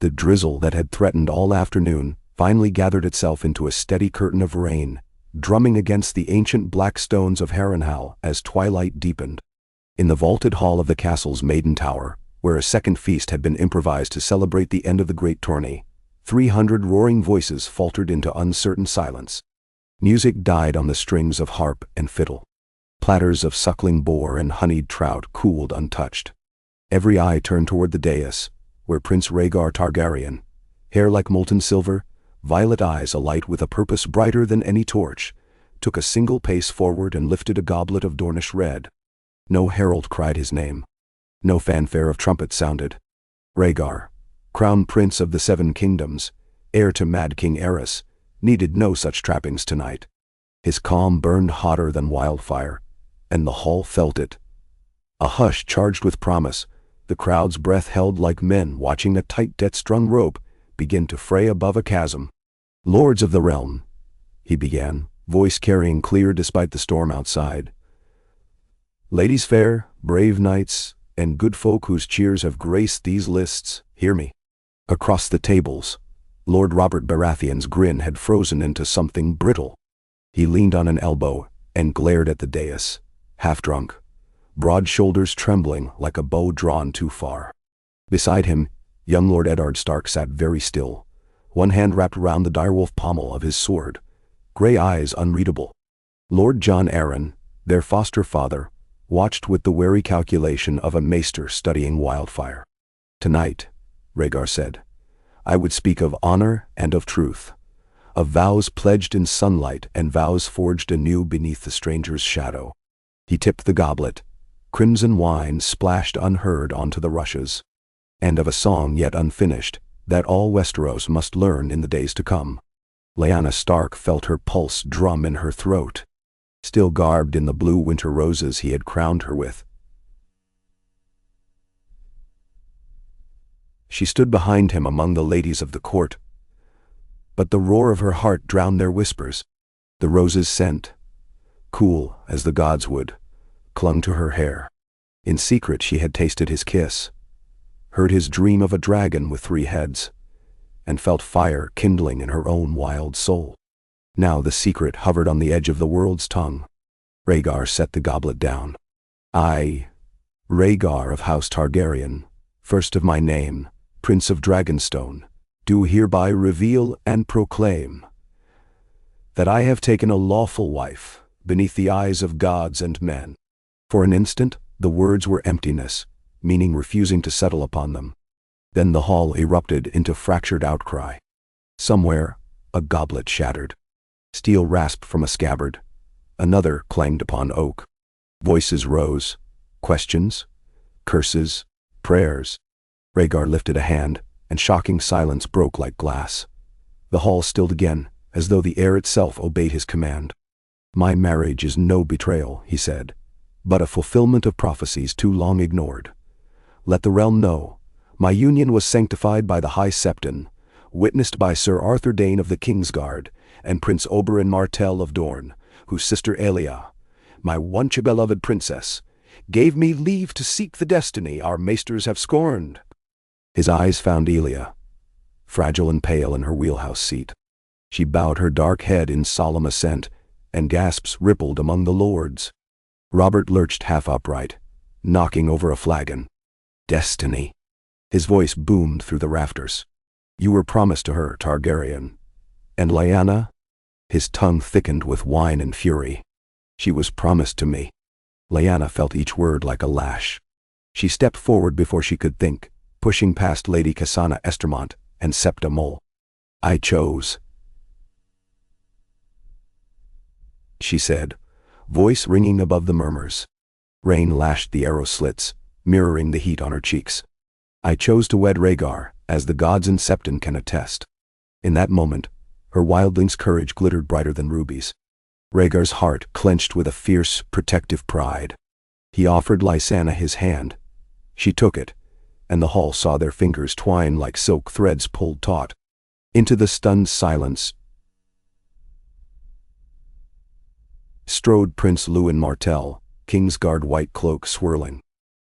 The drizzle that had threatened all afternoon finally gathered itself into a steady curtain of rain, drumming against the ancient black stones of Harrenhal as twilight deepened. In the vaulted hall of the castle's maiden tower, where a second feast had been improvised to celebrate the end of the great tourney, 300 roaring voices faltered into uncertain silence. Music died on the strings of harp and fiddle. Platters of suckling boar and honeyed trout cooled untouched. Every eye turned toward the dais, where Prince Rhaegar Targaryen, hair like molten silver, violet eyes alight with a purpose brighter than any torch, took a single pace forward and lifted a goblet of Dornish red. No herald cried his name. No fanfare of trumpets sounded. Rhaegar, crown prince of the Seven Kingdoms, heir to Mad King Aerys, needed no such trappings tonight. His calm burned hotter than wildfire, and the hall felt it. A hush charged with promise, the crowd's breath held like men watching a tight debt-strung rope begin to fray above a chasm. "Lords of the realm," he began, voice carrying clear despite the storm outside. "Ladies fair, brave knights, and good folk whose cheers have graced these lists, hear me." Across the tables, Lord Robert Baratheon's grin had frozen into something brittle. He leaned on an elbow and glared at the dais, half-drunk, broad shoulders trembling like a bow drawn too far. Beside him, young Lord Eddard Stark sat very still, one hand wrapped round the direwolf pommel of his sword, gray eyes unreadable. Lord Jon Arryn, their foster father, watched with the wary calculation of a maester studying wildfire. "Tonight," Rhaegar said, "I would speak of honor and of truth, of vows pledged in sunlight and vows forged anew beneath the stranger's shadow." He tipped the goblet, crimson wine splashed unheard onto the rushes, and of a song yet unfinished that all Westeros must learn in the days to come. Lyanna Stark felt her pulse drum in her throat, still garbed in the blue winter roses he had crowned her with. She stood behind him among the ladies of the court, but the roar of her heart drowned their whispers. The rose's scent, cool as the gods would, clung to her hair. In secret she had tasted his kiss, heard his dream of a dragon with 3 heads, and felt fire kindling in her own wild soul. Now the secret hovered on the edge of the world's tongue. Rhaegar set the goblet down. "I, Rhaegar of House Targaryen, first of my name, Prince of Dragonstone, do hereby reveal and proclaim that I have taken a lawful wife beneath the eyes of gods and men." For an instant, the words were emptiness, meaning refusing to settle upon them. Then the hall erupted into fractured outcry. Somewhere, a goblet shattered. Steel rasped from a scabbard. Another clanged upon oak. Voices rose. Questions, curses, prayers. Rhaegar lifted a hand, and shocking silence broke like glass. The hall stilled again, as though the air itself obeyed his command. "My marriage is no betrayal," he said, "but a fulfillment of prophecies too long ignored. Let the realm know, my union was sanctified by the High Septon, witnessed by Sir Arthur Dayne of the Kingsguard, and Prince Oberyn Martell of Dorne, whose sister Elia, my once beloved princess, gave me leave to seek the destiny our maesters have scorned." His eyes found Elia, fragile and pale in her wheelhouse seat. She bowed her dark head in solemn assent, and gasps rippled among the lords. Robert lurched half upright, knocking over a flagon. "Destiny." His voice boomed through the rafters. "You were promised to her, Targaryen. And Lyanna?" His tongue thickened with wine and fury. "She was promised to me." Lyanna felt each word like a lash. She stepped forward before she could think, pushing past Lady Cassana Estermont and Septa Mole. "I chose," she said, voice ringing above the murmurs. Rain lashed the arrow slits, mirroring the heat on her cheeks. "I chose to wed Rhaegar, as the gods in Septon can attest." In that moment, her wildling's courage glittered brighter than rubies. Rhaegar's heart clenched with a fierce, protective pride. He offered Lysana his hand. She took it, and the hall saw their fingers twine like silk threads pulled taut. Into the stunned silence strode Prince Lewin Martell, Kingsguard white cloak swirling.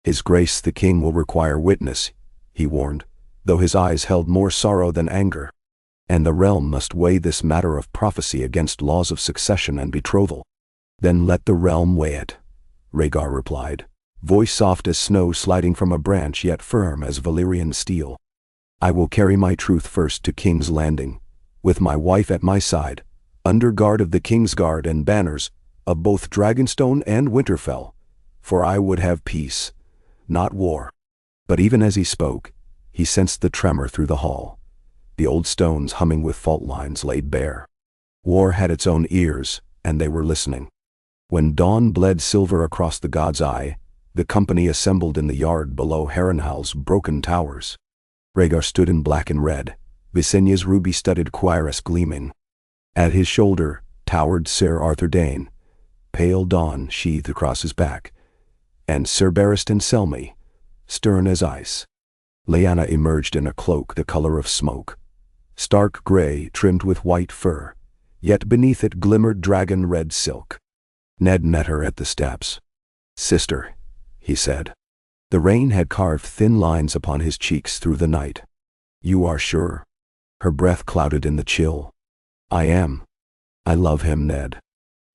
"His Grace the King will require witness," he warned, though his eyes held more sorrow than anger. And the realm must weigh this matter of prophecy against laws of succession and betrothal. Then let the realm weigh it, Rhaegar replied, voice soft as snow sliding from a branch yet firm as Valyrian steel. I will carry my truth first to King's Landing, with my wife at my side, under guard of the King's Guard and banners of both Dragonstone and Winterfell, for I would have peace, not war. But even as he spoke, he sensed the tremor through the hall, the old stones humming with fault lines laid bare. War had its own ears, and they were listening. When dawn bled silver across the god's eye, the company assembled in the yard below Harrenhal's broken towers. Rhaegar stood in black and red, Visenya's ruby-studded cuirass gleaming. At his shoulder towered Ser Arthur Dayne, pale dawn sheathed across his back, and Ser Barristan Selmy, stern as ice. Lyanna emerged in a cloak the color of smoke, stark gray trimmed with white fur, yet beneath it glimmered dragon-red silk. Ned met her at the steps. "Sister," he said. The rain had carved thin lines upon his cheeks through the night. "You are sure?" Her breath clouded in the chill. "I am. I love him, Ned."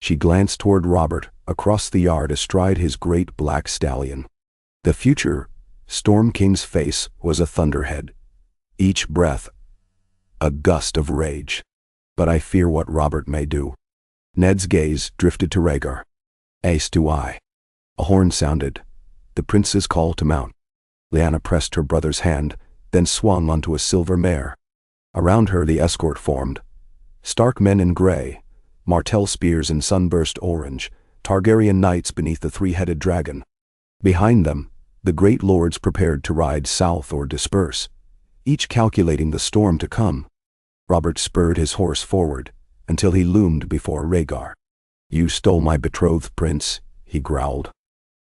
She glanced toward Robert, across the yard astride his great black stallion. The future Storm King's face was a thunderhead, each breath a gust of rage. "But I fear what Robert may do." Ned's gaze drifted to Rhaegar. "Ace do I." A horn sounded, the prince's call to mount. Lyanna pressed her brother's hand, then swung onto a silver mare. Around her the escort formed, stark men in gray, martel spears in sunburst orange, Targaryen knights beneath the three-headed dragon. Behind them, the great lords prepared to ride south or disperse, each calculating the storm to come. Robert spurred his horse forward, until he loomed before Rhaegar. "You stole my betrothed, prince," he growled.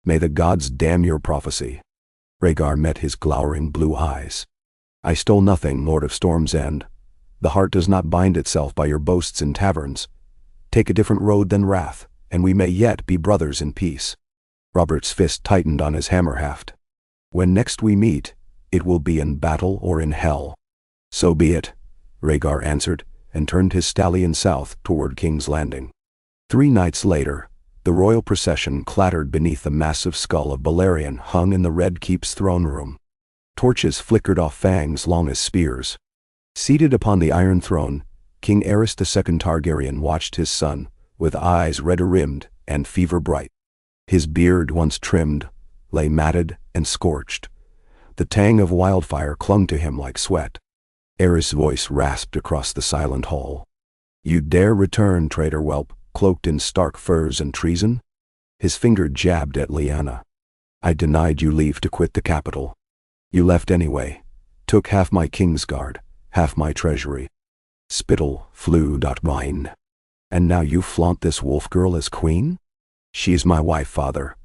"May the gods damn your prophecy." Rhaegar met his glowering blue eyes. "I stole nothing, Lord of Storm's End. The heart does not bind itself by your boasts in taverns. Take a different road than wrath, and we may yet be brothers in peace." Robert's fist tightened on his hammer haft. "When next we meet, it will be in battle or in hell." "So be it," Rhaegar answered, and turned his stallion south toward King's Landing. 3 nights later, the royal procession clattered beneath the massive skull of Balerion hung in the Red Keep's throne room. Torches flickered off fangs long as spears. Seated upon the Iron Throne, King Aerys II Targaryen watched his son, with eyes red-rimmed and fever-bright. His beard, once trimmed, lay matted and scorched. The tang of wildfire clung to him like sweat. Aerys' voice rasped across the silent hall. "You dare return, traitor whelp, cloaked in stark furs and treason?" His finger jabbed at Lyanna. "I denied you leave to quit the capital. You left anyway, took half my Kingsguard, half my treasury. Spittle flew wine. And now you flaunt this wolf girl as queen?" "She's my wife, father,"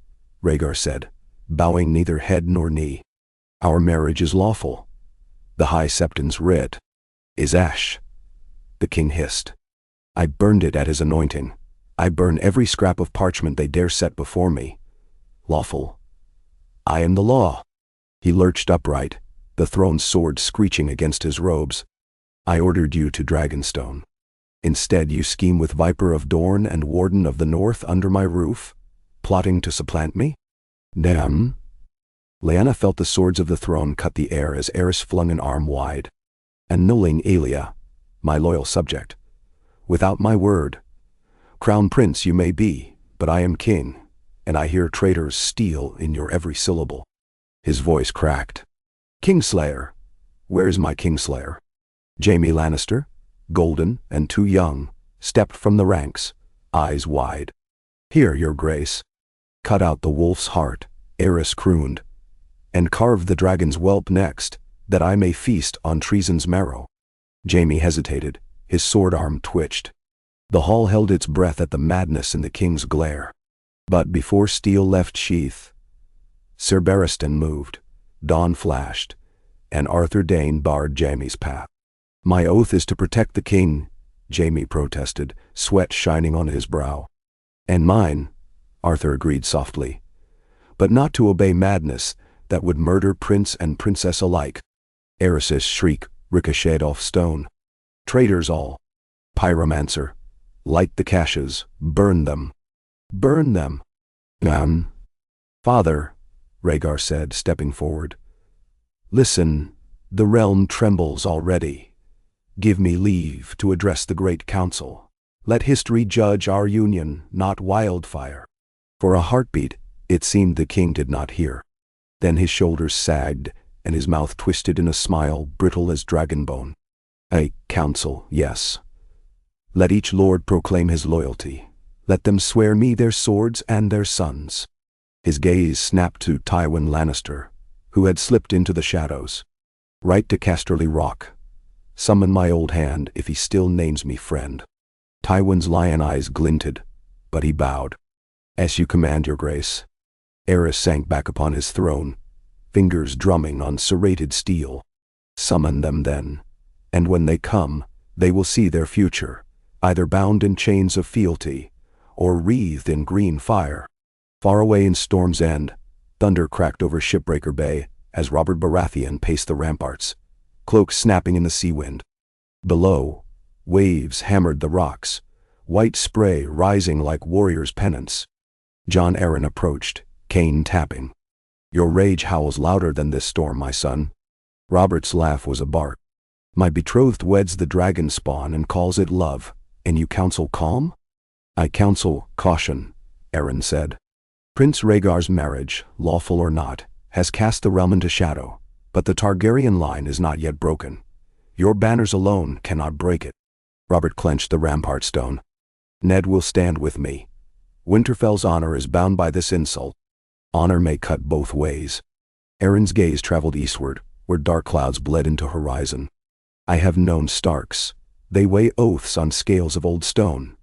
Rhaegar said, bowing neither head nor knee. "Our marriage is lawful. The High Septon's writ is ash," the king hissed. "I burned it at his anointing. I burn every scrap of parchment they dare set before me. Lawful. I am the law." He lurched upright, the throne's sword screeching against his robes. "I ordered you to Dragonstone. Instead you scheme with Viper of Dorne and Warden of the North under my roof, plotting to supplant me? Damn." Lyanna felt the swords of the throne cut the air as Aerys flung an arm wide. "Annulling Aelia, my loyal subject. Without my word. Crown Prince you may be, but I am king, and I hear traitors steal in your every syllable." His voice cracked. "Kingslayer, where is my Kingslayer?" Jaime Lannister, golden and too young, stepped from the ranks, eyes wide. "Here, your grace." "Cut out the wolf's heart," Aerys crooned, "and carve the dragon's whelp next, that I may feast on treason's marrow." Jaime hesitated, his sword arm twitched. The hall held its breath at the madness in the king's glare. But before steel left sheath, Ser Barristan moved, dawn flashed, and Arthur Dayne barred Jaime's path. "My oath is to protect the king," Jaime protested, sweat shining on his brow. "And mine," Arthur agreed softly, "but not to obey madness that would murder prince and princess alike." Eris's shriek ricocheted off stone. Traitors all! Pyromancer! Light the caches, burn them! Burn them! Father, Rhaegar said, stepping forward. Listen, the realm trembles already. Give me leave to address the great council. Let history judge our union, not wildfire. For a heartbeat, it seemed the king did not hear. Then his shoulders sagged, and his mouth twisted in a smile brittle as dragonbone. A council, yes. Let each lord proclaim his loyalty. Let them swear me their swords and their sons. His gaze snapped to Tywin Lannister, who had slipped into the shadows. Write to Casterly Rock. Summon my old hand if he still names me friend. Tywin's lion eyes glinted, but he bowed. As you command, your grace. Aerys sank back upon his throne, fingers drumming on serrated steel. Summon them then, and when they come, they will see their future, either bound in chains of fealty, or wreathed in green fire. Far away in Storm's End, thunder cracked over Shipbreaker Bay as Robert Baratheon paced the ramparts, cloaks snapping in the sea wind. Below, waves hammered the rocks, white spray rising like warriors' pennants. Jon Arryn approached, cane tapping. Your rage howls louder than this storm, my son. Robert's laugh was a bark. My betrothed weds the dragon spawn and calls it love, and you counsel calm? I counsel caution, Arryn said. Prince Rhaegar's marriage, lawful or not, has cast the realm into shadow, but the Targaryen line is not yet broken. Your banners alone cannot break it. Robert clenched the rampart stone. Ned will stand with me. Winterfell's honor is bound by this insult. Honor may cut both ways. Arryn's gaze traveled eastward, where dark clouds bled into horizon. I have known Starks. They weigh oaths on scales of old stone.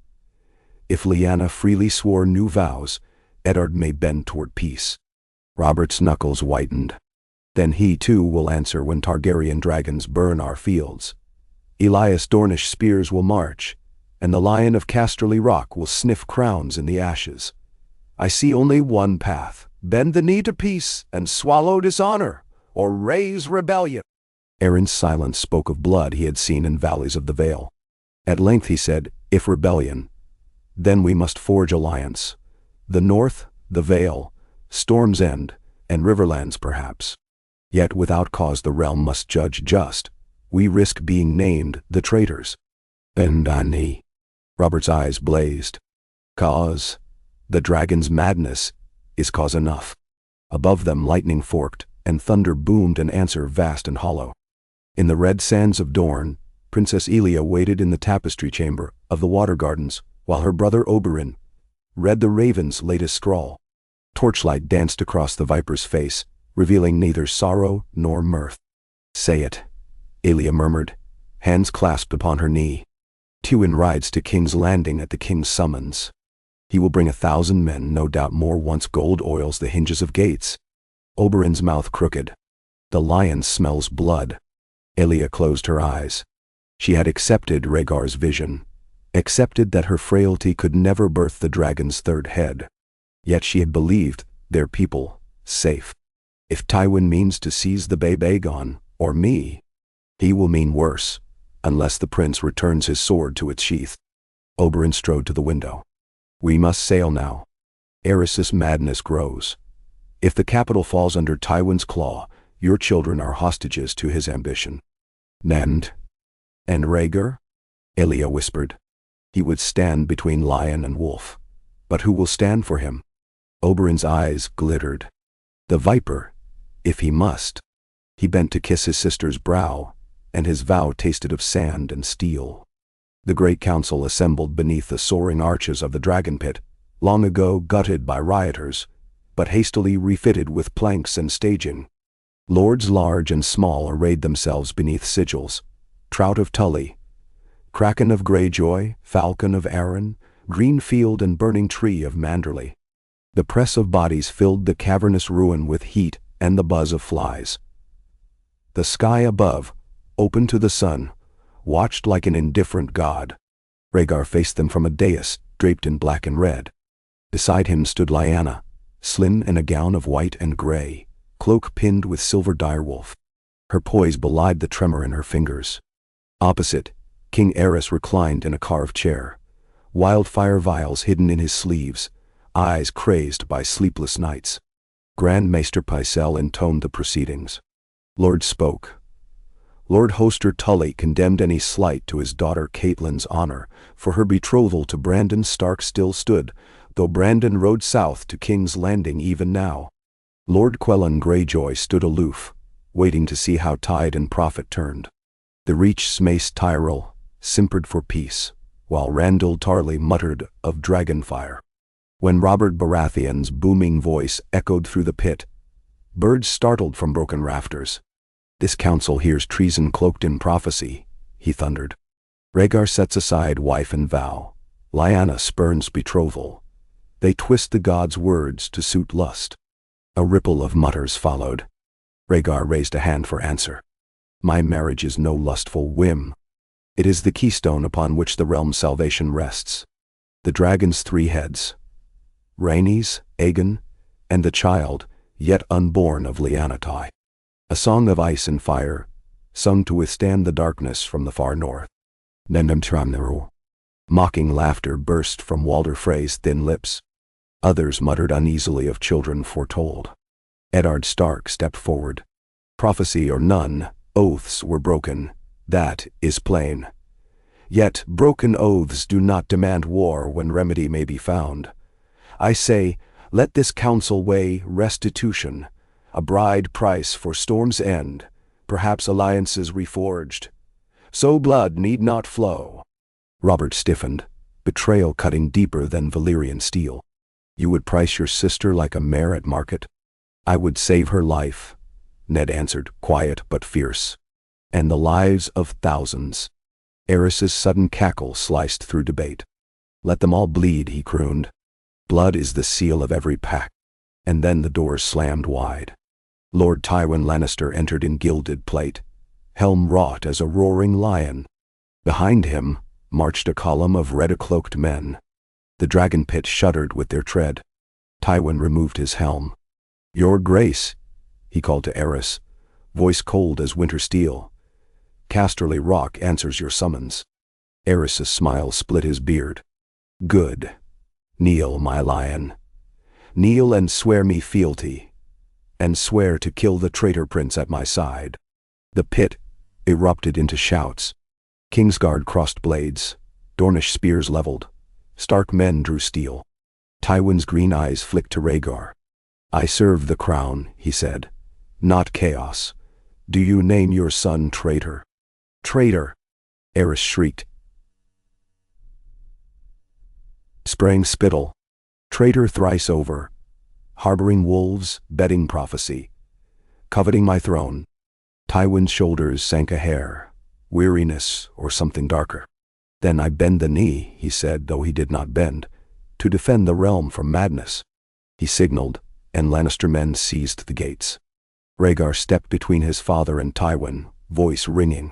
If Lyanna freely swore new vows, Eddard may bend toward peace. Robert's knuckles whitened. Then he too will answer when Targaryen dragons burn our fields. Elias Dornish spears will march, and the Lion of Casterly Rock will sniff crowns in the ashes. I see only one path: bend the knee to peace and swallow dishonor, or raise rebellion. Arryn's silence spoke of blood he had seen in valleys of the Vale. At length he said, if rebellion, then we must forge alliance. The North, the Vale, Storm's End, and Riverlands perhaps. Yet without cause the realm must judge just. We risk being named the traitors. And Annie. Robert's eyes blazed. Cause. The dragon's madness is cause enough. Above them lightning forked, and thunder boomed an answer vast and hollow. In the red sands of Dorne, Princess Elia waited in the tapestry chamber of the Water Gardens, while her brother Oberyn read the raven's latest scrawl. Torchlight danced across the viper's face, revealing neither sorrow nor mirth. Say it, Elia murmured, hands clasped upon her knee. Tywin rides to King's Landing at the king's summons. He will bring 1,000 men, no doubt more, once gold oils the hinges of gates. Oberyn's mouth crooked. The lion smells blood. Elia closed her eyes. She had accepted Rhaegar's vision, accepted that her frailty could never birth the dragon's third head. Yet she had believed their people safe. If Tywin means to seize the babe Aegon, or me, he will mean worse, unless the prince returns his sword to its sheath. Oberyn strode to the window. We must sail now. Aerys' madness grows. If the capital falls under Tywin's claw, your children are hostages to his ambition. And Rhaegar? Elia whispered. He would stand between lion and wolf. But who will stand for him? Oberyn's eyes glittered. The viper, if he must. He bent to kiss his sister's brow, and his vow tasted of sand and steel. The great council assembled beneath the soaring arches of the dragon pit, long ago gutted by rioters, but hastily refitted with planks and staging. Lords large and small arrayed themselves beneath sigils: Trout of Tully, Kraken of Greyjoy, Falcon of Arryn, Greenfield and Burning Tree of Manderley. The press of bodies filled the cavernous ruin with heat and the buzz of flies. The sky above, open to the sun, watched like an indifferent god. Rhaegar faced them from a dais draped in black and red. Beside him stood Lyanna, slim in a gown of white and gray, cloak pinned with silver direwolf. Her poise belied the tremor in her fingers. Opposite, King Aerys reclined in a carved chair, wildfire vials hidden in his sleeves, eyes crazed by sleepless nights. Grand Maester Pycelle intoned the proceedings. Lord spoke. Lord Hoster Tully condemned any slight to his daughter Catelyn's honor, for her betrothal to Brandon Stark still stood, though Brandon rode south to King's Landing even now. Lord Quellan Greyjoy stood aloof, waiting to see how tide and profit turned. The Reach Smace Tyrell simpered for peace, while Randall Tarley muttered of dragonfire. When Robert Baratheon's booming voice echoed through the pit, birds startled from broken rafters. "This council hears treason cloaked in prophecy," he thundered. Rhaegar sets aside wife and vow. Lyanna spurns betrothal. They twist the gods' words to suit lust. A ripple of mutters followed. Rhaegar raised a hand for answer. "My marriage is no lustful whim. It is the keystone upon which the realm's salvation rests. The dragon's 3 heads, Rhaenys, Aegon, and the child, yet unborn of Lyanna. A song of ice and fire, sung to withstand the darkness from the far north." Mocking laughter burst from Walder Frey's thin lips. Others muttered uneasily of children foretold. Eddard Stark stepped forward. "Prophecy or none, oaths were broken. That is plain. Yet broken oaths do not demand war when remedy may be found. I say, let this council weigh restitution, a bride price for storm's end, perhaps alliances reforged. So blood need not flow." Robert stiffened, betrayal cutting deeper than Valyrian steel. "You would price your sister like a mare at market?" "I would save her life," Ned answered, quiet but fierce. "And the lives of thousands." Aerys's sudden cackle sliced through debate. "Let them all bleed," he crooned. "Blood is the seal of every pact." And then the doors slammed wide. Lord Tywin Lannister entered in gilded plate, helm wrought as a roaring lion. Behind him marched a column of red-cloaked men. The dragon pit shuddered with their tread. Tywin removed his helm. "Your Grace," he called to Aerys, voice cold as winter steel. "Casterly Rock answers your summons." Aerys' smile split his beard. "Good. Kneel, my lion. Kneel and swear me fealty, and swear to kill the traitor prince at my side." The pit erupted into shouts. Kingsguard crossed blades, Dornish spears leveled. Stark men drew steel. Tywin's green eyes flicked to Rhaegar. "I serve the crown," he said, "not chaos. Do you name your son traitor?" "Traitor!" Aerys shrieked, spraying spittle. "Traitor thrice over. Harboring wolves, betting prophecy. Coveting my throne." Tywin's shoulders sank a hair. Weariness or something darker. "Then I bend the knee," he said, though he did not bend, "to defend the realm from madness." He signaled, and Lannister men seized the gates. Rhaegar stepped between his father and Tywin, voice ringing.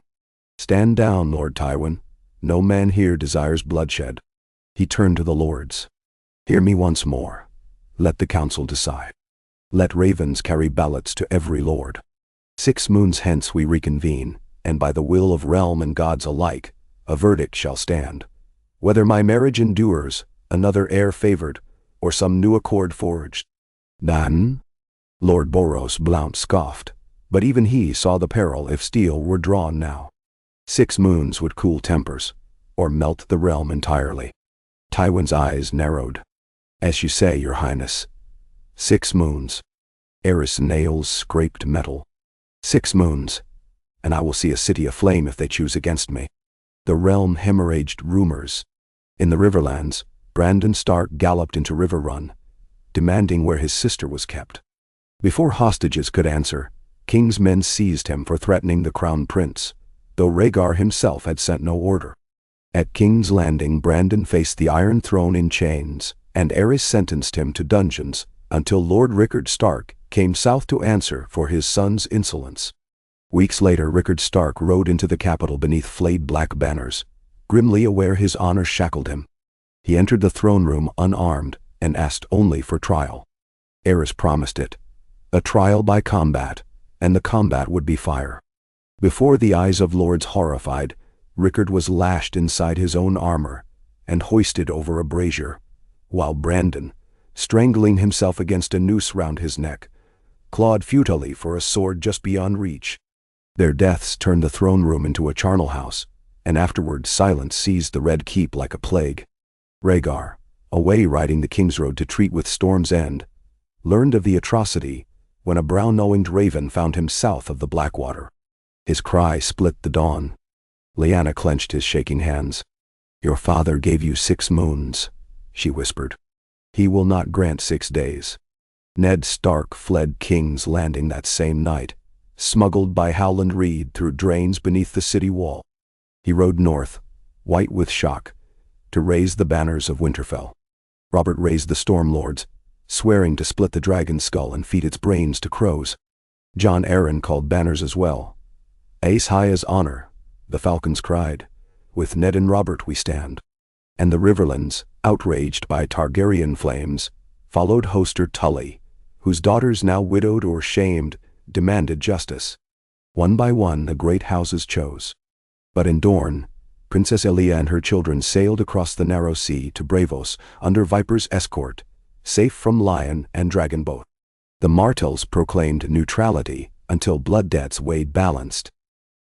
"Stand down, Lord Tywin. No man here desires bloodshed." He turned to the lords. "Hear me once more. Let the council decide. Let ravens carry ballots to every lord. 6 moons hence we reconvene, and by the will of realm and gods alike, a verdict shall stand. Whether my marriage endures, another heir favored, or some new accord forged." "Nan?" Lord Boros Blount scoffed, but even he saw the peril if steel were drawn now. 6 moons would cool tempers, or melt the realm entirely. Tywin's eyes narrowed. "As you say, your highness. 6 moons. Aerys' nails scraped metal. 6 moons, and I will see a city aflame if they choose against me." The realm hemorrhaged rumors. In the Riverlands, Brandon Stark galloped into River Run, demanding where his sister was kept. Before hostages could answer, King's men seized him for threatening the crown prince, though Rhaegar himself had sent no order. At King's Landing, Brandon faced the Iron Throne in chains, and Aerys sentenced him to dungeons until Lord Rickard Stark came south to answer for his son's insolence. Weeks later, Rickard Stark rode into the capital beneath flayed black banners, grimly aware his honor shackled him. He entered the throne room unarmed and asked only for trial. Aerys promised it. A trial by combat, and the combat would be fire. Before the eyes of lords horrified, Rickard was lashed inside his own armor and hoisted over a brazier, while Brandon, strangling himself against a noose round his neck, clawed futilely for a sword just beyond reach. Their deaths turned the throne room into a charnel house, and afterward silence seized the Red Keep like a plague. Rhaegar, away riding the King's Road to treat with Storm's End, learned of the atrocity when a brown-winged raven found him south of the Blackwater. His cry split the dawn. Lyanna clenched his shaking hands. "Your father gave you 6 moons," she whispered. "He will not grant 6 days." Ned Stark fled King's Landing that same night, smuggled by Howland Reed through drains beneath the city wall. He rode north, white with shock, to raise the banners of Winterfell. Robert raised the Storm Lords, swearing to split the dragon's skull and feed its brains to crows. Jon Arryn called banners as well. "Ace high as honor," the falcons cried. "With Ned and Robert we stand." And the Riverlands, outraged by Targaryen flames, followed Hoster Tully, whose daughters, now widowed or shamed, demanded justice. One by one the great houses chose. But in Dorne, Princess Elia and her children sailed across the narrow sea to Braavos under Viper's escort, safe from lion and dragon both. The Martells proclaimed neutrality until blood debts weighed balanced.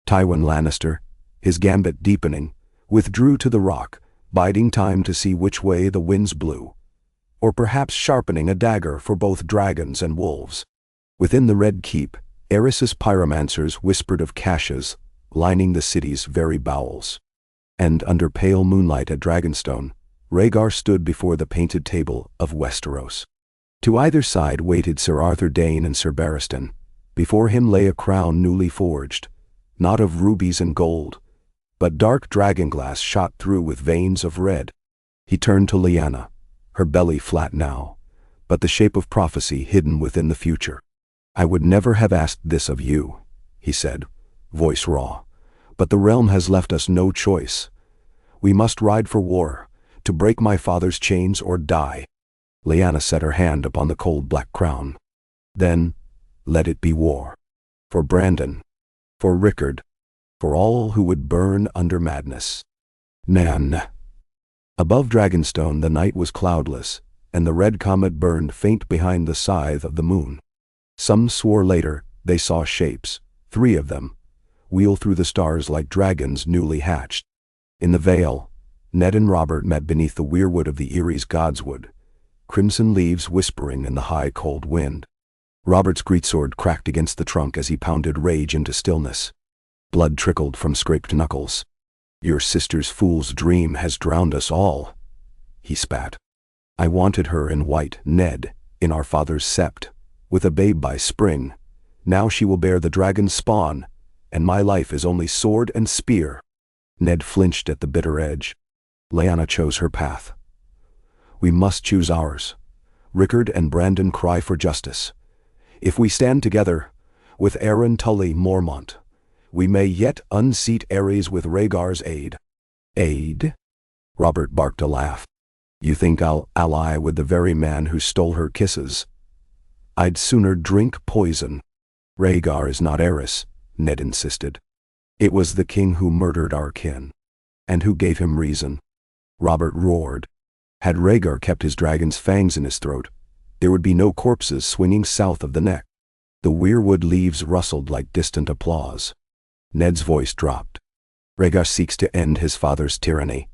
Tywin Lannister, his gambit deepening, withdrew to the rock, biding time to see which way the winds blew, or perhaps sharpening a dagger for both dragons and wolves. Within the Red Keep, Aerys's pyromancers whispered of caches lining the city's very bowels. And under pale moonlight at Dragonstone, Rhaegar stood before the painted table of Westeros. To either side waited Sir Arthur Dayne and Sir Barristan. Before him lay a crown newly forged, not of rubies and gold, but dark dragonglass shot through with veins of red. He turned to Lyanna, her belly flat now, but the shape of prophecy hidden within the future. "I would never have asked this of you," he said, voice raw, "but the realm has left us no choice. We must ride for war, to break my father's chains or die." Lyanna set her hand upon the cold black crown. "Then, let it be war. For Brandon, for Rickard, for all who would burn under madness." Nan. Above Dragonstone the night was cloudless, and the red comet burned faint behind the scythe of the moon. Some swore later they saw shapes, 3 of them, wheel through the stars like dragons newly hatched. In the Vale, Ned and Robert met beneath the weirwood of the Erie's godswood, crimson leaves whispering in the high cold wind. Robert's greatsword cracked against the trunk as he pounded rage into stillness. Blood trickled from scraped knuckles. "Your sister's fool's dream has drowned us all," he spat. "I wanted her in white, Ned, in our father's sept, with a babe by spring. Now she will bear the dragon's spawn, and my life is only sword and spear." Ned flinched at the bitter edge. Lyanna chose her path. "We must choose ours. Rickard and Brandon cry for justice. If we stand together, with Arryn Tully Mormont, we may yet unseat Aerys with Rhaegar's aid." "Aid?" Robert barked a laugh. "You think I'll ally with the very man who stole her kisses? I'd sooner drink poison." "Rhaegar is not Aerys," Ned insisted. "It was the king who murdered our kin. And who gave him reason?" Robert roared. Had Rhaegar kept his dragon's fangs in his throat, there would be no corpses swinging south of the neck. The weirwood leaves rustled like distant applause. Ned's voice dropped. "Rhaegar seeks to end his father's tyranny.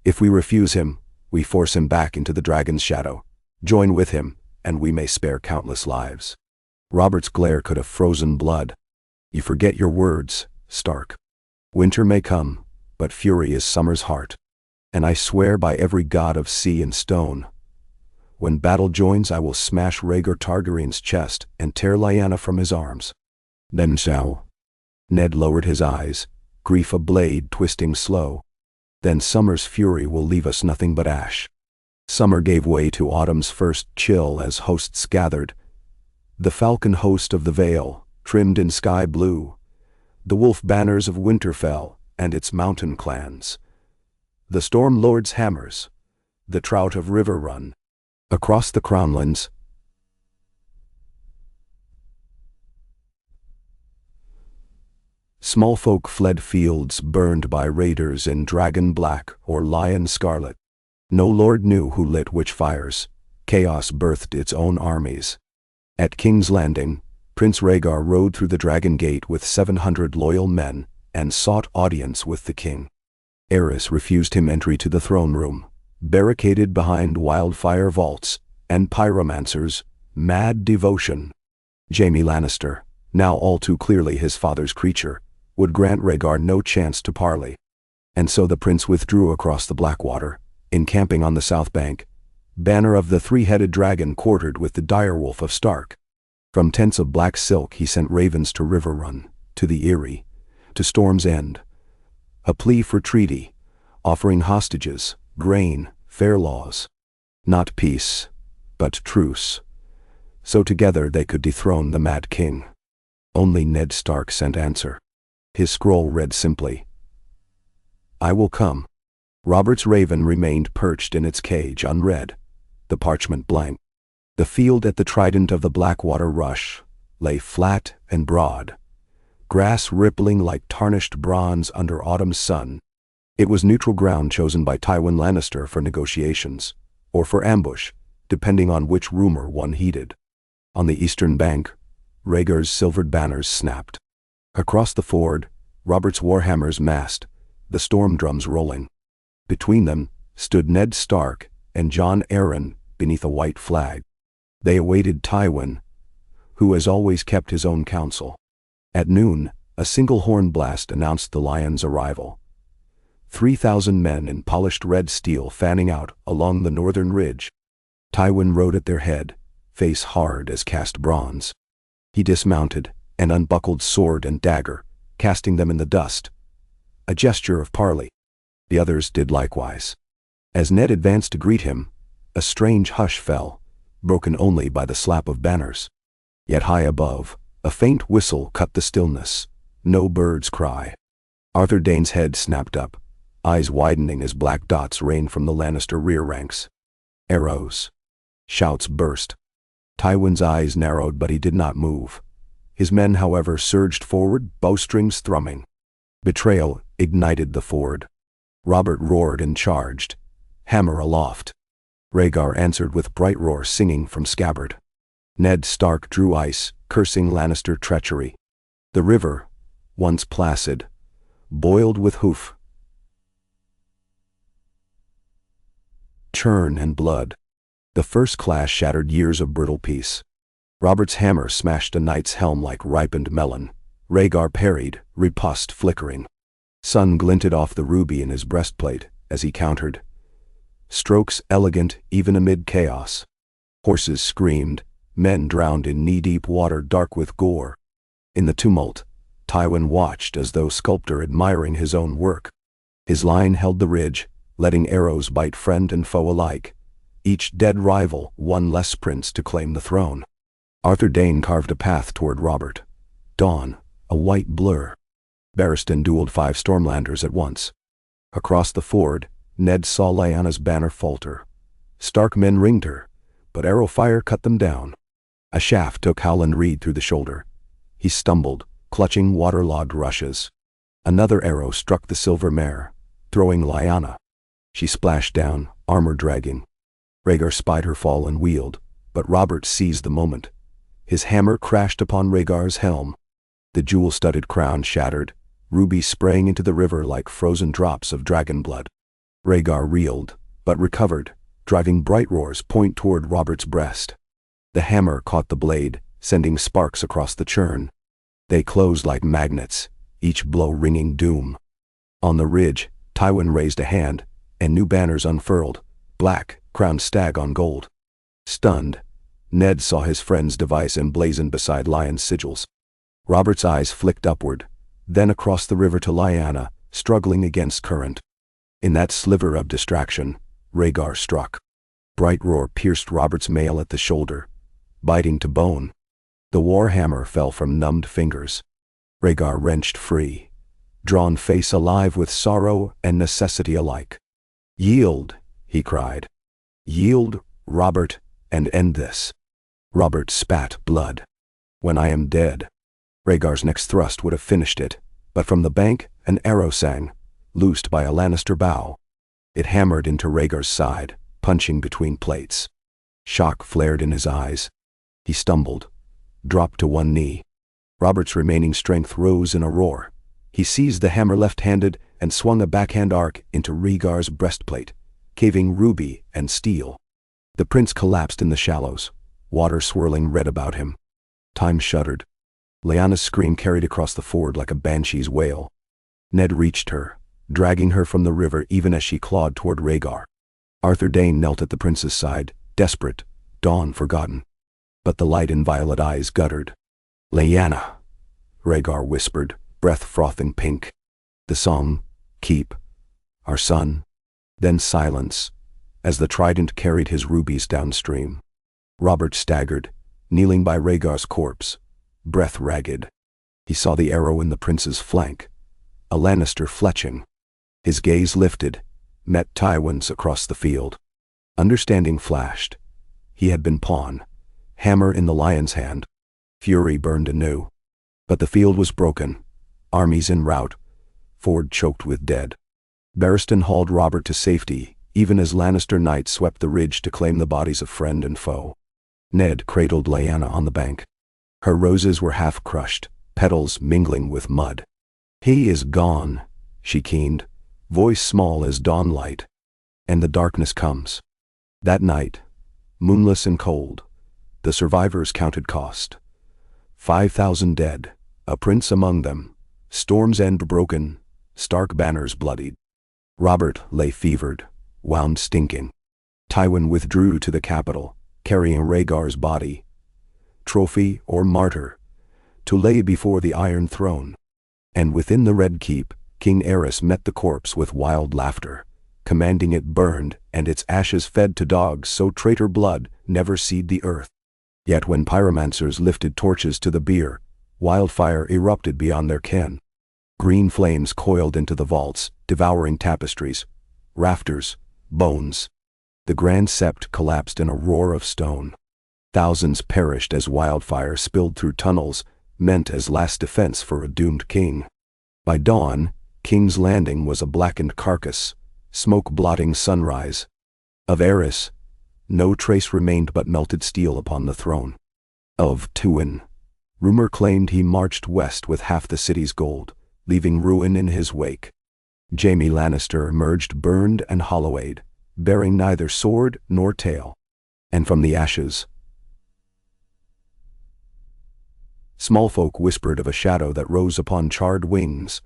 If we refuse him, we force him back into the dragon's shadow. Join with him, and we may spare countless lives." Robert's glare could have frozen blood. "You forget your words, Stark. Winter may come, but fury is summer's heart. And I swear by every god of sea and stone, when battle joins I will smash Rhaegar Targaryen's chest and tear Lyanna from his arms." "Then shall." Ned lowered his eyes, grief a blade twisting slow. "Then summer's fury will leave us nothing but ash." Summer gave way to autumn's first chill as hosts gathered. The falcon host of the Vale, trimmed in sky blue, the wolf banners of Winterfell and its mountain clans, the Storm Lord's hammers, the trout of River Run. Across the Crownlands, Small folk fled fields burned by raiders in dragon black or lion scarlet. No lord knew who lit which fires. Chaos birthed its own armies. At King's Landing, Prince Rhaegar rode through the Dragon Gate with 700 loyal men and sought audience with the king. Aerys refused him entry to the throne room, barricaded behind wildfire vaults and pyromancers' mad devotion. Jaime Lannister, now all too clearly his father's creature, would grant Rhaegar no chance to parley. And so the prince withdrew across the Blackwater, encamping on the south bank, banner of the three-headed dragon quartered with the direwolf of Stark. From tents of black silk he sent ravens to River Run, to the Eyrie, to Storm's End. A plea for treaty, offering hostages, grain, fair laws. Not peace, but truce. So together they could dethrone the Mad King. Only Ned Stark sent answer. His scroll read simply, "I will come." Robert's raven remained perched in its cage unread, the parchment blank. The field at the Trident of the Blackwater Rush lay flat and broad, grass rippling like tarnished bronze under autumn's sun. It was neutral ground chosen by Tywin Lannister for negotiations, or for ambush, depending on which rumor one heeded. On the eastern bank, Rhaegar's silvered banners snapped. Across the ford, Robert's warhammers massed, the storm drums rolling. Between them stood Ned Stark and Jon Arryn beneath a white flag. They awaited Tywin, who as always kept his own counsel. At noon, a single horn blast announced the Lion's arrival. 3,000 men in polished red steel fanning out along the northern ridge. Tywin rode at their head, face hard as cast bronze. He dismounted and unbuckled sword and dagger, casting them in the dust. A gesture of parley. The others did likewise. As Ned advanced to greet him, a strange hush fell, broken only by the slap of banners. Yet high above, a faint whistle cut the stillness. No bird's cry. Arthur Dayne's head snapped up, eyes widening as black dots rained from the Lannister rear ranks. Arrows. Shouts burst. Tywin's eyes narrowed, but he did not move. His men, however, surged forward, bowstrings thrumming. Betrayal ignited the ford. Robert roared and charged, hammer aloft. Rhaegar answered with bright roar singing from scabbard. Ned Stark drew ice, cursing Lannister treachery. The river, once placid, boiled with hoof, churn and blood. The first clash shattered years of brittle peace. Robert's hammer smashed a knight's helm like ripened melon. Rhaegar parried, riposte flickering. Sun glinted off the ruby in his breastplate as he countered. Strokes elegant even amid chaos. Horses screamed, men drowned in knee-deep water dark with gore. In the tumult, Tywin watched as though sculptor admiring his own work. His line held the ridge, letting arrows bite friend and foe alike. Each dead rival one less prince to claim the throne. Arthur Dayne carved a path toward Robert. Dawn, a white blur. Barristan dueled 5 Stormlanders at once. Across the ford, Ned saw Lyanna's banner falter. Stark men ringed her, but arrow fire cut them down. A shaft took Howland Reed through the shoulder. He stumbled, clutching waterlogged rushes. Another arrow struck the silver mare, throwing Lyanna. She splashed down, armor dragging. Rhaegar spied her fall and wheeled, but Robert seized the moment. His hammer crashed upon Rhaegar's helm. The jewel-studded crown shattered, rubies spraying into the river like frozen drops of dragon blood. Rhaegar reeled, but recovered, driving bright roars point toward Robert's breast. The hammer caught the blade, sending sparks across the churn. They closed like magnets, each blow ringing doom. On the ridge, Tywin raised a hand, and new banners unfurled, black, crowned stag on gold. Stunned, Ned saw his friend's device emblazoned beside Lyon's sigils. Robert's eyes flicked upward, then across the river to Lyanna, struggling against current. In that sliver of distraction, Rhaegar struck. Bright roar pierced Robert's mail at the shoulder, biting to bone. The warhammer fell from numbed fingers. Rhaegar wrenched free, drawn face alive with sorrow and necessity alike. "Yield," he cried. "Yield, Robert, and end this." Robert spat blood. "When I am dead." Rhaegar's next thrust would have finished it, But from the bank, an arrow sang, loosed by a Lannister bow. It hammered into Rhaegar's side, punching between plates. Shock flared in his eyes. He stumbled, dropped to one knee. Robert's remaining strength rose in a roar. He seized the hammer left-handed and swung a backhand arc into Rhaegar's breastplate, caving ruby and steel. The prince collapsed in the shallows, water swirling red about him. Time shuddered. Lyanna's scream carried across the ford like a banshee's wail. Ned reached her, dragging her from the river even as she clawed toward Rhaegar. Arthur Dayne knelt at the prince's side, desperate, dawn forgotten. But the light in violet eyes guttered. "Lyanna," Rhaegar whispered, breath frothing pink. The song, "Keep our son." Then silence, as the Trident carried his rubies downstream. Robert staggered, kneeling by Rhaegar's corpse, breath ragged. He saw the arrow in the prince's flank, a Lannister fletching. His gaze lifted, met Tywin's across the field. Understanding flashed. He had been pawn, hammer in the lion's hand. Fury burned anew. But the field was broken, armies en route, ford choked with dead. Barristan hauled Robert to safety, even as Lannister knights swept the ridge to claim the bodies of friend and foe. Ned cradled Lyanna on the bank. Her roses were half crushed, petals mingling with mud. "He is gone," she keened, voice small as dawnlight. And the darkness comes. That night, moonless and cold, the survivors counted cost. 5,000 dead, a prince among them, Storm's End broken, Stark banners bloodied. Robert lay fevered, wound stinking. Tywin withdrew to the capital, carrying Rhaegar's body, trophy or martyr, to lay before the Iron Throne. And within the Red Keep, King Aerys met the corpse with wild laughter, commanding it burned and its ashes fed to dogs so traitor blood never seed the earth. Yet when pyromancers lifted torches to the bier, wildfire erupted beyond their ken. Green flames coiled into the vaults, devouring tapestries, rafters, bones. The grand sept collapsed in a roar of stone. Thousands perished as wildfire spilled through tunnels, meant as last defense for a doomed king. By dawn, King's Landing was a blackened carcass, smoke blotting sunrise. Of Aerys, no trace remained but melted steel upon the throne. Of Tywin, rumor claimed he marched west with half the city's gold, leaving ruin in his wake. Jaime Lannister emerged burned and hollowed, bearing neither sword nor tail. And from the ashes, small folk whispered of a shadow that rose upon charred wings,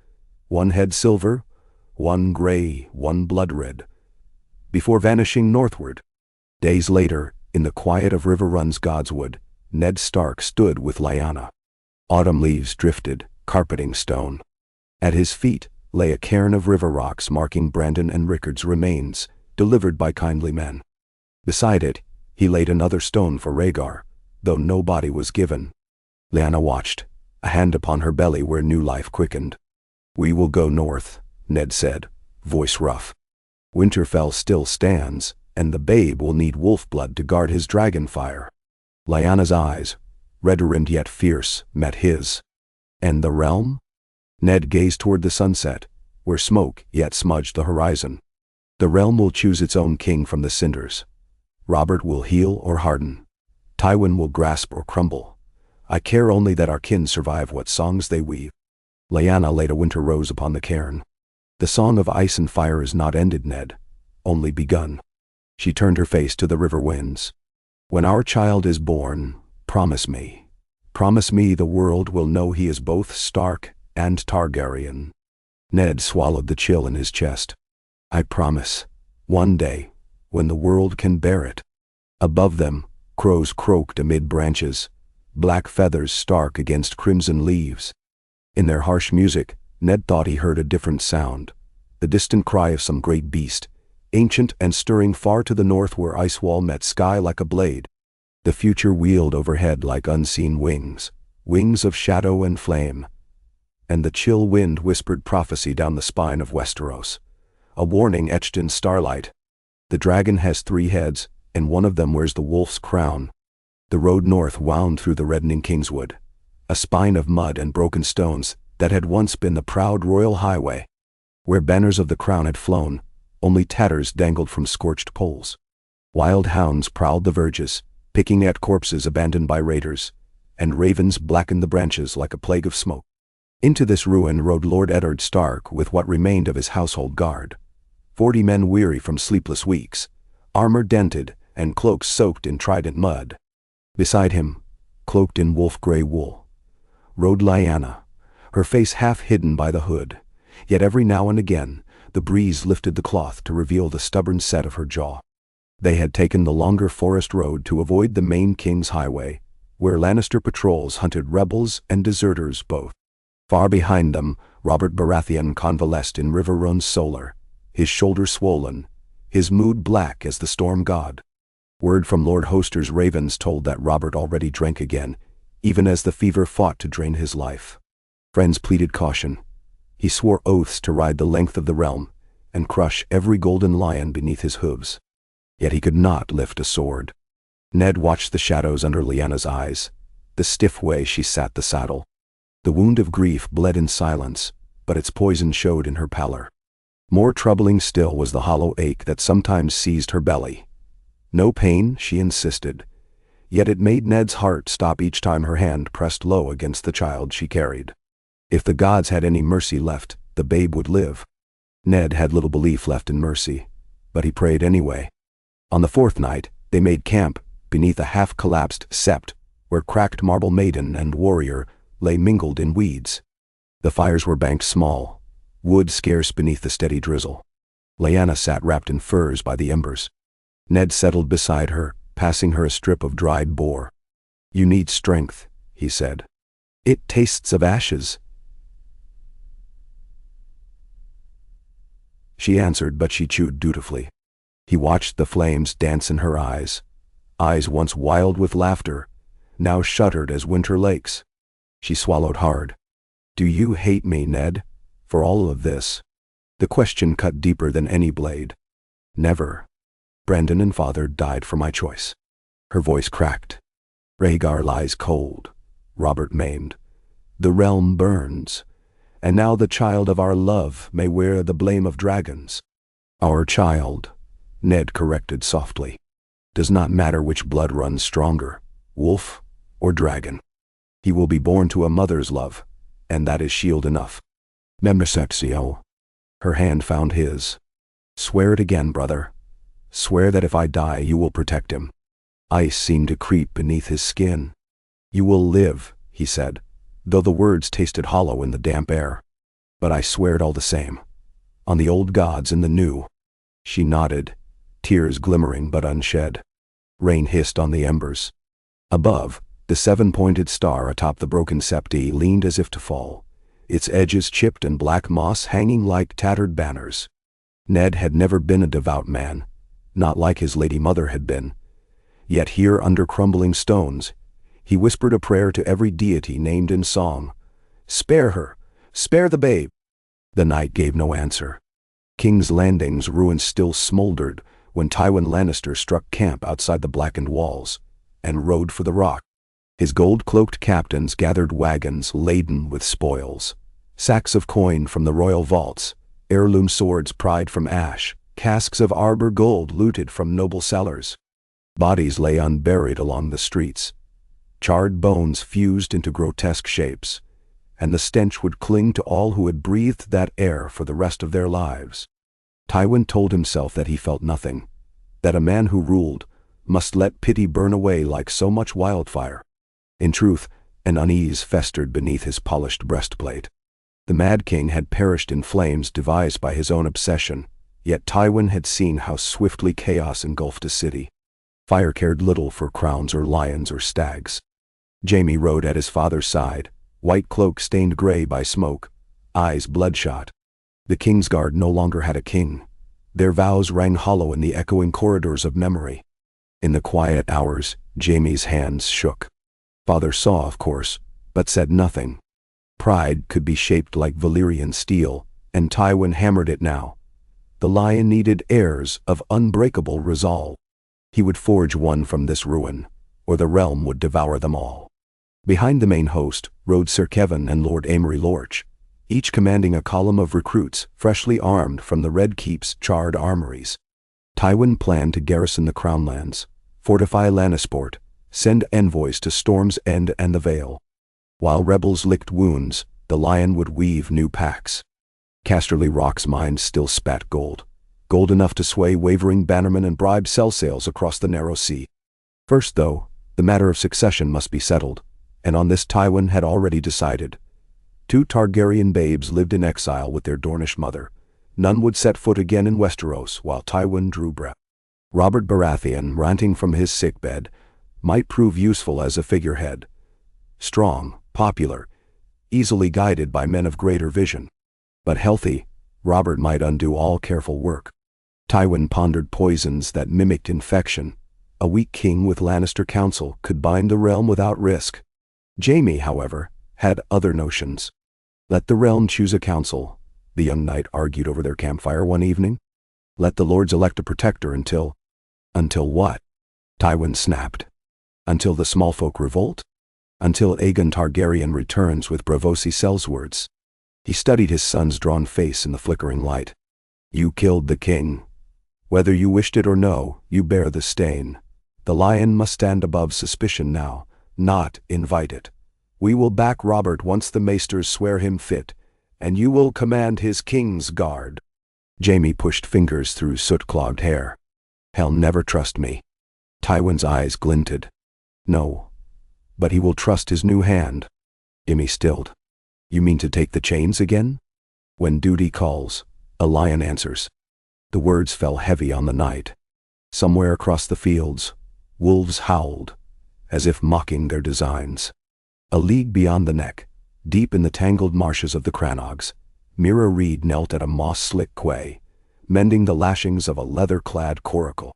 one head silver, one gray, one blood-red, before vanishing northward. Days later, in the quiet of Riverrun's Godswood, Ned Stark stood with Lyanna. Autumn leaves drifted, carpeting stone. At his feet lay a cairn of river rocks marking Brandon and Rickard's remains, delivered by kindly men. Beside it, he laid another stone for Rhaegar, though no body was given. Lyanna watched, a hand upon her belly where new life quickened. "We will go north," Ned said, voice rough. "Winterfell still stands, and the babe will need wolf blood to guard his dragon fire." Lyanna's eyes, red-rimmed yet fierce, met his. "And the realm?" Ned gazed toward the sunset, where smoke yet smudged the horizon. "The realm will choose its own king from the cinders. Robert will heal or harden. Tywin will grasp or crumble. I care only that our kin survive what songs they weave." Lyanna laid a winter rose upon the cairn. "The song of ice and fire is not ended, Ned, only begun." She turned her face to the river winds. "When our child is born, promise me the world will know he is both Stark and Targaryen." Ned swallowed the chill in his chest. "I promise. One day, when the world can bear it." Above them, crows croaked amid branches, black feathers stark against crimson leaves. In their harsh music, Ned thought he heard a different sound, the distant cry of some great beast, ancient and stirring far to the north where ice wall met sky like a blade. The future wheeled overhead like unseen wings, wings of shadow and flame. And the chill wind whispered prophecy down the spine of Westeros, a warning etched in starlight. The dragon has 3 heads, and one of them wears the wolf's crown. The road north wound through the reddening Kingswood, a spine of mud and broken stones that had once been the proud royal highway. Where banners of the crown had flown, only tatters dangled from scorched poles. Wild hounds prowled the verges, picking at corpses abandoned by raiders, and ravens blackened the branches like a plague of smoke. Into this ruin rode Lord Eddard Stark with what remained of his household guard. 40 men weary from sleepless weeks, armor dented and cloaks soaked in Trident mud. Beside him, cloaked in wolf-gray wool, rode Lyanna, her face half hidden by the hood, yet every now and again the breeze lifted the cloth to reveal the stubborn set of her jaw. They had taken the longer forest road to avoid the main King's Highway, where Lannister patrols hunted rebels and deserters both. Far behind them, Robert Baratheon convalesced in River Run Solar, his shoulder swollen, his mood black as the storm god. Word from Lord Hoster's ravens told that Robert already drank again, even as the fever fought to drain his life. Friends pleaded caution. He swore oaths to ride the length of the realm and crush every golden lion beneath his hooves. Yet he could not lift a sword. Ned watched the shadows under Lyanna's eyes, the stiff way she sat the saddle. The wound of grief bled in silence, but its poison showed in her pallor. More troubling still was the hollow ache that sometimes seized her belly. No pain, she insisted, yet it made Ned's heart stop each time her hand pressed low against the child she carried. If the gods had any mercy left, the babe would live. Ned had little belief left in mercy, but he prayed anyway. On the 4th night, they made camp beneath a half-collapsed sept, where cracked marble maiden and warrior lay mingled in weeds. The fires were banked small, wood scarce beneath the steady drizzle. Lyanna sat wrapped in furs by the embers. Ned settled beside her, passing her a strip of dried boar. "You need strength," he said. "It tastes of ashes." She answered, but she chewed dutifully. He watched the flames dance in her eyes once wild with laughter, now shuttered as winter lakes. She swallowed hard. "Do you hate me, Ned, for all of this?" The question cut deeper than any blade. "Never. Brandon and father died for my choice." Her voice cracked. "Rhaegar lies cold, Robert maimed. The realm burns, and now the child of our love may wear the blame of dragons." "Our child," Ned corrected softly. "Does not matter which blood runs stronger, wolf or dragon. He will be born to a mother's love, and that is shield enough." "Memnosexio." Her hand found his. "Swear it again, brother. Swear that if I die you will protect him." Ice seemed to creep beneath his skin. "You will live," he said, though the words tasted hollow in the damp air. "But I swear it all the same. On the old gods and the new." She nodded, tears glimmering but unshed. Rain hissed on the embers. Above, the 7-pointed star atop the broken septi leaned as if to fall, its edges chipped and black moss hanging like tattered banners. Ned had never been a devout man, not like his lady mother had been. Yet here under crumbling stones, he whispered a prayer to every deity named in song. "Spare her! Spare the babe!" The night gave no answer. King's Landing's ruins still smoldered when Tywin Lannister struck camp outside the blackened walls and rode for the Rock. His gold-cloaked captains gathered wagons laden with spoils, sacks of coin from the royal vaults, heirloom swords pried from ash, casks of arbor gold looted from noble cellars. Bodies lay unburied along the streets. Charred bones fused into grotesque shapes, and the stench would cling to all who had breathed that air for the rest of their lives. Tywin told himself that he felt nothing, that a man who ruled must let pity burn away like so much wildfire. In truth, an unease festered beneath his polished breastplate. The Mad King had perished in flames devised by his own obsession, yet Tywin had seen how swiftly chaos engulfed a city. Fire cared little for crowns or lions or stags. Jaime rode at his father's side, white cloak stained gray by smoke, eyes bloodshot. The Kingsguard no longer had a king. Their vows rang hollow in the echoing corridors of memory. In the quiet hours, Jaime's hands shook. Father saw, of course, but said nothing. Pride could be shaped like Valyrian steel, and Tywin hammered it now. The lion needed heirs of unbreakable resolve. He would forge one from this ruin, or the realm would devour them all. Behind the main host rode Sir Kevin and Lord Amory Lorch, each commanding a column of recruits freshly armed from the Red Keep's charred armories. Tywin planned to garrison the Crown Lands, fortify Lannisport, send envoys to Storm's End and the Vale. While rebels licked wounds, the Lion would weave new pacts. Casterly Rock's mines still spat gold enough to sway wavering bannermen and bribe sell sails across the narrow sea. First, though, the matter of succession must be settled, and on this Tywin had already decided. 2 Targaryen babes lived in exile with their Dornish mother. None would set foot again in Westeros while Tywin drew breath. Robert Baratheon, ranting from his sickbed, might prove useful as a figurehead. Strong, popular, easily guided by men of greater vision. But healthy, Robert might undo all careful work. Tywin pondered poisons that mimicked infection. A weak king with Lannister counsel could bind the realm without risk. Jaime, however, had other notions. Let the realm choose a council, the young knight argued over their campfire one evening. Let the lords elect a protector until what? Tywin snapped. Until the small folk revolt? Until Aegon Targaryen returns with Braavosi Sellswords. He studied his son's drawn face in the flickering light. You killed the king. Whether you wished it or no, you bear the stain. The Lion must stand above suspicion now, not invite it. We will back Robert once the maesters swear him fit, and you will command his king's guard. Jaime pushed fingers through soot-clogged hair. He'll never trust me. Tywin's eyes glinted. No, but he will trust his new hand. Jaime stilled. You mean to take the chains again? When duty calls, a lion answers. The words fell heavy on the night. Somewhere across the fields, wolves howled, as if mocking their designs. A league beyond the neck, deep in the tangled marshes of the Crannogs, Mira Reed knelt at a moss-slick quay, mending the lashings of a leather-clad coracle.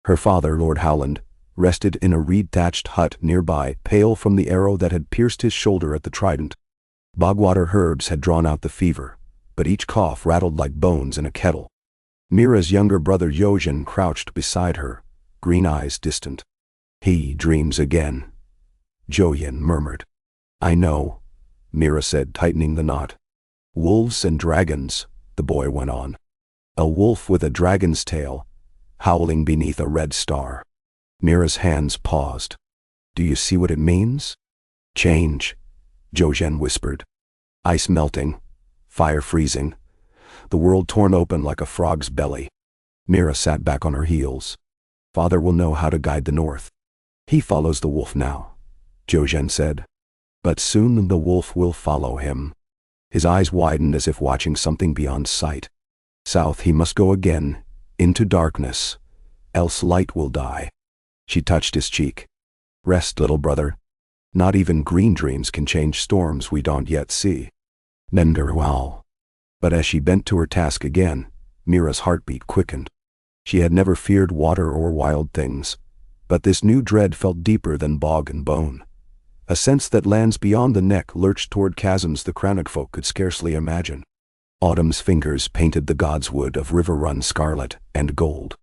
Her father, Lord Howland, rested in a reed-thatched hut nearby, pale from the arrow that had pierced his shoulder at the Trident. Bogwater herbs had drawn out the fever, but each cough rattled like bones in a kettle. Mira's younger brother Yojen crouched beside her, green eyes distant. He dreams again, Jojen murmured. I know, Mira said, tightening the knot. Wolves and dragons, the boy went on. A wolf with a dragon's tail, howling beneath a red star. Mira's hands paused. Do you see what it means? Change, Jojen whispered. Ice melting, fire freezing, the world torn open like a frog's belly. Mira sat back on her heels. Father will know how to guide the north. He follows the wolf now, Jojen said. But soon the wolf will follow him. His eyes widened as if watching something beyond sight. South he must go again, into darkness, else light will die. She touched his cheek. Rest, little brother. Not even green dreams can change storms we don't yet see. Nenderwal. But as she bent to her task again, Mira's heartbeat quickened. She had never feared water or wild things, but this new dread felt deeper than bog and bone. A sense that lands beyond the neck lurched toward chasms the Crannog folk could scarcely imagine. Autumn's fingers painted the godswood of river-run scarlet and gold.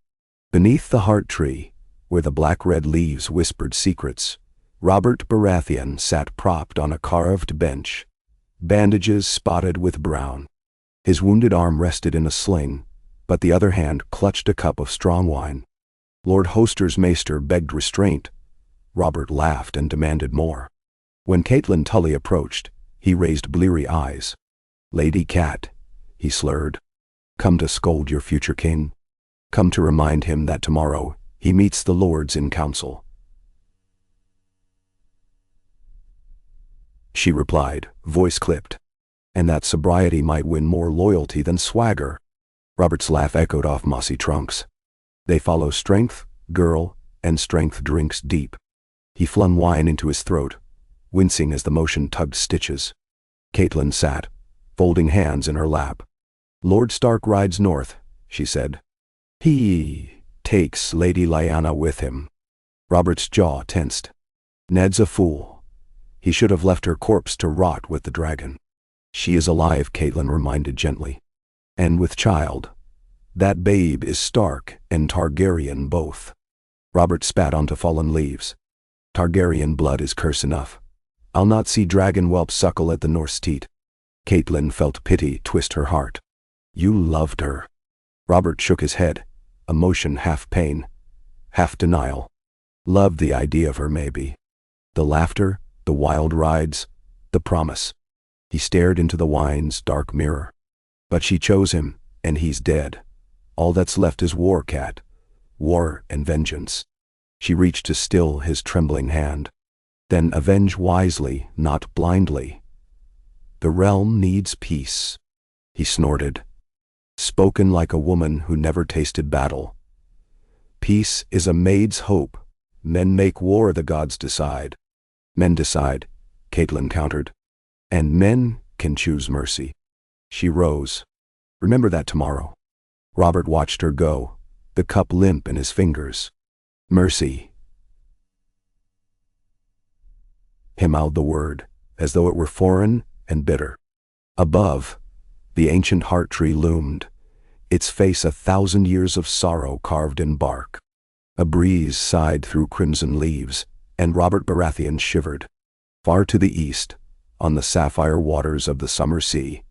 Beneath the heart tree, where the black-red leaves whispered secrets, Robert Baratheon sat propped on a carved bench, bandages spotted with brown. His wounded arm rested in a sling, but the other hand clutched a cup of strong wine. Lord Hoster's maester begged restraint. Robert laughed and demanded more. When Catelyn Tully approached, he raised bleary eyes. Lady Cat, he slurred. Come to scold your future king. Come to remind him that tomorrow he meets the lords in council. She replied, voice clipped. And that sobriety might win more loyalty than swagger. Robert's laugh echoed off mossy trunks. They follow strength, girl, and strength drinks deep. He flung wine into his throat, wincing as the motion tugged stitches. Catelyn sat, folding hands in her lap. Lord Stark rides north, she said. He takes Lady Lyanna with him. Robert's jaw tensed. Ned's a fool. He should have left her corpse to rot with the dragon. She is alive, Catelyn reminded gently. And with child. That babe is Stark and Targaryen both. Robert spat onto fallen leaves. Targaryen blood is curse enough. I'll not see dragon whelp suckle at the Norse teat. Catelyn felt pity twist her heart. You loved her. Robert shook his head, emotion half pain, half denial. Loved the idea of her, maybe. The laughter, the wild rides, the promise. He stared into the wine's dark mirror. But she chose him, and he's dead. All that's left is war, Cat. War and vengeance. She reached to still his trembling hand. Then avenge wisely, not blindly. The realm needs peace. He snorted. Spoken like a woman who never tasted battle. Peace is a maid's hope. Men make war, the gods decide. Men decide, Catelyn countered. And men can choose mercy. She rose. Remember that tomorrow. Robert watched her go, the cup limp in his fingers. Mercy. He mouthed the word, as though it were foreign and bitter. Above, the ancient heart tree loomed, its face 1,000 years of sorrow carved in bark. A breeze sighed through crimson leaves, and Robert Baratheon shivered. Far to the east, on the sapphire waters of the summer sea,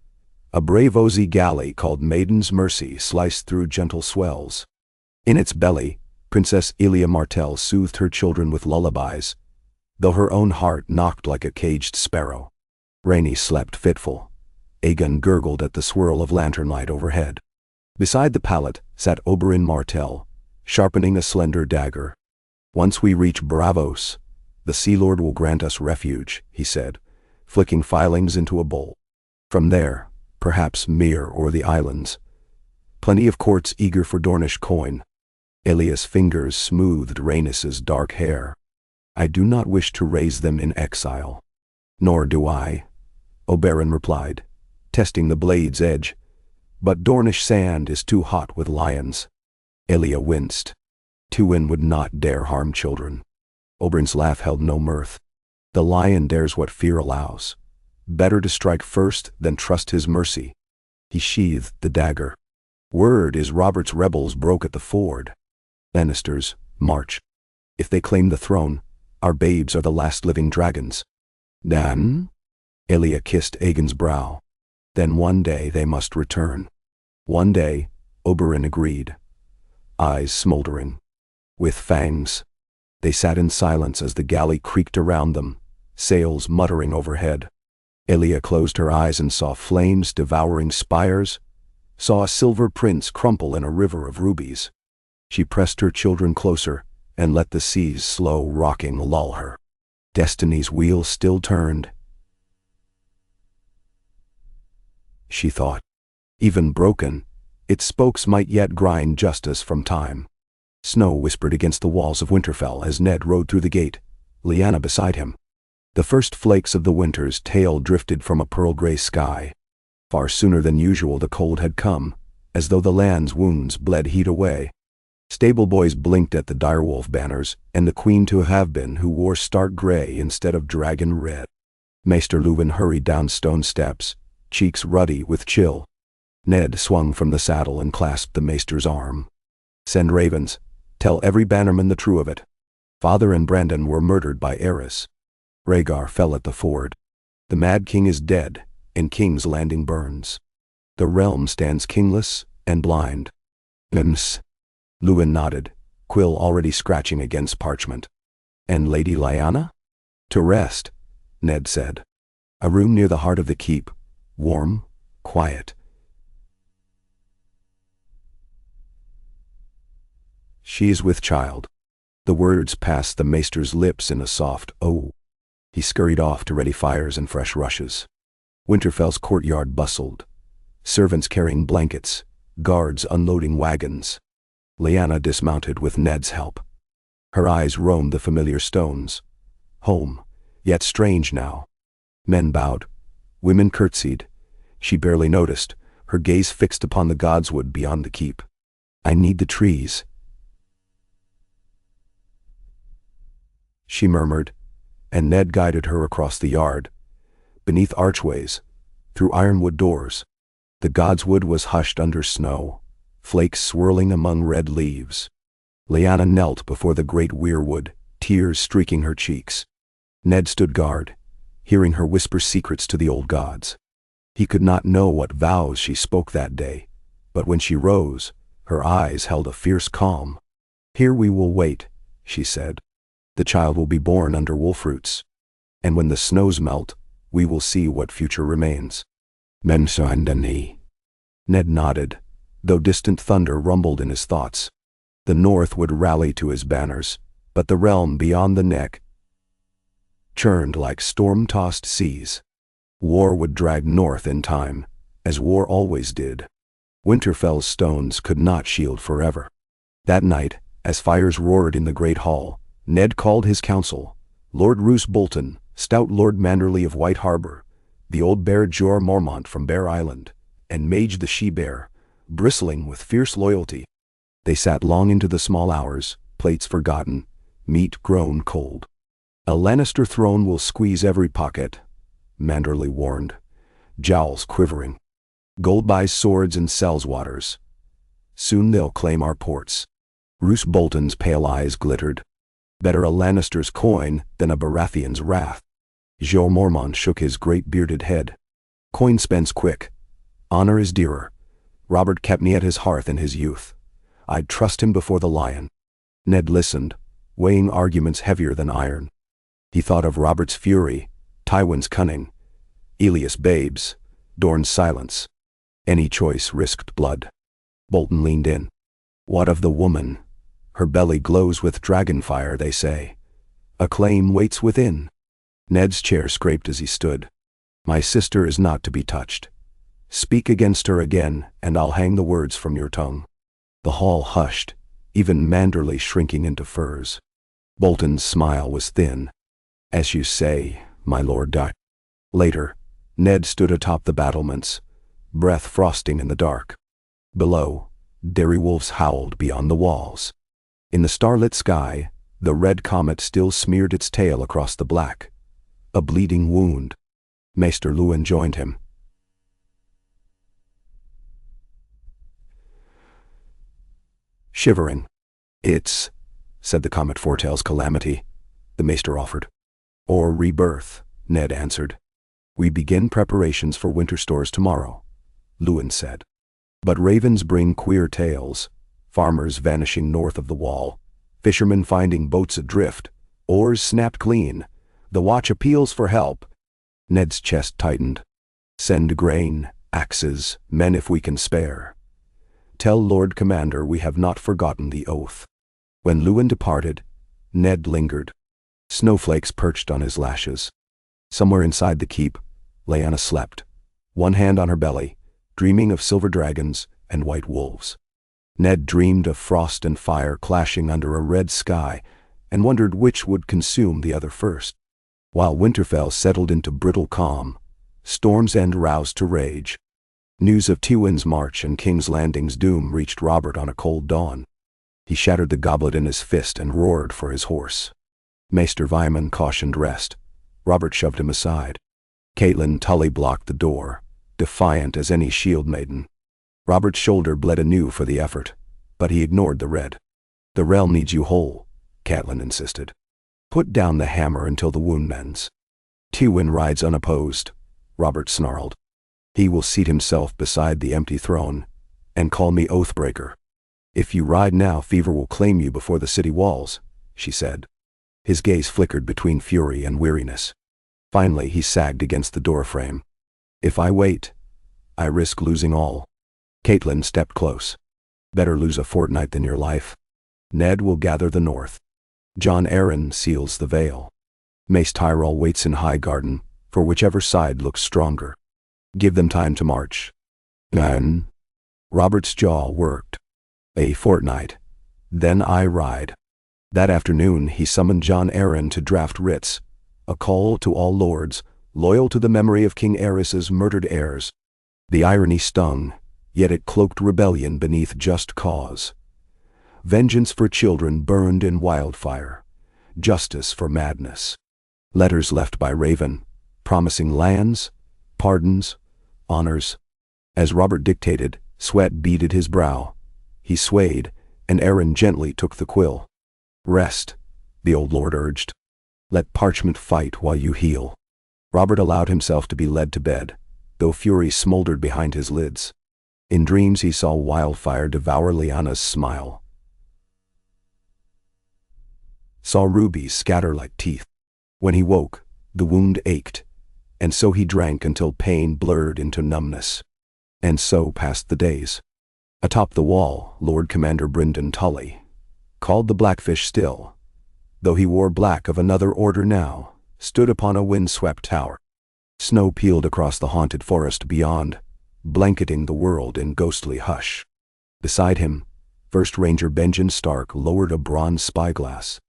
a brave Aussie galley called Maiden's Mercy sliced through gentle swells. In its belly, Princess Elia Martell soothed her children with lullabies, though her own heart knocked like a caged sparrow. Rainey slept fitful. Aegon gurgled at the swirl of lantern light overhead. Beside the pallet sat Oberyn Martell, sharpening a slender dagger. Once we reach Braavos, the Sea Lord will grant us refuge, he said, flicking filings into a bowl. From there, perhaps Myr or the islands. Plenty of courts eager for Dornish coin. Elia's fingers smoothed Rhaenys's dark hair. I do not wish to raise them in exile. Nor do I, Oberyn replied, testing the blade's edge. But Dornish sand is too hot with lions. Elia winced. Tywin would not dare harm children. Oberyn's laugh held no mirth. The lion dares what fear allows. Better to strike first than trust his mercy. He sheathed the dagger. Word is Robert's rebels broke at the ford. Lannisters, march. If they claim the throne, our babes are the last living dragons. Dan? Elia kissed Aegon's brow. Then one day they must return. One day, Oberyn agreed. Eyes smoldering. With fangs. They sat in silence as the galley creaked around them, sails muttering overhead. Elia closed her eyes and saw flames devouring spires, saw a silver prince crumple in a river of rubies. She pressed her children closer and let the sea's slow rocking lull her. Destiny's wheel still turned. She thought. Even broken, its spokes might yet grind justice from time. Snow whispered against the walls of Winterfell as Ned rode through the gate, Lyanna beside him. The first flakes of the winter's tail drifted from a pearl-gray sky. Far sooner than usual the cold had come, as though the land's wounds bled heat away. Stable boys blinked at the direwolf banners and the queen to have been who wore stark gray instead of dragon red. Maester Luwin hurried down stone steps, cheeks ruddy with chill. Ned swung from the saddle and clasped the maester's arm. Send ravens. Tell every bannerman the true of it. Father and Brandon were murdered by Eris. Rhaegar fell at the ford. The Mad King is dead, and King's Landing burns. The realm stands kingless and blind. Luwin nodded, quill already scratching against parchment. And Lady Lyanna? To rest, Ned said. A room near the heart of the keep, warm, quiet. She is with child. The words passed the maester's lips in a soft "oh." He scurried off to ready fires and fresh rushes. Winterfell's courtyard bustled. Servants carrying blankets, guards unloading wagons. Lyanna dismounted with Ned's help. Her eyes roamed the familiar stones. Home, yet strange now. Men bowed. Women curtsied. She barely noticed, her gaze fixed upon the godswood beyond the keep. I need the trees, she murmured, and Ned guided her across the yard. Beneath archways, through ironwood doors, the godswood was hushed under snow, flakes swirling among red leaves. Lyanna knelt before the great weirwood, tears streaking her cheeks. Ned stood guard, hearing her whisper secrets to the old gods. He could not know what vows she spoke that day, but when she rose, her eyes held a fierce calm. "Here we will wait," she said. "The child will be born under wolf-roots. And when the snows melt, we will see what future remains." "Mensandani." Ned nodded, though distant thunder rumbled in his thoughts. The north would rally to his banners, but the realm beyond the neck churned like storm-tossed seas. War would drag north in time, as war always did. Winterfell's stones could not shield forever. That night, as fires roared in the great hall, Ned called his council: Lord Roose Bolton, stout Lord Manderley of White Harbor, the old bear Jorah Mormont from Bear Island, and Mage the she-bear, bristling with fierce loyalty. They sat long into the small hours, plates forgotten, meat grown cold. "A Lannister throne will squeeze every pocket," Manderley warned, jowls quivering. "Gold buys swords and sells waters. Soon they'll claim our ports." Roose Bolton's pale eyes glittered. "Better a Lannister's coin than a Baratheon's wrath." Jorah Mormont shook his great bearded head. "Coin spends quick. Honor is dearer. Robert kept me at his hearth in his youth. I'd trust him before the lion." Ned listened, weighing arguments heavier than iron. He thought of Robert's fury, Tywin's cunning, Elias' babes, Dorne's silence. Any choice risked blood. Bolton leaned in. "What of the woman? Her belly glows with dragonfire, they say. A claim waits within." Ned's chair scraped as he stood. "My sister is not to be touched. Speak against her again, and I'll hang the words from your tongue." The hall hushed, even Manderley shrinking into furs. Bolton's smile was thin. "As you say, my lord." Later, Ned stood atop the battlements, breath frosting in the dark. Below, dairy wolves howled beyond the walls. In the starlit sky, the red comet still smeared its tail across the black, a bleeding wound. Maester Luwin joined him. Shivering. "It's," said the comet foretells calamity, the maester offered. "Or rebirth," Ned answered. "We begin preparations for winter stores tomorrow," Luwin said. "But ravens bring queer tales, farmers vanishing north of the wall, fishermen finding boats adrift, oars snapped clean. The watch appeals for help." Ned's chest tightened. "Send grain, axes, men if we can spare. Tell Lord Commander we have not forgotten the oath." When Luwin departed, Ned lingered. Snowflakes perched on his lashes. Somewhere inside the keep, Lyanna slept, one hand on her belly, dreaming of silver dragons and white wolves. Ned dreamed of frost and fire clashing under a red sky and wondered which would consume the other first. While Winterfell settled into brittle calm, Storm's End roused to rage. News of Tywin's march and King's Landing's doom reached Robert on a cold dawn. He shattered the goblet in his fist and roared for his horse. Maester Vyman cautioned rest. Robert shoved him aside. Catelyn Tully blocked the door, defiant as any shield maiden. Robert's shoulder bled anew for the effort, but he ignored the red. "The realm needs you whole," Catelyn insisted. "Put down the hammer until the wound mends." "Tywin rides unopposed," Robert snarled. "He will seat himself beside the empty throne and call me Oathbreaker." "If you ride now, fever will claim you before the city walls," she said. His gaze flickered between fury and weariness. Finally, he sagged against the doorframe. "If I wait, I risk losing all." Catelyn stepped close. "Better lose a fortnight than your life. Ned will gather the north. Jon Arryn seals the veil. Mace Tyrell waits in Highgarden, for whichever side looks stronger. Give them time to march." "Then?" Robert's jaw worked. "A fortnight. Then I ride." That afternoon he summoned Jon Arryn to draft writs, a call to all lords, loyal to the memory of King Aerys's murdered heirs. The irony stung, yet it cloaked rebellion beneath just cause. Vengeance for children burned in wildfire, justice for madness. Letters left by Raven, promising lands, pardons, honors. As Robert dictated, sweat beaded his brow. He swayed, and Arryn gently took the quill. "Rest," the old lord urged. "Let parchment fight while you heal." Robert allowed himself to be led to bed, though fury smoldered behind his lids. In dreams he saw wildfire devour Lyanna's smile, saw rubies scatter like teeth. When he woke, the wound ached, and so he drank until pain blurred into numbness. And so passed the days. Atop the wall, Lord Commander Brynden Tully, called the Blackfish still, though he wore black of another order now, stood upon a wind-swept tower. Snow peeled across the haunted forest beyond, blanketing the world in ghostly hush. Beside him, First Ranger Benjen Stark lowered a bronze spyglass.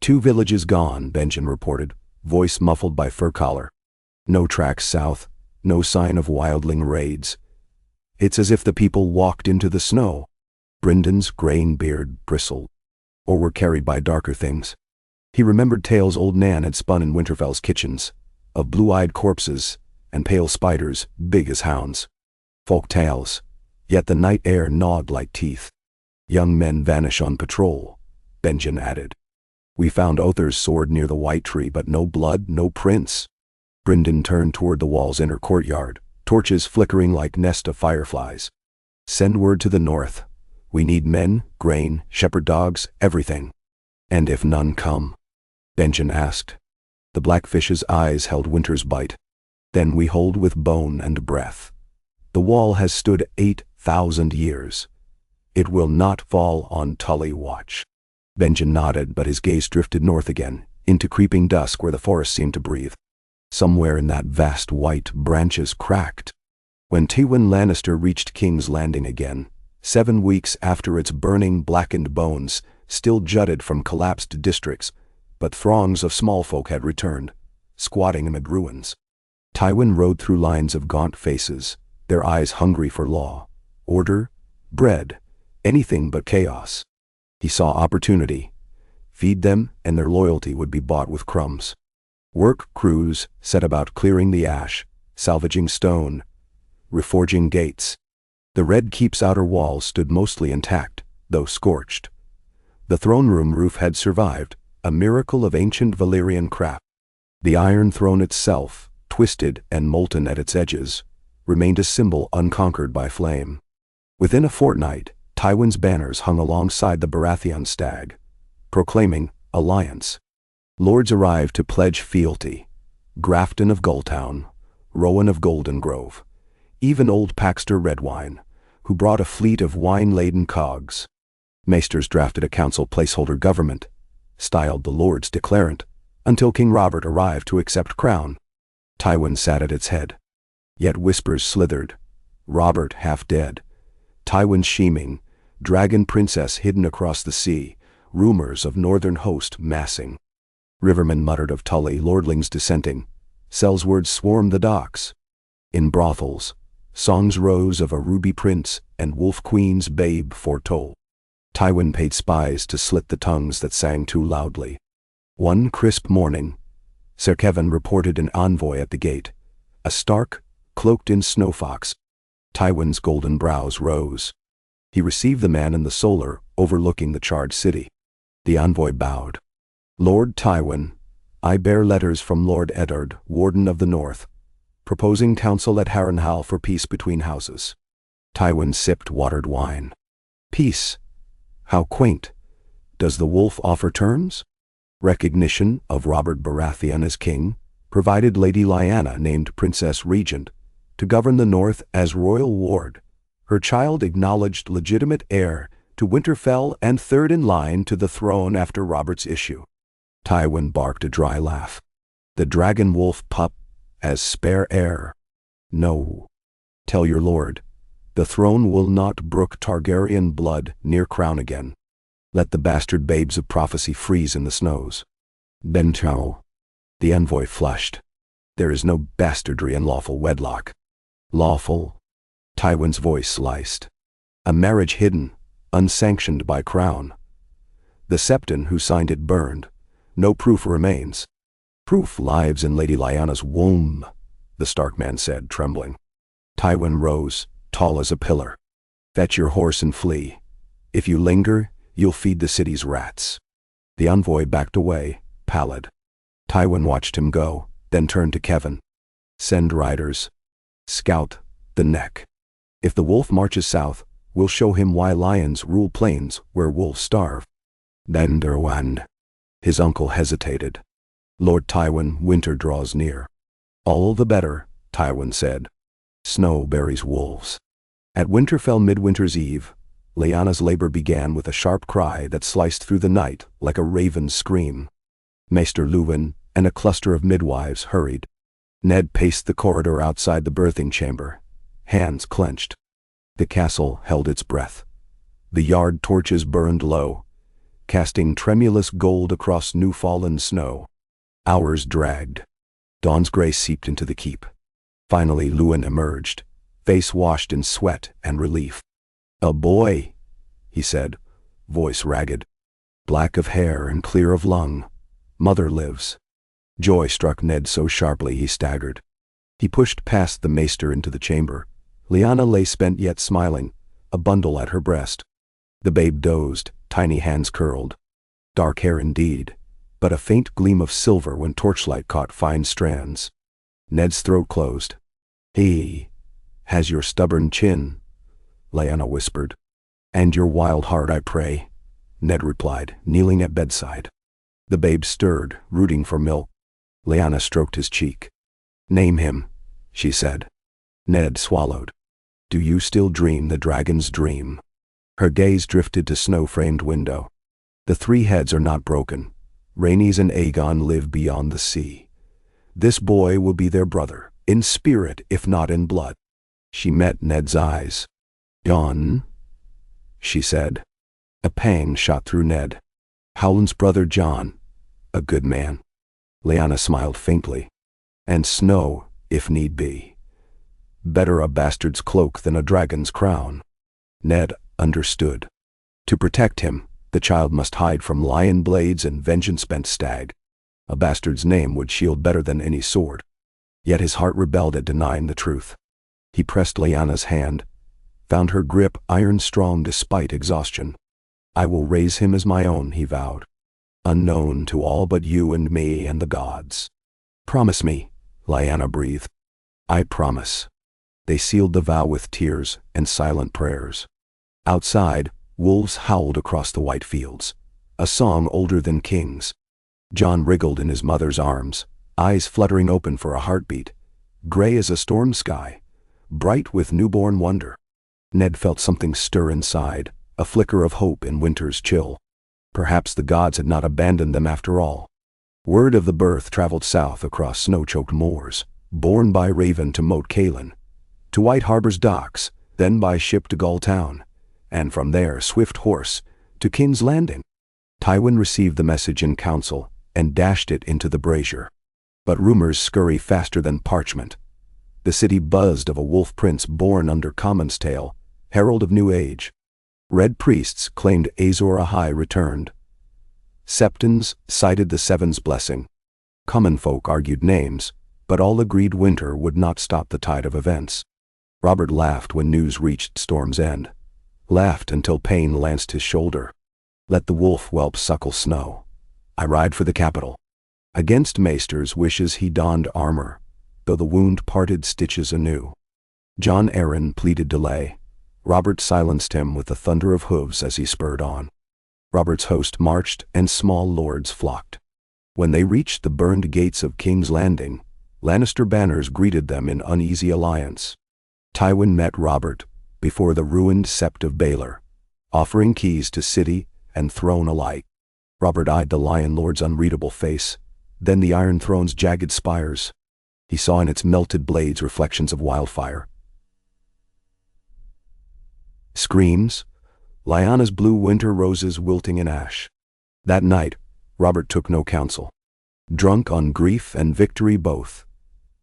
2 villages gone, Benjen reported, voice muffled by fur collar. No tracks south, no sign of wildling raids. It's as if the people walked into the snow. Brendan's graying beard bristled, or were carried by darker things. He remembered tales old Nan had spun in Winterfell's kitchens, of blue-eyed corpses and pale spiders big as hounds. Folk tales, yet the night air gnawed like teeth. Young men vanish on patrol, Benjen added. We found Other's sword near the White Tree, but no blood, no prints. Brynden turned toward the wall's inner courtyard, torches flickering like nest of fireflies. Send word to the north. We need men, grain, shepherd dogs, everything. And if none come? Benjen asked. The Blackfish's eyes held Winter's bite. Then we hold with bone and breath. The wall has stood 8,000 years. It will not fall on Tully watch. Benjen nodded, but his gaze drifted north again, into creeping dusk where the forest seemed to breathe. Somewhere in that vast white, branches cracked. When Tywin Lannister reached King's Landing again, 7 weeks after its burning, blackened bones still jutted from collapsed districts, but throngs of small folk had returned, squatting amid ruins. Tywin rode through lines of gaunt faces, their eyes hungry for law, order, bread, anything but chaos. He saw opportunity. Feed them, and their loyalty would be bought with crumbs. Work crews set about clearing the ash, salvaging stone, reforging gates. The Red Keep's outer walls stood mostly intact, though scorched. The throne room roof had survived, a miracle of ancient Valyrian craft. The Iron Throne itself, twisted and molten at its edges, remained a symbol unconquered by flame. Within a fortnight, Tywin's banners hung alongside the Baratheon stag, proclaiming alliance. Lords arrived to pledge fealty. Grafton of Gulltown, Rowan of Golden Grove, even old Paxter Redwine, who brought a fleet of wine-laden cogs. Maesters drafted a council placeholder government, styled the Lords Declarant, until King Robert arrived to accept crown. Tywin sat at its head. Yet whispers slithered. Robert half dead. Tywin scheming. Dragon princess hidden across the sea. Rumors of northern host massing. Rivermen muttered of Tully lordlings dissenting. Sellswards swarmed the docks. In brothels, songs rose of a ruby prince and wolf queen's babe foretold. Tywin paid spies to slit the tongues that sang too loudly. One crisp morning, Ser Kevan reported an envoy at the gate, a Stark, cloaked in snowfox. Tywin's golden brows rose. He received the man in the solar overlooking the charred city. The envoy bowed. Lord Tywin, I bear letters from Lord Eddard, Warden of the North, proposing council at Harrenhal for peace between houses. Tywin sipped watered wine. Peace? How quaint. Does the wolf offer terms? Recognition of Robert Baratheon as king, provided Lady Lyanna named Princess Regent, to govern the North as royal ward, her child acknowledged legitimate heir to Winterfell and third in line to the throne after Robert's issue. Tywin barked a dry laugh. The dragon wolf pup as spare heir. No. Tell your lord, the throne will not brook Targaryen blood near crown again. Let the bastard babes of prophecy freeze in the snows. Benchow. The envoy flushed. There is no bastardry in lawful wedlock. Lawful? Tywin's voice sliced. A marriage hidden, unsanctioned by crown. The septon who signed it burned. No proof remains. Proof lives in Lady Lyanna's womb, the Stark man said, trembling. Tywin rose, tall as a pillar. Fetch your horse and flee. If you linger, you'll feed the city's rats. The envoy backed away, pallid. Tywin watched him go, then turned to Kevin. "Send riders. Scout the neck. If the wolf marches south, we'll show him why lions rule plains where wolves starve." "Denderwand." His uncle hesitated. "Lord Tywin, winter draws near." "All the better," Tywin said. "Snow buries wolves." At Winterfell midwinter's eve, Lyanna's labor began with a sharp cry that sliced through the night like a raven's scream. Maester Luwin and a cluster of midwives hurried. Ned paced the corridor outside the birthing chamber, hands clenched. The castle held its breath. The yard torches burned low, casting tremulous gold across new-fallen snow. Hours dragged. Dawn's gray seeped into the keep. Finally Luwin emerged, face washed in sweat and relief. "A boy," he said, voice ragged. "Black of hair and clear of lung. Mother lives." Joy struck Ned so sharply he staggered. He pushed past the maester into the chamber. Lyanna lay spent yet smiling, a bundle at her breast. The babe dozed, tiny hands curled. Dark hair indeed, but a faint gleam of silver when torchlight caught fine strands. Ned's throat closed. "He has your stubborn chin," Lyanna whispered. "And your wild heart, I pray," Ned replied, kneeling at bedside. The babe stirred, rooting for milk. Lyanna stroked his cheek. "Name him," she said. Ned swallowed. "Do you still dream the dragon's dream?" Her gaze drifted to snow-framed window. "The three heads are not broken. Rhaenys and Aegon live beyond the sea. This boy will be their brother, in spirit if not in blood." She met Ned's eyes. "Jon," she said. A pang shot through Ned. "Howland's brother Jon, a good man." Lyanna smiled faintly. "And snow, if need be. Better a bastard's cloak than a dragon's crown." Ned understood. To protect him, the child must hide from lion blades and vengeance-bent stag. A bastard's name would shield better than any sword. Yet his heart rebelled at denying the truth. He pressed Lyanna's hand, found her grip iron-strong despite exhaustion. "I will raise him as my own," he vowed. "Unknown to all but you and me and the gods." "Promise me," Lyanna breathed. "I promise." They sealed the vow with tears and silent prayers. Outside, wolves howled across the white fields, a song older than kings. Jon wriggled in his mother's arms, eyes fluttering open for a heartbeat, gray as a storm sky, bright with newborn wonder. Ned felt something stir inside, a flicker of hope in winter's chill. Perhaps the gods had not abandoned them after all. Word of the birth traveled south across snow-choked moors, borne by raven to Moat Cailin, to White Harbor's docks, then by ship to Gull Town, and from there swift horse to King's Landing. Tywin received the message in council and dashed it into the brazier. But rumors scurry faster than parchment. The city buzzed of a wolf prince born under Common's tale, herald of new age. Red priests claimed Azor Ahai returned. Septons cited the Seven's blessing. Common folk argued names, but all agreed winter would not stop the tide of events. Robert laughed when news reached Storm's End. Laughed until pain lanced his shoulder. "Let the wolf whelp suckle snow. I ride for the capital." Against Maester's wishes he donned armor, though the wound parted stitches anew. Jon Arryn pleaded delay. Robert silenced him with the thunder of hooves as he spurred on. Robert's host marched and small lords flocked. When they reached the burned gates of King's Landing, Lannister banners greeted them in uneasy alliance. Tywin met Robert before the ruined sept of Baelor, offering keys to city and throne alike. Robert eyed the Lion Lord's unreadable face, then the Iron Throne's jagged spires. He saw in its melted blades reflections of wildfire. Screams, Lyanna's blue winter roses wilting in ash. That night, Robert took no counsel. Drunk on grief and victory both,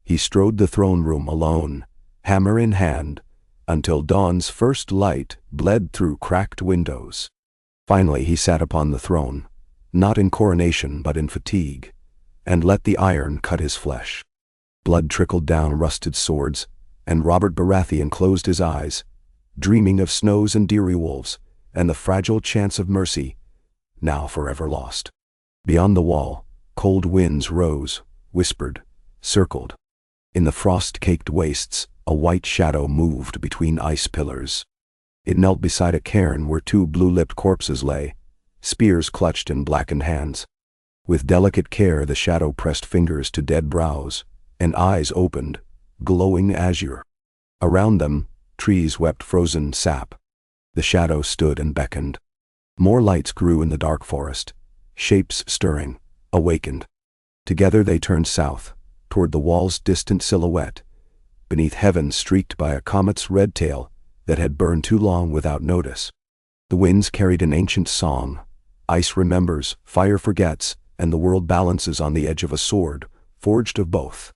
he strode the throne room alone, hammer in hand, until dawn's first light bled through cracked windows. Finally he sat upon the throne, not in coronation but in fatigue, and let the iron cut his flesh. Blood trickled down rusted swords, and Robert Baratheon closed his eyes, dreaming of snows and deery wolves, and the fragile chance of mercy, now forever lost. Beyond the wall, cold winds rose, whispered, circled. In the frost-caked wastes, a white shadow moved between ice pillars. It knelt beside a cairn where two blue-lipped corpses lay, spears clutched in blackened hands. With delicate care the shadow pressed fingers to dead brows, and eyes opened, glowing azure. Around them, trees wept frozen sap. The shadow stood and beckoned. More lights grew in the dark forest, shapes stirring, awakened. Together they turned south, toward the wall's distant silhouette, beneath heaven streaked by a comet's red tail that had burned too long without notice. The winds carried an ancient song. Ice remembers, fire forgets, and the world balances on the edge of a sword, forged of both.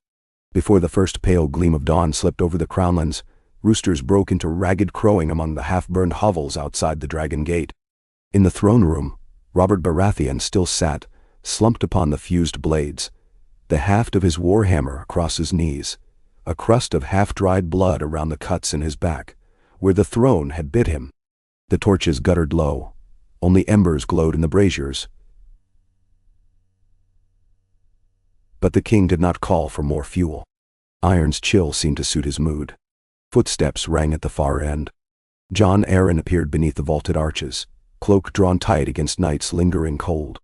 Before the first pale gleam of dawn slipped over the crownlands, roosters broke into ragged crowing among the half-burned hovels outside the Dragon Gate. In the throne room, Robert Baratheon still sat, slumped upon the fused blades, the haft of his warhammer across his knees, a crust of half-dried blood around the cuts in his back, where the throne had bit him. The torches guttered low. Only embers glowed in the braziers. But the king did not call for more fuel. Iron's chill seemed to suit his mood. Footsteps rang at the far end. Jon Arryn appeared beneath the vaulted arches, cloak drawn tight against night's lingering cold.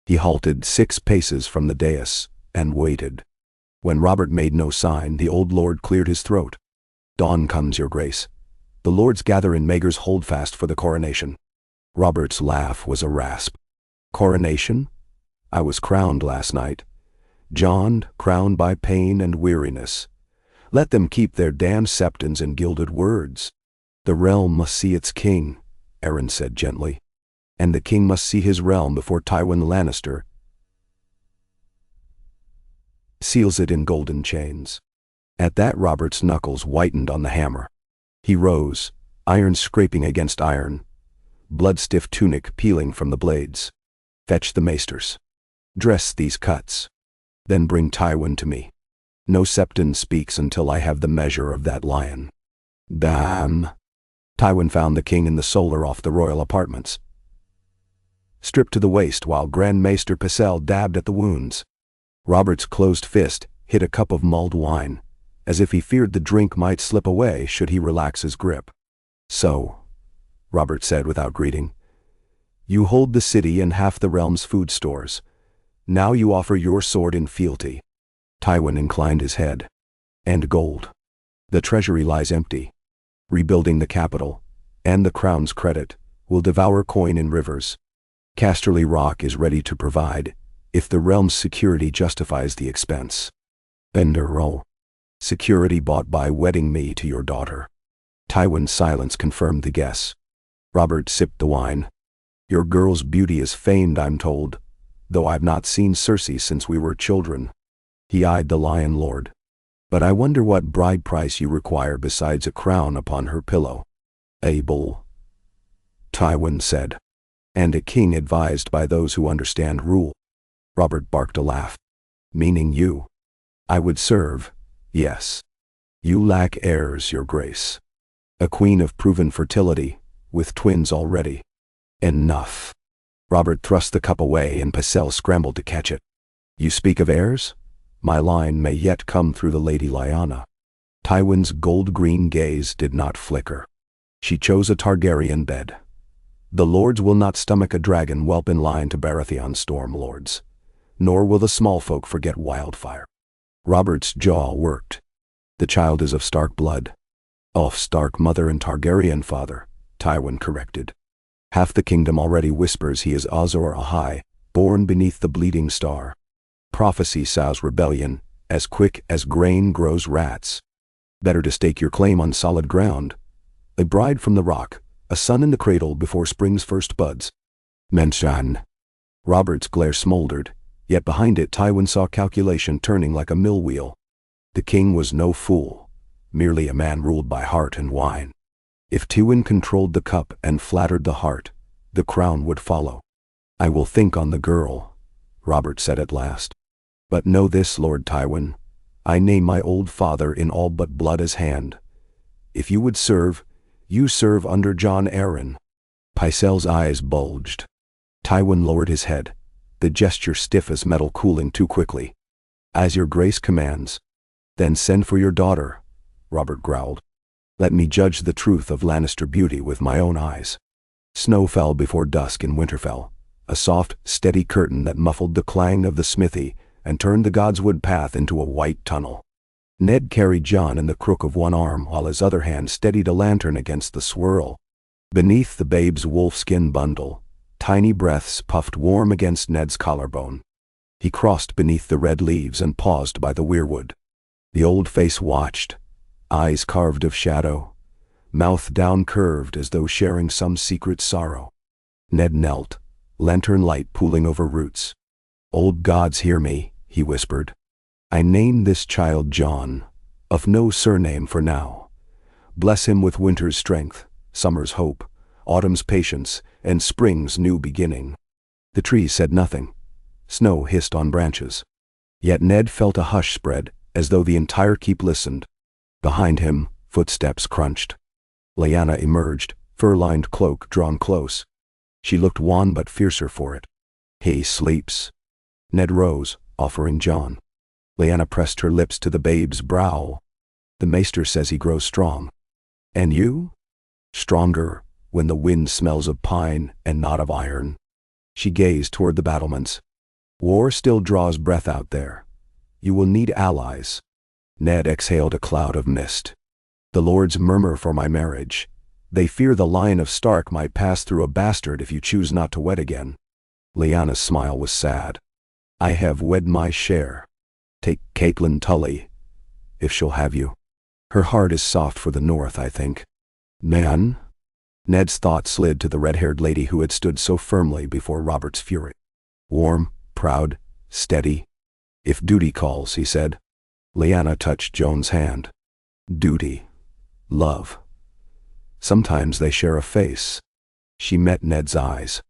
He halted 6 paces from the dais, and waited. When Robert made no sign, the old lord cleared his throat. "Dawn comes, your grace. The lords gather in Maegor's holdfast for the coronation." Robert's laugh was a rasp. "Coronation? I was crowned last night. Jon, crowned by pain and weariness. Let them keep their damned septons and gilded words. The realm must see its king," Arryn said gently. "And the king must see his realm before Tywin Lannister seals it in golden chains." At that Robert's knuckles whitened on the hammer. He rose, iron scraping against iron, blood-stiff tunic peeling from the blades. "Fetch the maesters. Dress these cuts. Then bring Tywin to me. No septon speaks until I have the measure of that lion." "Damn." Tywin found the king in the solar off the royal apartments, stripped to the waist while Grand Maester Pycelle dabbed at the wounds. Robert's closed fist hit a cup of mulled wine, as if he feared the drink might slip away should he relax his grip. "So," Robert said without greeting, "you hold the city and half the realm's food stores. Now you offer your sword in fealty." Tywin inclined his head. "And gold. The treasury lies empty. Rebuilding the capital, and the crown's credit, will devour coin in rivers. Casterly Rock is ready to provide, if the realm's security justifies the expense. Bender roll. Security bought by wedding me to your daughter." Tywin's silence confirmed the guess. Robert sipped the wine. "Your girl's beauty is famed, I'm told, though I've not seen Cersei since we were children." He eyed the Lion Lord. "But I wonder what bride price you require besides a crown upon her pillow." "A bull," Tywin said. "And a king advised by those who understand rule." Robert barked a laugh. "Meaning you. I would serve, yes. You lack heirs, your grace. A queen of proven fertility, with twins already." "Enough." Robert thrust the cup away and Pycelle scrambled to catch it. "You speak of heirs? My line may yet come through the Lady Lyanna." Tywin's gold-green gaze did not flicker. "She chose a Targaryen bed. The lords will not stomach a dragon whelp in line to Baratheon's storm lords, nor will the small folk forget wildfire." Robert's jaw worked. "The child is of Stark blood." "Of Stark mother and Targaryen father," Tywin corrected. "Half the kingdom already whispers he is Azor Ahai, born beneath the bleeding star. Prophecy sows rebellion, as quick as grain grows rats. Better to stake your claim on solid ground. A bride from the rock, a son in the cradle before spring's first buds." "Menshan." Robert's glare smoldered, yet behind it Tywin saw calculation turning like a mill wheel. The king was no fool, merely a man ruled by heart and wine. If Tywin controlled the cup and flattered the heart, the crown would follow. "I will think on the girl," Robert said at last. "But know this, Lord Tywin, I name my old father in all but blood as hand. If you would serve, you serve under Jon Arryn." Pycelle's eyes bulged. Tywin lowered his head, the gesture stiff as metal cooling too quickly. As your grace commands. Then send for your daughter, Robert growled. Let me judge the truth of Lannister beauty with my own eyes. Snow fell before dusk in Winterfell, a soft, steady curtain that muffled the clang of the smithy and turned the Godswood path into a white tunnel. Ned carried Jon in the crook of one arm while his other hand steadied a lantern against the swirl. Beneath the babe's wolfskin bundle, tiny breaths puffed warm against Ned's collarbone. He crossed beneath the red leaves and paused by the weirwood. The old face watched, eyes carved of shadow, mouth down-curved as though sharing some secret sorrow. Ned knelt, lantern light pooling over roots. Old gods hear me, he whispered. I name this child Jon, of no surname for now. Bless him with winter's strength, summer's hope, autumn's patience, and spring's new beginning. The trees said nothing. Snow hissed on branches. Yet Ned felt a hush spread, as though the entire keep listened. Behind him, footsteps crunched. Lyanna emerged, fur-lined cloak drawn close. She looked wan but fiercer for it. He sleeps. Ned rose, offering Jon. Lyanna pressed her lips to the babe's brow. The maester says he grows strong. And you? Stronger, when the wind smells of pine and not of iron. She gazed toward the battlements. War still draws breath out there. You will need allies. Ned exhaled a cloud of mist. The lords murmur for my marriage. They fear the Lion of Stark might pass through a bastard if you choose not to wed again. Lyanna's smile was sad. I have wed my share. Take Caitlin Tully, if she'll have you. Her heart is soft for the north, I think. Man? Ned's thought slid to the red-haired lady who had stood so firmly before Robert's fury. Warm, proud, steady. If duty calls, he said. Lyanna touched Jon's hand. Duty. Love. Sometimes they share a face. She met Ned's eyes.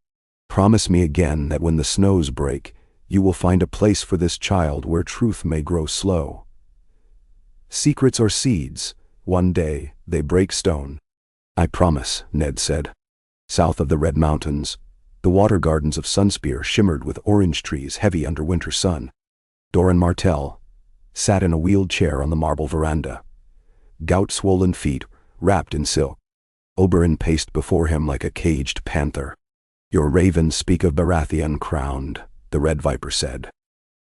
Promise me again that when the snows break, you will find a place for this child where truth may grow slow. Secrets are seeds. One day, they break stone. I promise, Ned said. South of the Red Mountains, the water gardens of Sunspear shimmered with orange trees heavy under winter sun. Doran Martell sat in a wheeled chair on the marble veranda. Gout-swollen feet, wrapped in silk. Oberyn paced before him like a caged panther. Your ravens speak of Baratheon crowned, the Red Viper said.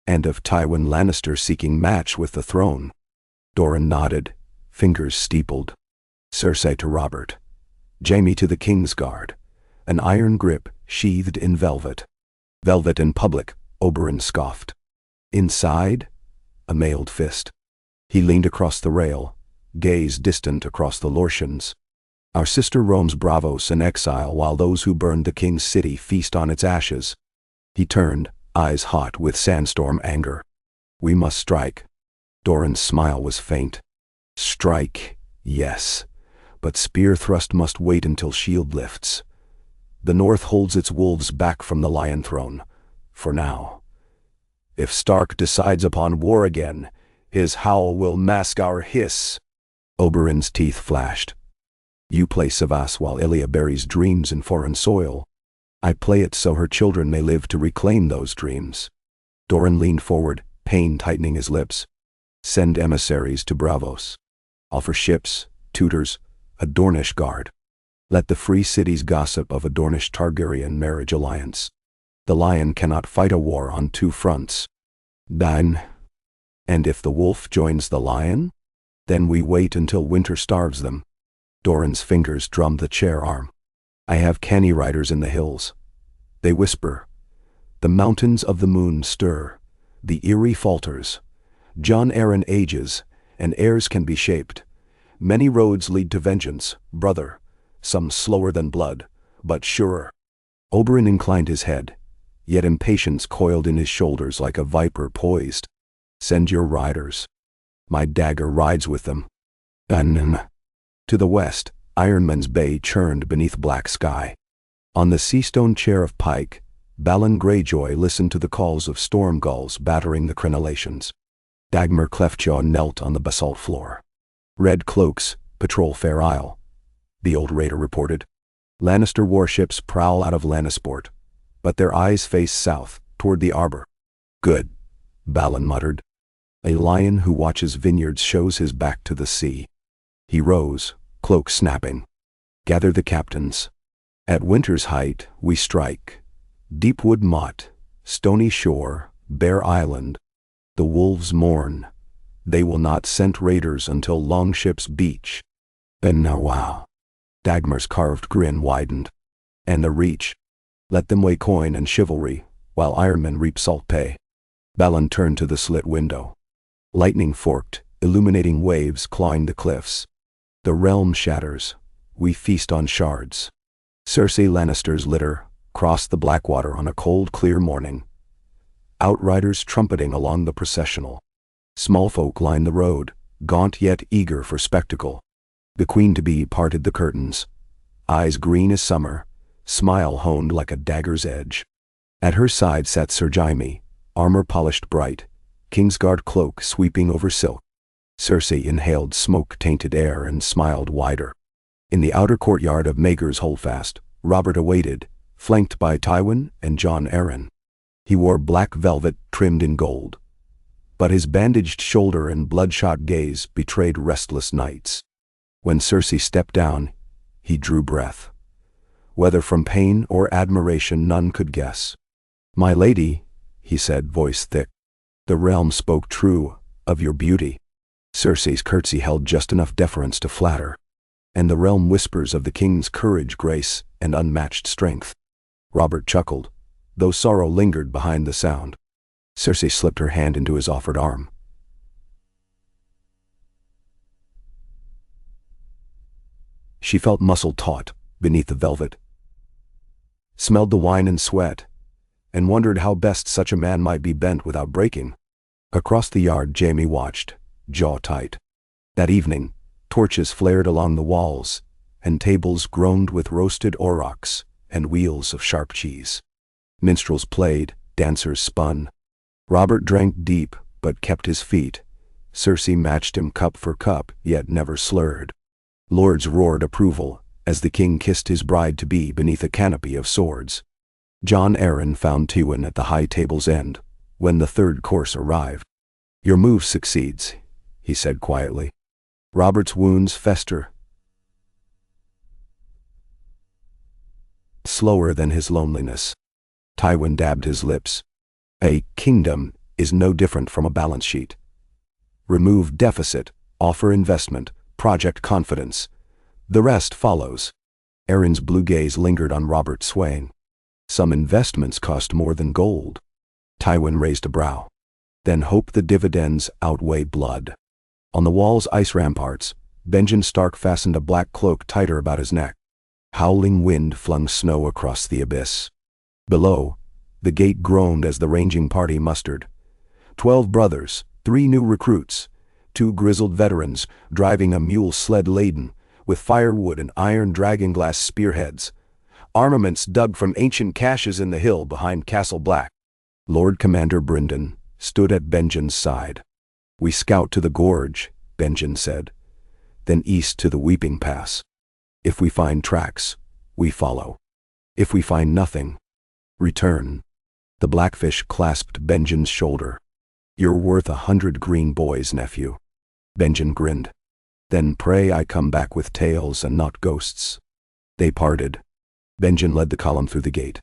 And of Tywin Lannister seeking match with the throne. Doran nodded, fingers steepled. Cersei to Robert. Jaime to the Kingsguard. An iron grip sheathed in velvet. Velvet in public, Oberyn scoffed. Inside, a mailed fist. He leaned across the rail, gaze distant across the Lortians. Our sister roams Braavos in exile while those who burned the king's city feast on its ashes. He turned, eyes hot with sandstorm anger. We must strike. Doran's smile was faint. Strike, yes, but spear thrust must wait until shield lifts. The north holds its wolves back from the Lion Throne, for now. If Stark decides upon war again, his howl will mask our hiss. Oberyn's teeth flashed. You play Savas while Ilya buries dreams in foreign soil. I play it so her children may live to reclaim those dreams. Doran leaned forward, pain tightening his lips. Send emissaries to Braavos. Offer ships, tutors, a Dornish guard. Let the free cities gossip of a Dornish Targaryen marriage alliance. The lion cannot fight a war on two fronts. Dine. And if the wolf joins the lion? Then we wait until winter starves them. Doran's fingers drummed the chair arm. I have canny riders in the hills. They whisper. The mountains of the moon stir. The Eyrie falters. Jon Arryn ages, and heirs can be shaped. Many roads lead to vengeance, brother. Some slower than blood, but surer. Oberyn inclined his head, yet impatience coiled in his shoulders like a viper poised. Send your riders. My dagger rides with them. To the west, Ironman's Bay churned beneath black sky. On the seastone chair of Pike, Balon Greyjoy listened to the calls of storm gulls battering the crenellations. Dagmar Cleftjaw knelt on the basalt floor. Red cloaks patrol Fair Isle, the old raider reported. Lannister warships prowl out of Lannisport, but their eyes face south, toward the arbor. Good, Balon muttered. A lion who watches vineyards shows his back to the sea. He rose, cloak snapping. Gather the captains. At winter's height we strike. Deep wood motte, stony shore, bare island. The wolves mourn. They will not scent raiders until longships beach. And now wow. Dagmar's carved grin widened. And the reach. Let them weigh coin and chivalry, while ironmen reap salt pay. Balon turned to the slit window. Lightning forked, illuminating waves clawing the cliffs. The realm shatters. We feast on shards. Cersei Lannister's litter crossed the Blackwater on a cold, clear morning. Outriders trumpeting along the processional. Small folk lined the road, gaunt yet eager for spectacle. The queen-to-be parted the curtains. Eyes green as summer, smile honed like a dagger's edge. At her side sat Sir Jaime, armor polished bright, Kingsguard cloak sweeping over silk. Cersei inhaled smoke-tainted air and smiled wider. In the outer courtyard of Maegor's Holdfast, Robert awaited, flanked by Tywin and Jon Arryn. He wore black velvet trimmed in gold. But his bandaged shoulder and bloodshot gaze betrayed restless nights. When Cersei stepped down, he drew breath. Whether from pain or admiration none could guess. "My lady," he said, voice thick, "the realm spoke true of your beauty." Cersei's curtsy held just enough deference to flatter. And the realm whispers of the king's courage, grace, and unmatched strength. Robert chuckled, though sorrow lingered behind the sound. Cersei slipped her hand into his offered arm. She felt muscle taut beneath the velvet, smelled the wine and sweat, and wondered how best such a man might be bent without breaking. Across the yard Jaime watched, jaw tight. That evening, torches flared along the walls, and tables groaned with roasted aurochs and wheels of sharp cheese. Minstrels played, dancers spun. Robert drank deep, but kept his feet. Cersei matched him cup for cup, yet never slurred. Lords roared approval, as the king kissed his bride-to-be beneath a canopy of swords. Jon Arryn found Tywin at the high table's end, when the third course arrived. "Your move succeeds," he said quietly. Robert's wounds fester slower than his loneliness. Tywin dabbed his lips. "A kingdom is no different from a balance sheet. Remove deficit, offer investment, project confidence. The rest follows." Arryn's blue gaze lingered on Robert, swaying. "Some investments cost more than gold." Tywin raised a brow. "Then hope the dividends outweigh blood." On the wall's ice ramparts, Benjen Stark fastened a black cloak tighter about his neck. Howling wind flung snow across the abyss. Below, the gate groaned as the ranging party mustered. 12 brothers, 3 new recruits, 2 grizzled veterans driving a mule sled laden with firewood and iron dragonglass spearheads. Armaments dug from ancient caches in the hill behind Castle Black. Lord Commander Brynden stood at Benjen's side. "We scout to the gorge," Benjen said, "then east to the Weeping Pass. If we find tracks, we follow. If we find nothing, return." The Blackfish clasped Benjen's shoulder. "You're worth 100 green boys, nephew." Benjen grinned. "Then pray I come back with tales and not ghosts." They parted. Benjen led the column through the gate.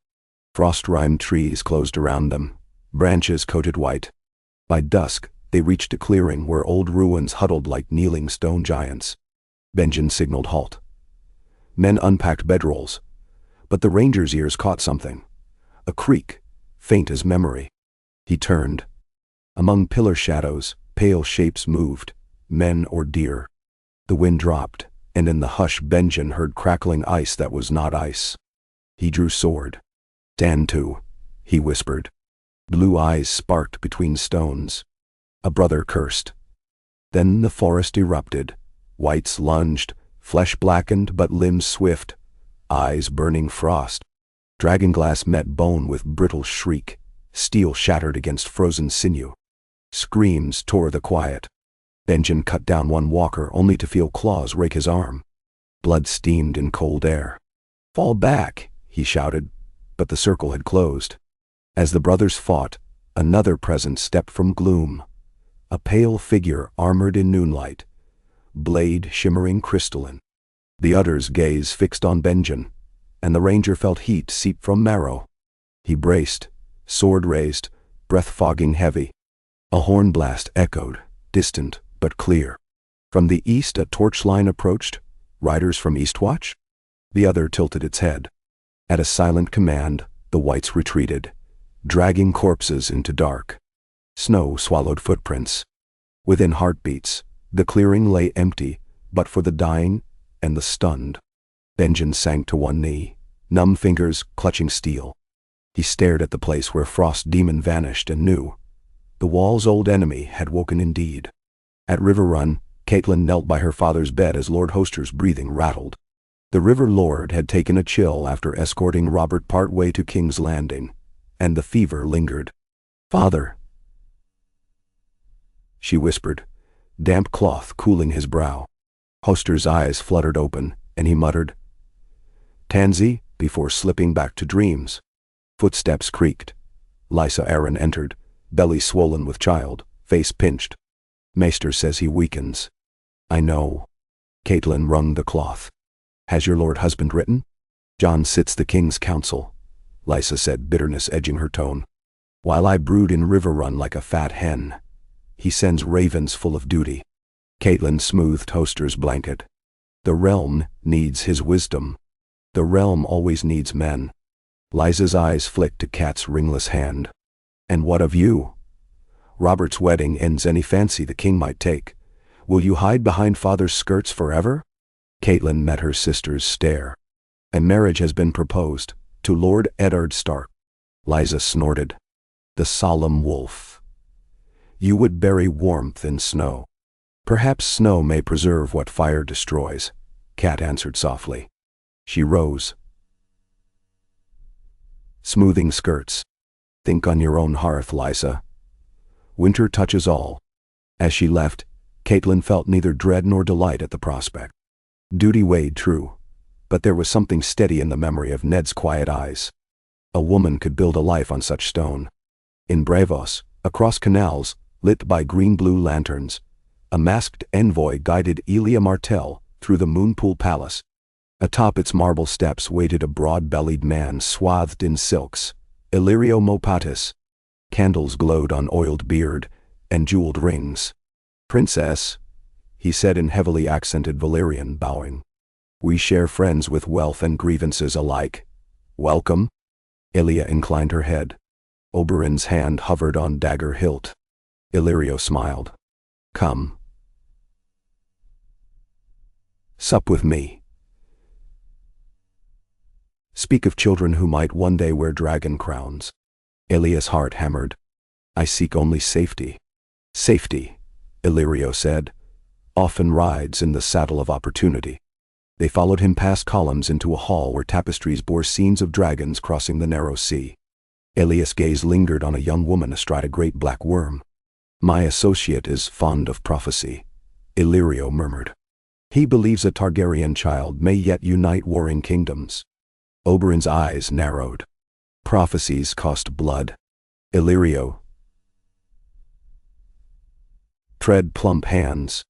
Frost-rimed trees closed around them, branches coated white. By dusk, they reached a clearing where old ruins huddled like kneeling stone giants. Benjen signaled halt. Men unpacked bedrolls, but the ranger's ears caught something. A creak, faint as memory. He turned. Among pillar shadows, pale shapes moved, men or deer. The wind dropped, and in the hush Benjen heard crackling ice that was not ice. He drew sword. "Stand to," he whispered. Blue eyes sparked between stones. A brother cursed. Then the forest erupted. Whites lunged, flesh blackened but limbs swift, eyes burning frost. Dragonglass met bone with brittle shriek, steel shattered against frozen sinew. Screams tore the quiet. Benjen cut down one walker only to feel claws rake his arm. Blood steamed in cold air. "Fall back," he shouted, but the circle had closed. As the brothers fought, another presence stepped from gloom. a pale figure armored in noonlight, blade shimmering crystalline. The other's gaze fixed on Benjen, and the ranger felt heat seep from marrow. He braced, sword raised, breath fogging heavy. A horn blast echoed, distant but clear. From the east a torchline approached. Riders from Eastwatch? The other tilted its head. At a silent command, the whites retreated, dragging corpses into dark. Snow swallowed footprints. Within heartbeats, the clearing lay empty, but for the dying and the stunned. Benjen sank to one knee, numb fingers clutching steel. He stared at the place where Frost Demon vanished and knew the wall's old enemy had woken indeed. At River Run, Caitlin knelt by her father's bed as Lord Hoster's breathing rattled. The River Lord had taken a chill after escorting Robert part way to King's Landing, and the fever lingered. "Father," she whispered, damp cloth cooling his brow. Hoster's eyes fluttered open, and he muttered, "Tansy," before slipping back to dreams. Footsteps creaked. Lysa Arryn entered, belly swollen with child, face pinched. "Maester says he weakens." "I know." Caitlin wrung the cloth. "Has your lord husband written?" "John sits the king's council," Lysa said, bitterness edging her tone. "While I brood in River Run like a fat hen, he sends ravens full of duty." Caitlin smoothed Hoster's blanket. "The realm needs his wisdom. The realm always needs men." Lysa's eyes flicked to Kat's ringless hand. "And what of you? Robert's wedding ends any fancy the king might take. Will you hide behind father's skirts forever?" Caitlin met her sister's stare. "A marriage has been proposed, to Lord Eddard Stark." Lysa snorted. "The solemn wolf. You would bury warmth in snow." "Perhaps snow may preserve what fire destroys," Kat answered softly. She rose, smoothing skirts. "Think on your own hearth, Lysa. Winter touches all." As she left, Caitlin felt neither dread nor delight at the prospect. Duty weighed true, but there was something steady in the memory of Ned's quiet eyes. A woman could build a life on such stone. In Bravos, across canals, lit by green-blue lanterns, a masked envoy guided Elia Martell through the Moonpool Palace. Atop its marble steps waited a broad-bellied man swathed in silks, Illyrio Mopatis. Candles glowed on oiled beard and jeweled rings. "Princess," he said in heavily accented Valyrian, bowing. "We share friends with wealth and grievances alike. Welcome." Ilia inclined her head. Oberyn's hand hovered on dagger hilt. Illyrio smiled. "Come. Sup with me. Speak of children who might one day wear dragon crowns." Ilia's heart hammered. "I seek only safety." "Safety," Illyrio said, "often rides in the saddle of opportunity." They followed him past columns into a hall where tapestries bore scenes of dragons crossing the narrow sea. Ilia's gaze lingered on a young woman astride a great black worm. "My associate is fond of prophecy," Illyrio murmured. "He believes a Targaryen child may yet unite warring kingdoms." Oberyn's eyes narrowed. "Prophecies cost blood, Illyrio. Tread plump hands.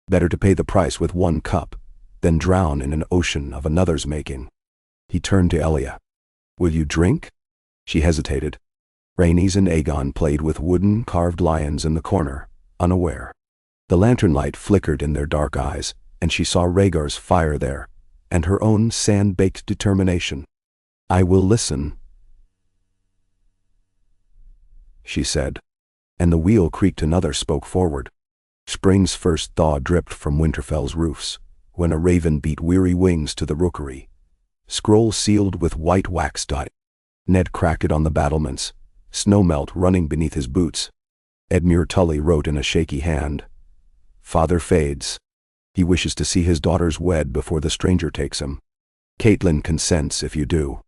Better to pay the price with one cup than drown in an ocean of another's making." He turned to Elia. "Will you drink?" She hesitated. Rhaenys and Aegon played with wooden carved lions in the corner, unaware. The lantern light flickered in their dark eyes, and she saw Rhaegar's fire there, and her own sand-baked determination. "I will listen," she said, and the wheel creaked. Another spoke forward. Spring's first thaw dripped from Winterfell's roofs, when a raven beat weary wings to the rookery. Scroll sealed with white wax dot. Ned cracked it on the battlements, snowmelt running beneath his boots. Edmure Tully wrote in a shaky hand, "Father fades. He wishes to see his daughters wed before the stranger takes him. Caitlin consents if you do."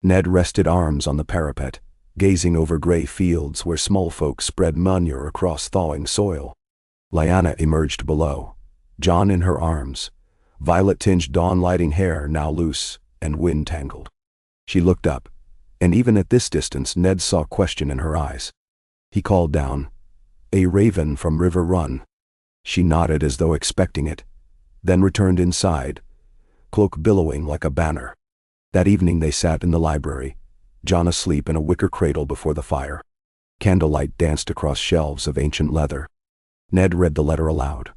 Ned rested arms on the parapet, gazing over gray fields where small folk spread manure across thawing soil. Lyanna emerged below, Jon in her arms, violet-tinged dawn-lighting hair now loose and wind-tangled. She looked up, and even at this distance Ned saw question in her eyes. He called down, "A raven from River Run." She nodded as though expecting it, then returned inside, cloak billowing like a banner. That evening they sat in the library, Jon asleep in a wicker cradle before the fire. Candlelight danced across shelves of ancient leather. Ned read the letter aloud.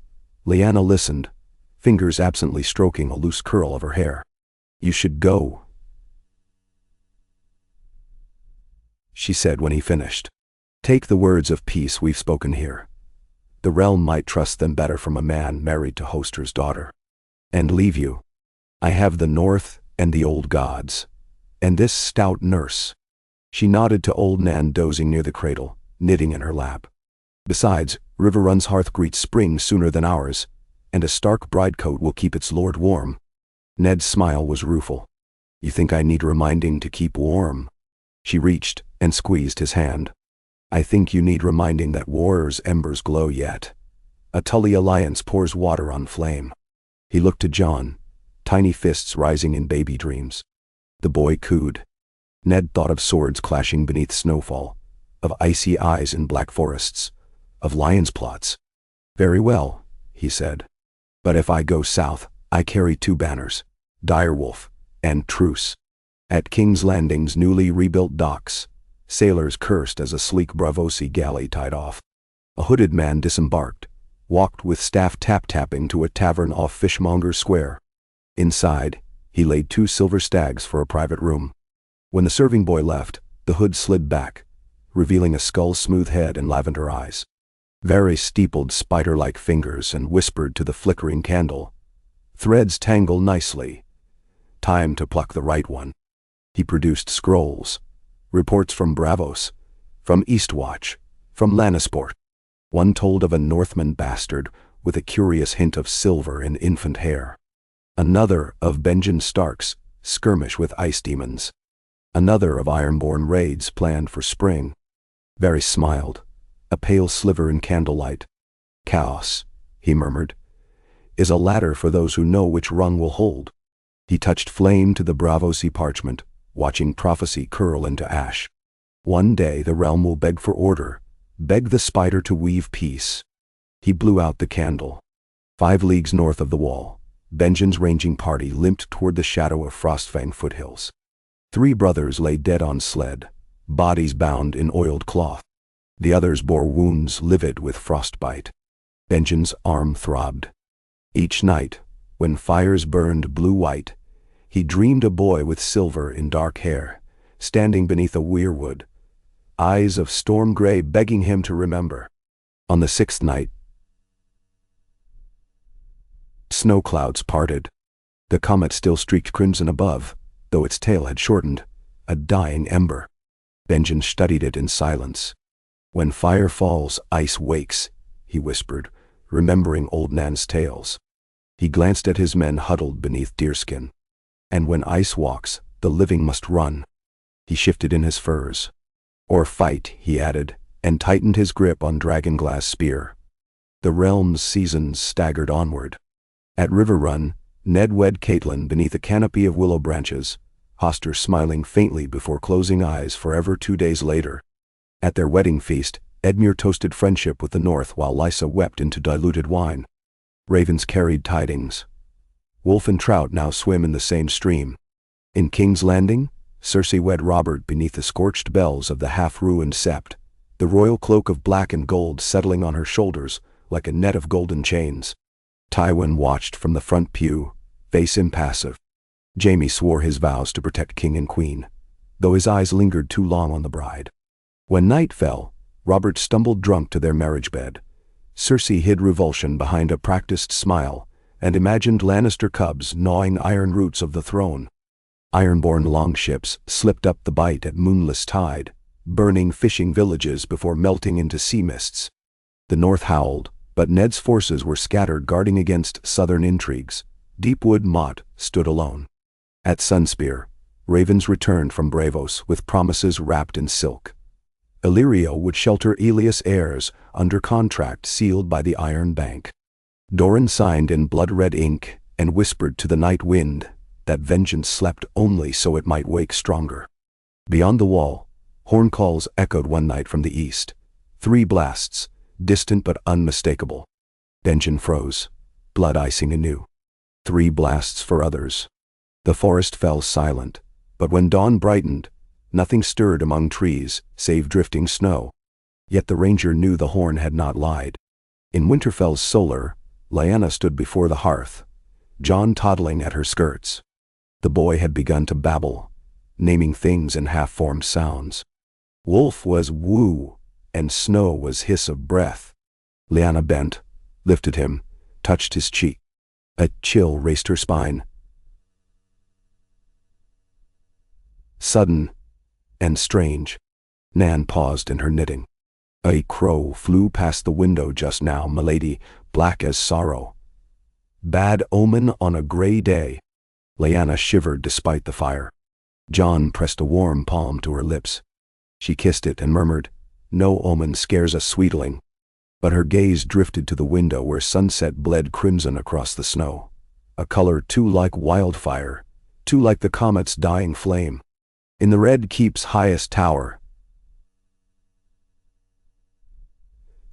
Lyanna listened, fingers absently stroking a loose curl of her hair. "You should go," she said when he finished. "Take the words of peace we've spoken here. The realm might trust them better from a man married to Hoster's daughter. And leave you. I have the North and the old gods. And this stout nurse." She nodded to old Nan dozing near the cradle, knitting in her lap. "Besides, River Run's hearth greets spring sooner than ours, and a stark bridecoat will keep its lord warm." Ned's smile was rueful. "You think I need reminding to keep warm?" She reached and squeezed his hand. "I think you need reminding that war's embers glow yet. A Tully alliance pours water on flame." He looked to Jon, tiny fists rising in baby dreams. The boy cooed. Ned thought of swords clashing beneath snowfall, of icy eyes in black forests, of lions' plots. "Very well," he said. "But if I go south, I carry 2 banners, Direwolf and Truce." At King's Landing's newly rebuilt docks, sailors cursed as a sleek Braavosi galley tied off. A hooded man disembarked, walked with staff tap-tapping to a tavern off Fishmonger's Square. Inside, he laid 2 silver stags for a private room. When the serving boy left, the hood slid back, revealing a skull-smooth head and lavender eyes. Varys steepled spider-like fingers and whispered to the flickering candle, "Threads tangle nicely. Time to pluck the right one." He produced scrolls, reports from Braavos, from Eastwatch, from Lannisport. One told of a Northman bastard with a curious hint of silver in infant hair. Another of Benjen Stark's skirmish with ice demons. Another of Ironborn raids planned for spring. Varys smiled, a pale sliver in candlelight. "Chaos," he murmured, "is a ladder for those who know which rung will hold." He touched flame to the Braavosi parchment, watching prophecy curl into ash. One day the realm will beg for order, beg the spider to weave peace. He blew out the candle. 5 leagues north of the wall, Benjen's ranging party limped toward the shadow of Frostfang foothills. 3 brothers lay dead on sled, bodies bound in oiled cloth. The others bore wounds livid with frostbite. Benjen's arm throbbed. Each night, when fires burned blue-white, he dreamed a boy with silver in dark hair, standing beneath a weirwood, eyes of storm gray begging him to remember. On the 6th night, snow clouds parted. The comet still streaked crimson above, though its tail had shortened, a dying ember. Benjen studied it in silence. "When fire falls, ice wakes," he whispered, remembering old Nan's tales. He glanced at his men huddled beneath deerskin. "And when ice walks, the living must run." He shifted in his furs. "Or fight," he added, and tightened his grip on dragonglass spear. The realm's seasons staggered onward. At River Run, Ned wed Catelyn beneath a canopy of willow branches, Hoster smiling faintly before closing eyes forever 2 days later. At their wedding feast, Edmure toasted friendship with the North while Lysa wept into diluted wine. Ravens carried tidings. Wolf and trout now swim in the same stream. In King's Landing, Cersei wed Robert beneath the scorched bells of the half-ruined sept, the royal cloak of black and gold settling on her shoulders like a net of golden chains. Tywin watched from the front pew, face impassive. Jaime swore his vows to protect king and queen, though his eyes lingered too long on the bride. When night fell, Robert stumbled drunk to their marriage bed. Cersei hid revulsion behind a practiced smile and imagined Lannister cubs gnawing iron roots of the throne. Ironborn longships slipped up the bight at moonless tide, burning fishing villages before melting into sea mists. The North howled, but Ned's forces were scattered guarding against southern intrigues. Deepwood Motte stood alone. At Sunspear, ravens returned from Braavos with promises wrapped in silk. Illyrio would shelter Elias' heirs under contract sealed by the Iron Bank. Doran signed in blood-red ink and whispered to the night wind that vengeance slept only so it might wake stronger. Beyond the wall, horn calls echoed one night from the east. 3 blasts, distant but unmistakable. Tension froze, blood icing anew. 3 blasts for others. The forest fell silent, but when dawn brightened, nothing stirred among trees, save drifting snow. Yet the ranger knew the horn had not lied. In Winterfell's solar, Lyanna stood before the hearth, Jon toddling at her skirts. The boy had begun to babble, naming things in half-formed sounds. Wolf was woo, and snow was hiss of breath. Lyanna bent, lifted him, touched his cheek. A chill raced her spine. Sudden and strange. Nan paused in her knitting. A crow flew past the window just now, milady, black as sorrow. Bad omen on a gray day. Lyanna shivered despite the fire. Jon pressed a warm palm to her lips. She kissed it and murmured, "No omen scares a sweetling." But her gaze drifted to the window where sunset bled crimson across the snow. A color too like wildfire, too like the comet's dying flame. In the red keep's highest tower,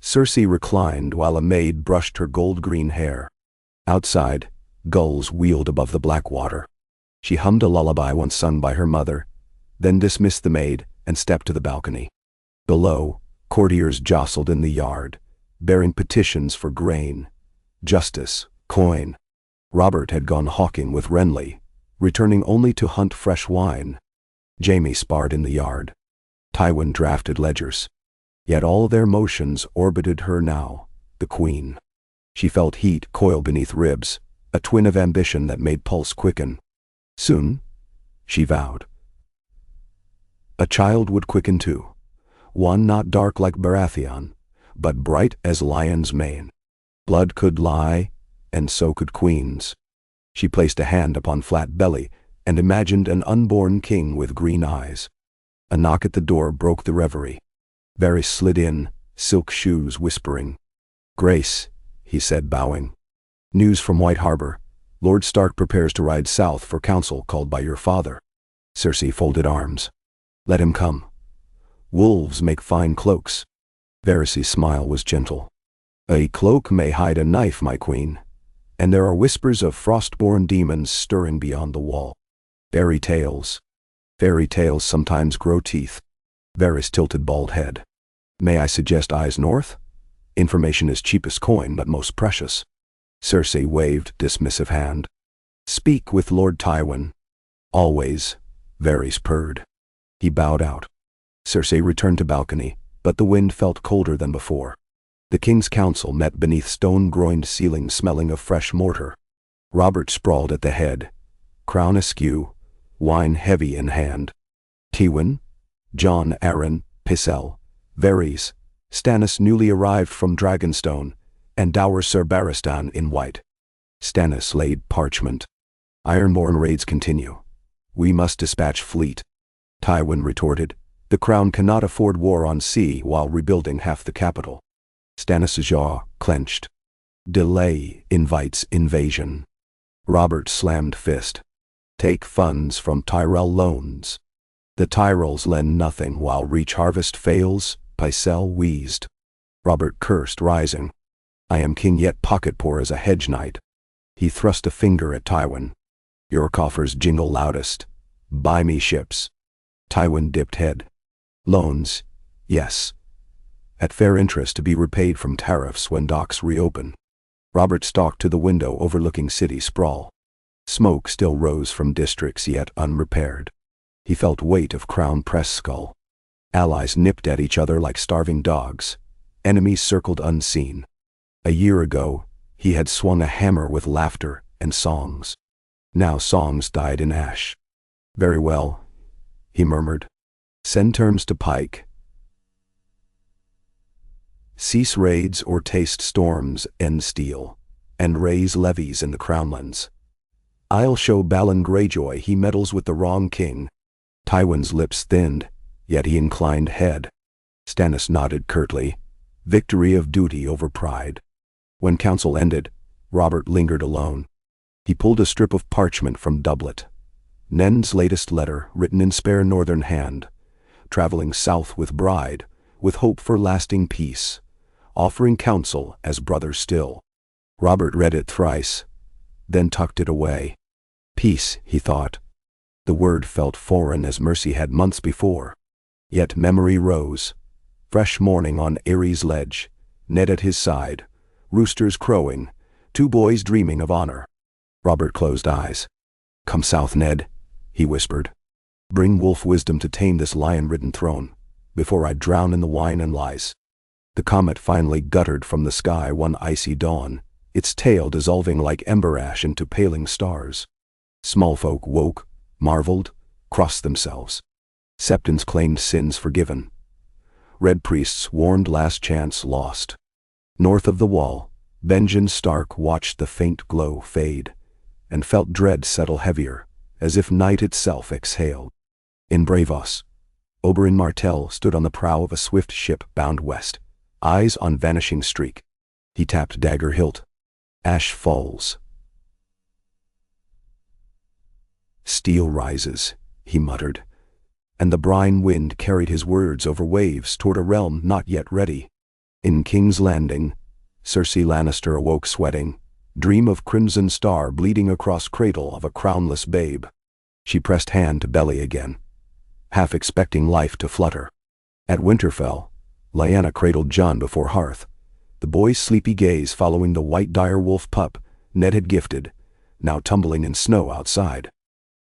Cersei reclined while a maid brushed her gold-green hair. Outside, gulls wheeled above the black water. She hummed a lullaby once sung by her mother, then dismissed the maid and stepped to the balcony. Below, courtiers jostled in the yard, bearing petitions for grain, justice, coin. Robert had gone hawking with Renly, returning only to hunt fresh wine. Jaime sparred in the yard. Tywin drafted ledgers. Yet all their motions orbited her now, the queen. She felt heat coil beneath ribs, a twin of ambition that made pulse quicken. Soon, she vowed, a child would quicken too, one not dark like Baratheon, but bright as lion's mane. Blood could lie, and so could queens. She placed a hand upon flat belly and imagined an unborn king with green eyes. A knock at the door broke the reverie. Varys slid in, silk shoes whispering. "Grace," he said, bowing. "News from White Harbor. Lord Stark prepares to ride south for council called by your father." Cersei folded arms. "Let him come. Wolves make fine cloaks." Varys' smile was gentle. "A cloak may hide a knife, my queen, and there are whispers of frostborn demons stirring beyond the wall. Fairy tales. Fairy tales sometimes grow teeth." Varys tilted bald head. "May I suggest eyes north? Information is cheapest coin, but most precious." Cersei waved dismissive hand. "Speak with Lord Tywin." "Always," Varys purred. He bowed out. Cersei returned to balcony, but the wind felt colder than before. The king's council met beneath stone-groined ceilings smelling of fresh mortar. Robert sprawled at the head, crown askew, wine heavy in hand. Tywin, Jon Arryn, Pycelle, Varys, Stannis newly arrived from Dragonstone, and dour Ser Barristan in white. Stannis laid parchment. "Ironborn raids continue. We must dispatch fleet." Tywin retorted, "The crown cannot afford war on sea while rebuilding half the capital." Stannis' jaw clenched. "Delay invites invasion." Robert slammed fist. "Take funds from Tyrell loans." "The Tyrells lend nothing while Reach harvest fails," Pycelle wheezed. Robert cursed, rising. "I am king yet pocket poor as a hedge knight." He thrust a finger at Tywin. "Your coffers jingle loudest. Buy me ships." Tywin dipped head. "Loans, yes. At fair interest to be repaid from tariffs when docks reopen." Robert stalked to the window overlooking city sprawl. Smoke still rose from districts yet unrepaired. He felt weight of crown press skull. Allies nipped at each other like starving dogs. Enemies circled unseen. A year ago, he had swung a hammer with laughter and songs. Now songs died in ash. "Very well," he murmured. "Send terms to Pike. Cease raids or taste storms, end steel, and raise levies in the crownlands. I'll show Balon Greyjoy he meddles with the wrong king." Tywin's lips thinned, yet he inclined head. Stannis nodded curtly, victory of duty over pride. When council ended, Robert lingered alone. He pulled a strip of parchment from doublet. Nen's latest letter, written in spare northern hand. Traveling south with bride, with hope for lasting peace. offering counsel as brothers still. Robert read it thrice, then tucked it away. Peace, he thought. The word felt foreign as mercy had months before. Yet memory rose. Fresh morning on Ares' ledge, Ned at his side, roosters crowing, 2 boys dreaming of honor. Robert closed eyes. "Come south, Ned," he whispered. "Bring wolf wisdom to tame this lion-ridden throne, before I drown in the wine and lies." The comet finally guttered from the sky one icy dawn, its tail dissolving like ember ash into paling stars. Small folk woke, marveled, crossed themselves. Septons claimed sins forgiven. Red priests warned last chance lost. North of the wall, Benjen Stark watched the faint glow fade, and felt dread settle heavier, as if night itself exhaled. In Bravos, Oberyn Martell stood on the prow of a swift ship bound west, eyes on vanishing streak. He tapped dagger hilt. Ash falls. "Steel rises," he muttered, and the brine wind carried his words over waves toward a realm not yet ready. In King's Landing, Cersei Lannister awoke sweating, dream of crimson star bleeding across cradle of a crownless babe. She pressed hand to belly again, half expecting life to flutter. At Winterfell, Lyanna cradled Jon before hearth, the boy's sleepy gaze following the white direwolf pup Ned had gifted, now tumbling in snow outside.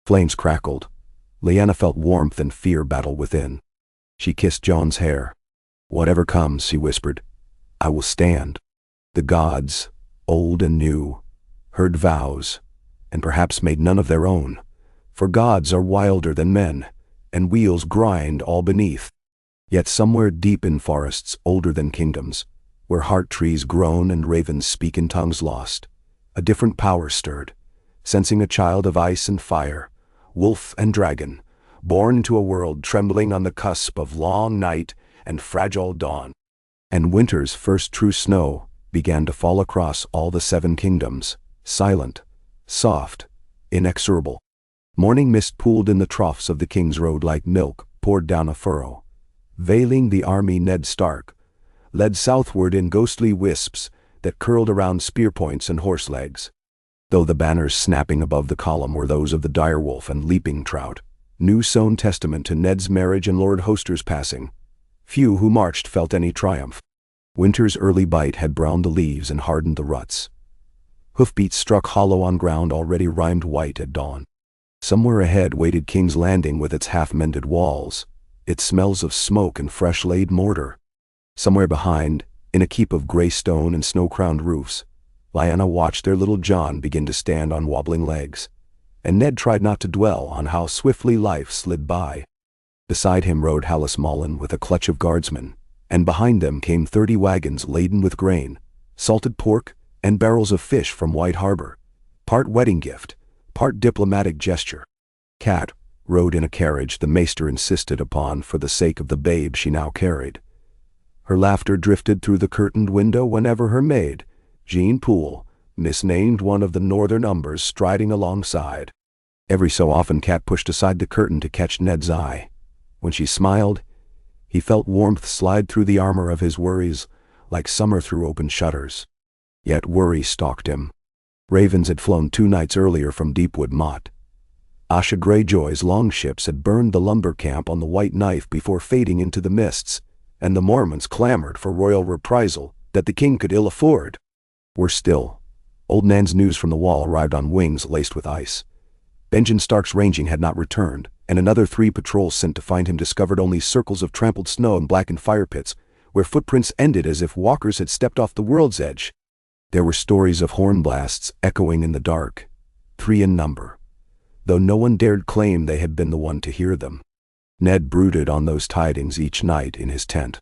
Flames crackled. Lyanna felt warmth and fear battle within. She kissed Jon's hair. "Whatever comes," she whispered, "I will stand." The gods, old and new, heard vows, and perhaps made none of their own, for gods are wilder than men, and wheels grind all beneath. Yet somewhere deep in forests older than kingdoms, where heart trees groan and ravens speak in tongues lost, a different power stirred, sensing a child of ice and fire, wolf and dragon, born into a world trembling on the cusp of long night and fragile dawn. And winter's first true snow began to fall across all the 7 kingdoms, silent, soft, inexorable. Morning mist pooled in the troughs of the king's road like milk poured down a furrow, veiling the army Ned Stark led southward in ghostly wisps that curled around spear points and horse legs. Though the banners snapping above the column were those of the direwolf and leaping trout, new-sown testament to Ned's marriage and Lord Hoster's passing, few who marched felt any triumph. Winter's early bite had browned the leaves and hardened the ruts. Hoofbeats struck hollow on ground already rimed white at dawn. Somewhere ahead waited King's Landing with its half-mended walls, its smells of smoke and fresh-laid mortar. Somewhere behind, in a keep of gray stone and snow-crowned roofs, Lyanna watched their little Jon begin to stand on wobbling legs, and Ned tried not to dwell on how swiftly life slid by. Beside him rode Hallis Mullen with a clutch of guardsmen, and behind them came 30 wagons laden with grain, salted pork, and barrels of fish from White Harbor, part wedding gift, part diplomatic gesture. Cat rode in a carriage the maester insisted upon for the sake of the babe she now carried. Her laughter drifted through the curtained window whenever her maid, Jean Poole, misnamed one of the northern umbers striding alongside. Every so often Cat pushed aside the curtain to catch Ned's eye. When she smiled, he felt warmth slide through the armor of his worries like summer through open shutters. Yet worry stalked him. Ravens had flown 2 nights earlier from Deepwood Motte. Asha Greyjoy's longships had burned the lumber camp on the White Knife before fading into the mists, and the Mormonts clamored for royal reprisal that the king could ill afford. Worse still, Old Nan's news from the wall arrived on wings laced with ice. Benjen Stark's ranging had not returned, and another 3 patrols sent to find him discovered only circles of trampled snow and blackened fire pits, where footprints ended as if walkers had stepped off the world's edge. There were stories of horn blasts echoing in the dark, 3 in number, though no one dared claim they had been the one to hear them. Ned brooded on those tidings each night in his tent.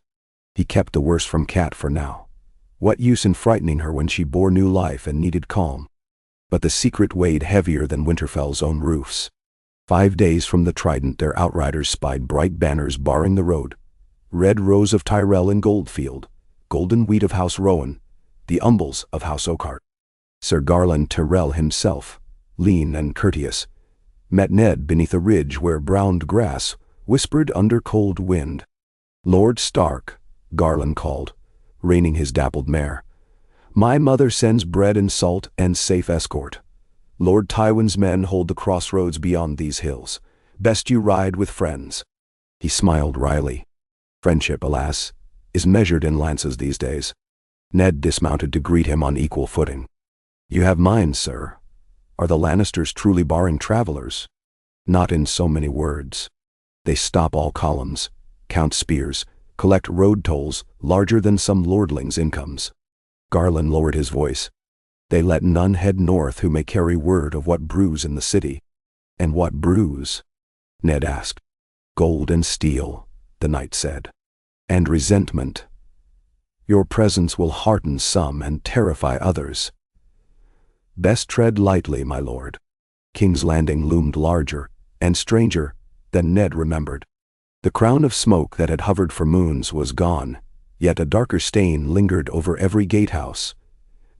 He kept the worst from Cat for now. What use in frightening her when she bore new life and needed calm? But the secret weighed heavier than Winterfell's own roofs. 5 days from the Trident their outriders spied bright banners barring the road. Red rose of Tyrell in Goldfield, golden wheat of House Rowan, the umbles of House Oakheart. Sir Garland Tyrell himself, lean and courteous, met Ned beneath a ridge where browned grass whispered under cold wind. "Lord Stark," Garland called, reining his dappled mare. "My mother sends bread and salt and safe escort. Lord Tywin's men hold the crossroads beyond these hills. Best you ride with friends." He smiled wryly. Friendship, alas, is measured in lances these days. Ned dismounted to greet him on equal footing. "You have mine, sir. Are the Lannisters truly barring travelers?" "Not in so many words. They stop all columns, count spears, collect road tolls larger than some lordlings' incomes." Garland lowered his voice. "They let none head north who may carry word of what brews in the city." "And what brews?" Ned asked. "Gold and steel," the knight said. "And resentment. Your presence will hearten some and terrify others." "Best tread lightly, my lord." King's Landing loomed larger and stranger than Ned remembered. The crown of smoke that had hovered for moons was gone, yet a darker stain lingered over every gatehouse.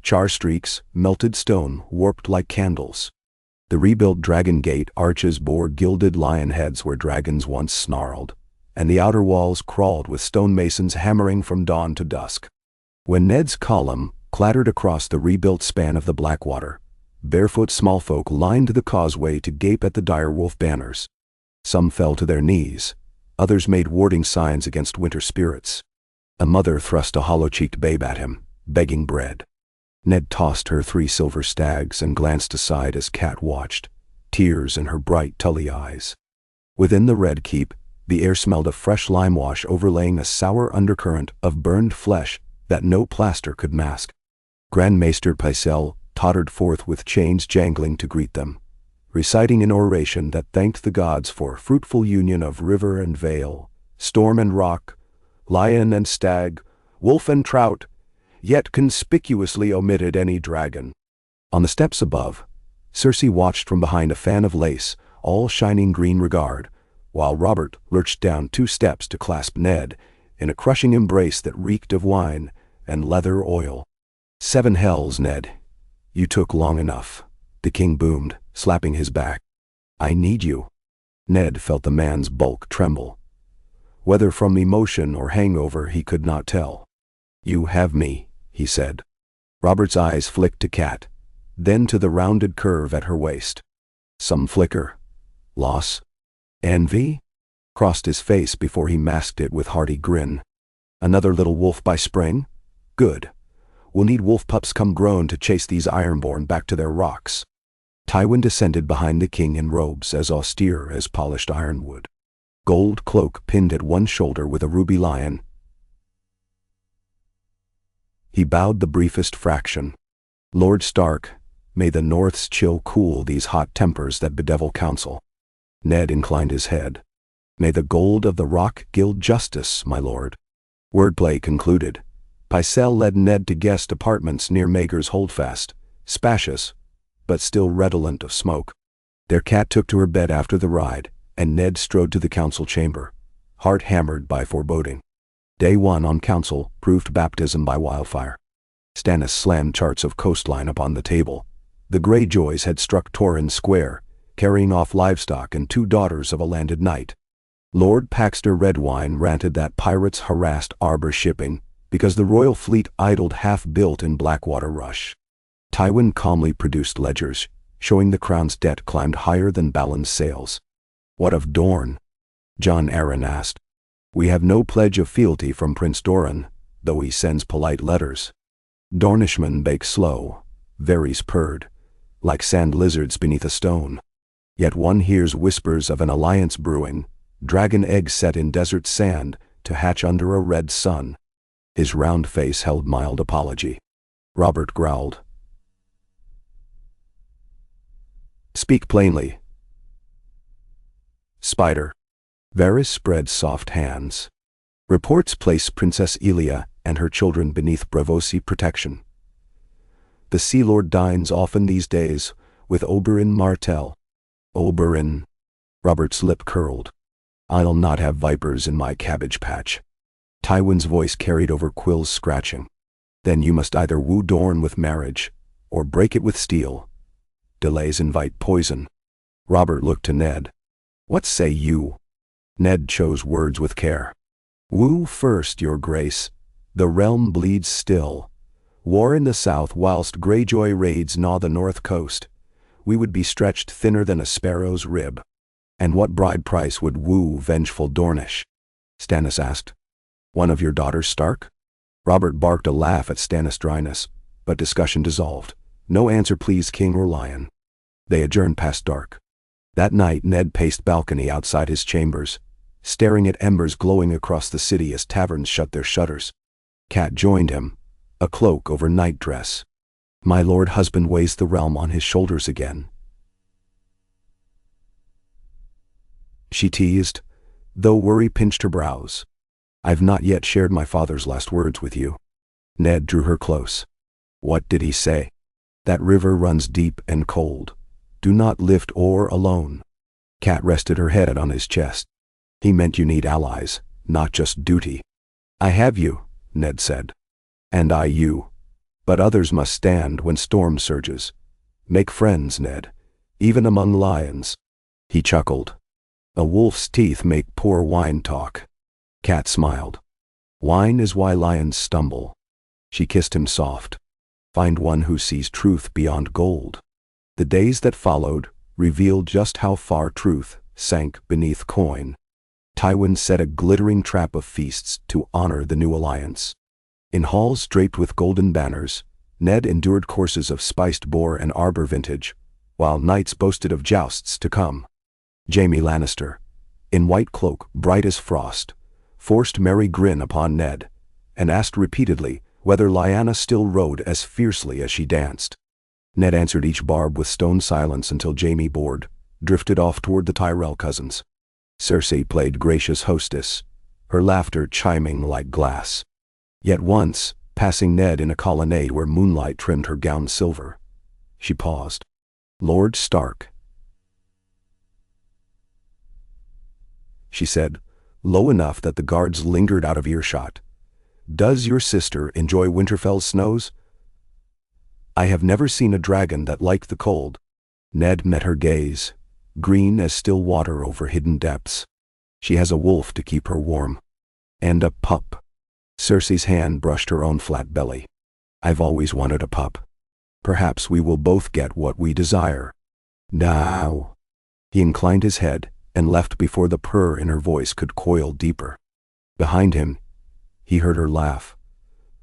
Char streaks, melted stone, warped like candles. The rebuilt dragon gate arches bore gilded lion heads where dragons once snarled, and the outer walls crawled with stonemasons hammering from dawn to dusk. When Ned's column clattered across the rebuilt span of the Blackwater, barefoot smallfolk lined the causeway to gape at the direwolf banners. Some fell to their knees, others made warding signs against winter spirits. A mother thrust a hollow-cheeked babe at him, begging bread. Ned tossed her 3 silver stags and glanced aside as Cat watched, tears in her bright tully eyes. Within the Red Keep, the air smelled of fresh lime wash overlaying a sour undercurrent of burned flesh that no plaster could mask. Grand Maester Pycelle tottered forth with chains jangling to greet them, reciting an oration that thanked the gods for fruitful union of river and vale, storm and rock, lion and stag, wolf and trout, yet conspicuously omitted any dragon. On the steps above, Cersei watched from behind a fan of lace, all shining green regard, while Robert lurched down 2 steps to clasp Ned in a crushing embrace that reeked of wine and leather oil. "7 hells, Ned. You took long enough," the king boomed, slapping his back. "I need you." Ned felt the man's bulk tremble. Whether from emotion or hangover he could not tell. "You have me," he said. Robert's eyes flicked to Cat, then to the rounded curve at her waist. Some flicker, loss, envy, crossed his face before he masked it with hearty grin. "Another little wolf by spring? Good. We'll need wolf pups come grown to chase these Ironborn back to their rocks." Tywin descended behind the king in robes as austere as polished ironwood. Gold cloak pinned at one shoulder with a ruby lion. He bowed the briefest fraction. "Lord Stark, may the North's chill cool these hot tempers that bedevil council." Ned inclined his head. "May the gold of the rock gild justice, my lord." Wordplay concluded. Pycelle led Ned to guest apartments near Maegor's Holdfast, spacious, but still redolent of smoke. Their cat took to her bed after the ride, and Ned strode to the council chamber, heart hammered by foreboding. Day 1 on council proved baptism by wildfire. Stannis slammed charts of coastline upon the table. The Greyjoys had struck Torrhen Square, carrying off livestock and 2 daughters of a landed knight. Lord Paxter Redwine ranted that pirates harassed Arbor shipping because the royal fleet idled half-built in Blackwater Rush. Tywin calmly produced ledgers, showing the crown's debt climbed higher than Balon's sails. "What of Dorne?" Jon Arryn asked. "We have no pledge of fealty from Prince Doran, though he sends polite letters." Dornishmen bake slow, Varys purred, like sand lizards beneath a stone. Yet one hears whispers of an alliance brewing, dragon eggs set in desert sand to hatch under a red sun. His round face held mild apology. Robert growled. "Speak plainly." "Spider." Varys spread soft hands. "Reports place Princess Elia and her children beneath Braavosi protection. The Sea Lord dines often these days with Oberyn Martell." "Oberyn." Robert's lip curled. "I'll not have vipers in my cabbage patch." Tywin's voice carried over Quill's scratching. "Then you must either woo Dorne with marriage, or break it with steel. Delays invite poison." Robert looked to Ned. "What say you?" Ned chose words with care. "Woo first, your grace, The realm bleeds still. War in the south whilst Greyjoy raids gnaw the north coast. We would be stretched thinner than a sparrow's rib. And what bride price would woo vengeful Dornish? Stannis asked. One of your daughters, Stark? Robert barked a laugh at Stannis' dryness, but discussion dissolved. No answer pleased king or lion. They adjourned past dark. That night Ned paced balcony outside his chambers, staring at embers glowing across the city as taverns shut their shutters. Cat joined him, a cloak over nightdress. My lord husband weighs the realm on his shoulders again, she teased, though worry pinched her brows. I've not yet shared my father's last words with you. Ned drew her close. What did he say? That river runs deep and cold. Do not lift oar alone. Cat rested her head on his chest. He meant you need allies, not just duty. I have you, Ned said. And I you. But others must stand when storm surges. Make friends, Ned, even among lions. He chuckled. A wolf's teeth make poor wine talk. Cat smiled. Wine is why lions stumble. She kissed him soft. Find one who sees truth beyond gold. The days that followed revealed just how far truth sank beneath coin. Tywin set a glittering trap of feasts to honor the new alliance. In halls draped with golden banners, Ned endured courses of spiced boar and arbor vintage, while knights boasted of jousts to come. Jaime Lannister, in white cloak bright as frost, forced merry grin upon Ned, and asked repeatedly whether Lyanna still rode as fiercely as she danced. Ned answered each barb with stone silence until Jaime, bored, drifted off toward the Tyrell cousins. Cersei played gracious hostess, her laughter chiming like glass. Yet once, passing Ned in a colonnade where moonlight trimmed her gown silver, she paused. Lord Stark, she said, low enough that the guards lingered out of earshot. Does your sister enjoy Winterfell's snows? I have never seen a dragon that liked the cold. Ned met her gaze, green as still water over hidden depths. She has a wolf to keep her warm. And a pup. Cersei's hand brushed her own flat belly. I've always wanted a pup. Perhaps we will both get what we desire. Now. He inclined his head and left before the purr in her voice could coil deeper. Behind him, he heard her laugh.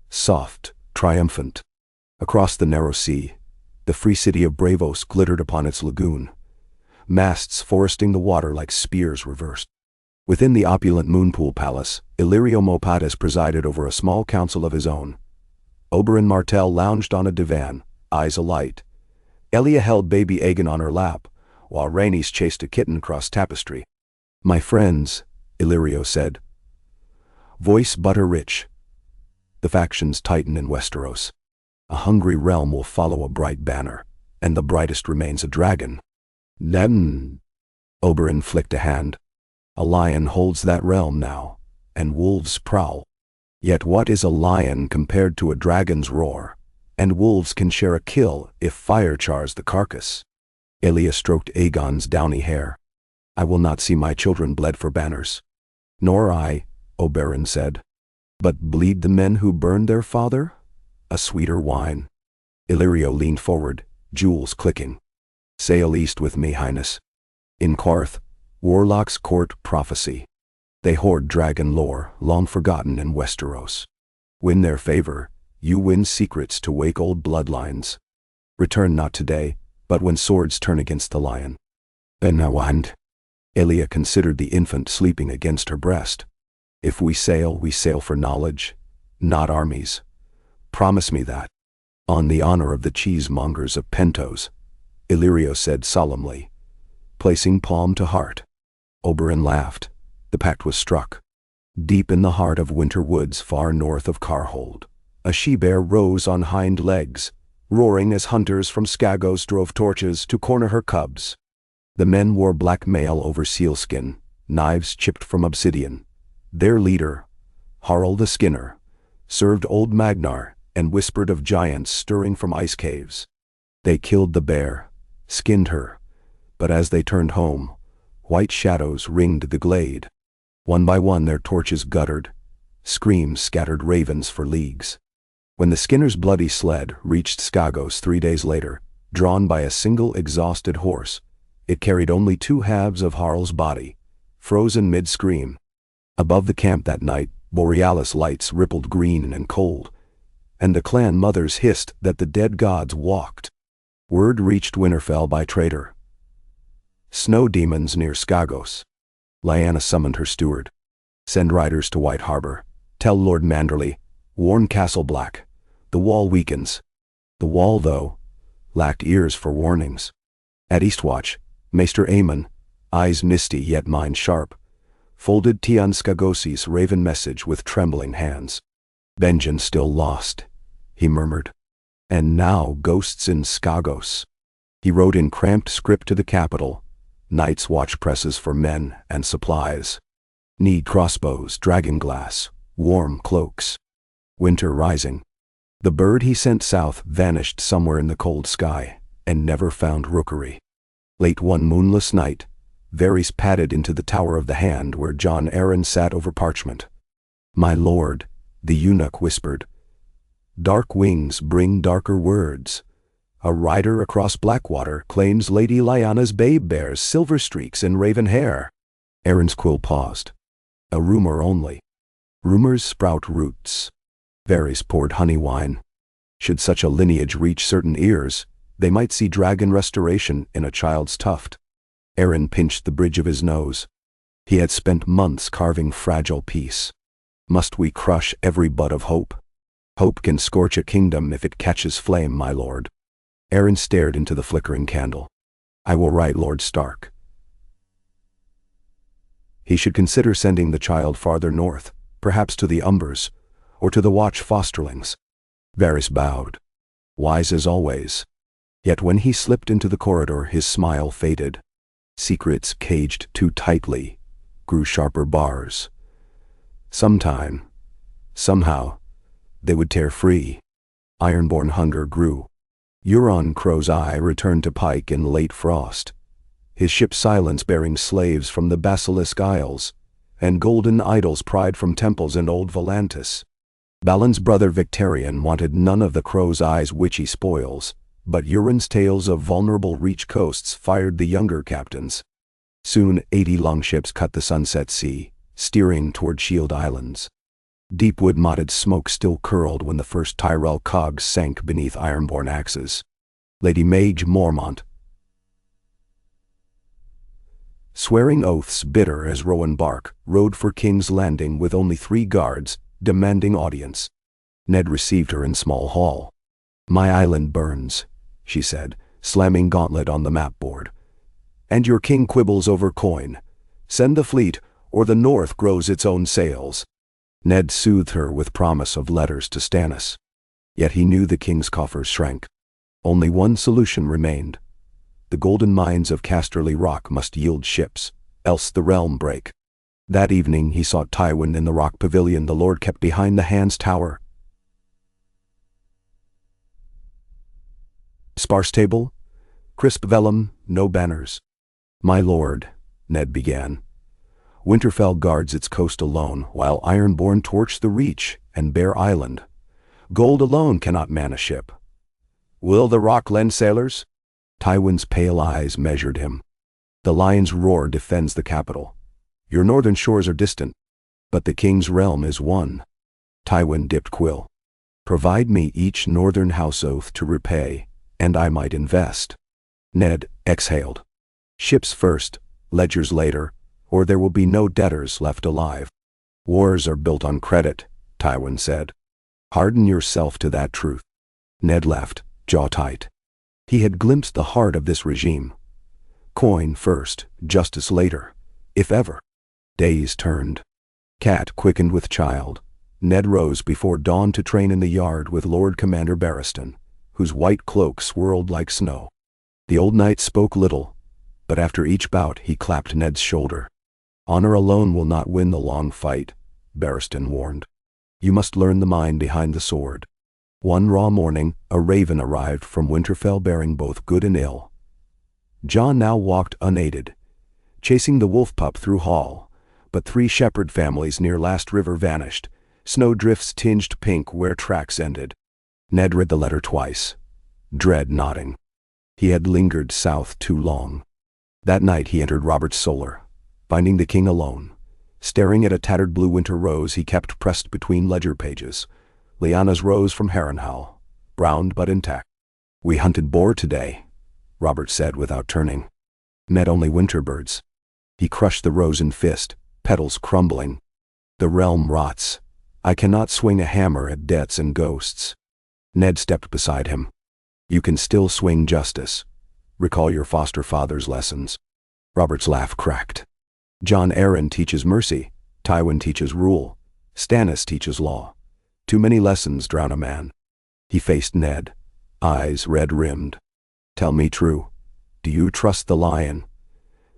Soft, triumphant. Across the narrow sea, the free city of Braavos glittered upon its lagoon, masts foresting the water like spears reversed. Within the opulent Moonpool Palace, Illyrio Mopatis presided over a small council of his own. Oberyn Martell lounged on a divan, eyes alight. Elia held baby Aegon on her lap, while Rhaenys chased a kitten across tapestry. My friends, Illyrio said, voice butter-rich. The factions tighten in Westeros. A hungry realm will follow a bright banner, and the brightest remains a dragon. Then, Oberyn flicked a hand. A lion holds that realm now, and wolves prowl. Yet what is a lion compared to a dragon's roar? And wolves can share a kill if fire chars the carcass. Elia stroked Aegon's downy hair. I will not see my children bled for banners. Nor I, Oberyn said. But bleed the men who burned their father? A sweeter wine. Illyrio leaned forward, jewels clicking. Sail east with me, Highness. In Qarth, warlocks court prophecy. They hoard dragon lore, long forgotten in Westeros. Win their favor, you win secrets to wake old bloodlines. Return not today, but when swords turn against the lion. Benawand. Elia considered the infant sleeping against her breast. If we sail for knowledge, not armies. Promise me that. On the honor of the cheesemongers of Pentos, Illyrio said solemnly, placing palm to heart. Oberyn laughed. The pact was struck. Deep in the heart of winter woods far north of Carhold, a she-bear rose on hind legs, roaring as hunters from Skagos drove torches to corner her cubs. The men wore black mail over sealskin, knives chipped from obsidian. Their leader, Harl the Skinner, served old Magnar and whispered of giants stirring from ice caves. They killed the bear, skinned her, but as they turned home, white shadows ringed the glade. One by one their torches guttered, Screams scattered ravens for leagues. When the Skinner's bloody sled reached Skagos 3 days later, drawn by a single exhausted horse, it carried only 2 halves of Harl's body, frozen mid-scream. Above the camp that night, borealis lights rippled green and cold, and the clan mothers hissed that the dead gods walked. Word reached Winterfell by traitor. Snow demons near Skagos. Lyanna summoned her steward. Send riders to White Harbor. Tell Lord Manderley. Warn Castle Black. The wall weakens. The wall, though, lacked ears for warnings. At Eastwatch, Maester Aemon, eyes misty yet mind sharp, folded Tian Skagosi's raven message with trembling hands. Vengeance still lost, he murmured. And now ghosts in Skagos. He wrote in cramped script to the capital, Night's Watch presses for men and supplies. Need crossbows, dragonglass, warm cloaks. Winter rising. The bird he sent south vanished somewhere in the cold sky, and never found rookery. Late one moonless night, Varys padded into the Tower of the Hand where Jon Arryn sat over parchment. My lord, the eunuch whispered. Dark wings bring darker words. A rider across Blackwater claims Lady Lyanna's babe bears silver streaks in raven hair. Arryn's quill paused. A rumor only. Rumors sprout roots. Varys poured honey wine. Should such a lineage reach certain ears, they might see dragon restoration in a child's tuft. Arryn pinched the bridge of his nose. He had spent months carving fragile peace. Must we crush every bud of hope? Hope can scorch a kingdom if it catches flame, my lord. Arryn stared into the flickering candle. I will write Lord Stark. He should consider sending the child farther north, perhaps to the Umbers, or to the Watch fosterlings. Varys bowed. Wise as always. Yet when he slipped into the corridor, his smile faded. Secrets caged too tightly grew sharper bars. Sometime, somehow, they would tear free. Ironborn hunger grew. Euron Crow's eye returned to Pike in late frost. His ship Silence bearing slaves from the Basilisk Isles, and golden idols pried from temples in old Volantis. Balon's brother Victarion wanted none of the Crow's eye's witchy spoils, but Euron's tales of vulnerable Reach coasts fired the younger captains. Soon 80 longships cut the sunset sea, steering toward Shield Islands. Deep wood-motted smoke still curled when the first Tyrell cogs sank beneath ironborn axes. Lady Mage Mormont, swearing oaths bitter as Rowan Bark, rode for King's Landing with only 3 guards, demanding audience. Ned received her in small hall. My island burns, she said, slamming gauntlet on the map board. And your king quibbles over coin. Send the fleet, or the north grows its own sails. Ned soothed her with promise of letters to Stannis. Yet he knew the king's coffers shrank. Only one solution remained. The golden mines of Casterly Rock must yield ships, else the realm break. That evening he sought Tywin in the rock pavilion the lord kept behind the Hand's tower. Sparse table, crisp vellum, no banners. My lord, Ned began. Winterfell guards its coast alone, while Ironborn torch the Reach and Bear Island. Gold alone cannot man a ship. Will the rock lend sailors? Tywin's pale eyes measured him. The lion's roar defends the capital. Your northern shores are distant, but the king's realm is one. Tywin dipped quill. Provide me each northern house oath to repay, and I might invest. Ned exhaled. Ships first, ledgers later, or there will be no debtors left alive. Wars are built on credit, Tywin said. Harden yourself to that truth. Ned laughed, jaw tight. He had glimpsed the heart of this regime. Coin first, justice later, if ever. Days turned. Cat quickened with child. Ned rose before dawn to train in the yard with Lord Commander Barristan, whose white cloak swirled like snow. The old knight spoke little, but after each bout he clapped Ned's shoulder. Honor alone will not win the long fight, Barristan warned. You must learn the mind behind the sword. One raw morning, a raven arrived from Winterfell bearing both good and ill. Jon now walked unaided, chasing the wolf pup through Hall, but 3 shepherd families near Last River vanished, Snowdrifts tinged pink where tracks ended. Ned read the letter twice, dread nodding. He had lingered south too long. That night he entered Robert's solar, finding the king alone, staring at a tattered blue winter rose he kept pressed between ledger pages. Lyanna's rose from Harrenhal, browned but intact. "We hunted boar today," Robert said without turning. "Met only winter birds." He crushed the rose in fist, petals crumbling. "The realm rots. I cannot swing a hammer at debts and ghosts." Ned stepped beside him. "You can still swing justice. Recall your foster father's lessons." Robert's laugh cracked. "Jon Arryn teaches mercy. Tywin teaches rule. Stannis teaches law. Too many lessons drown a man." He faced Ned, eyes red-rimmed. "Tell me true. Do you trust the lion?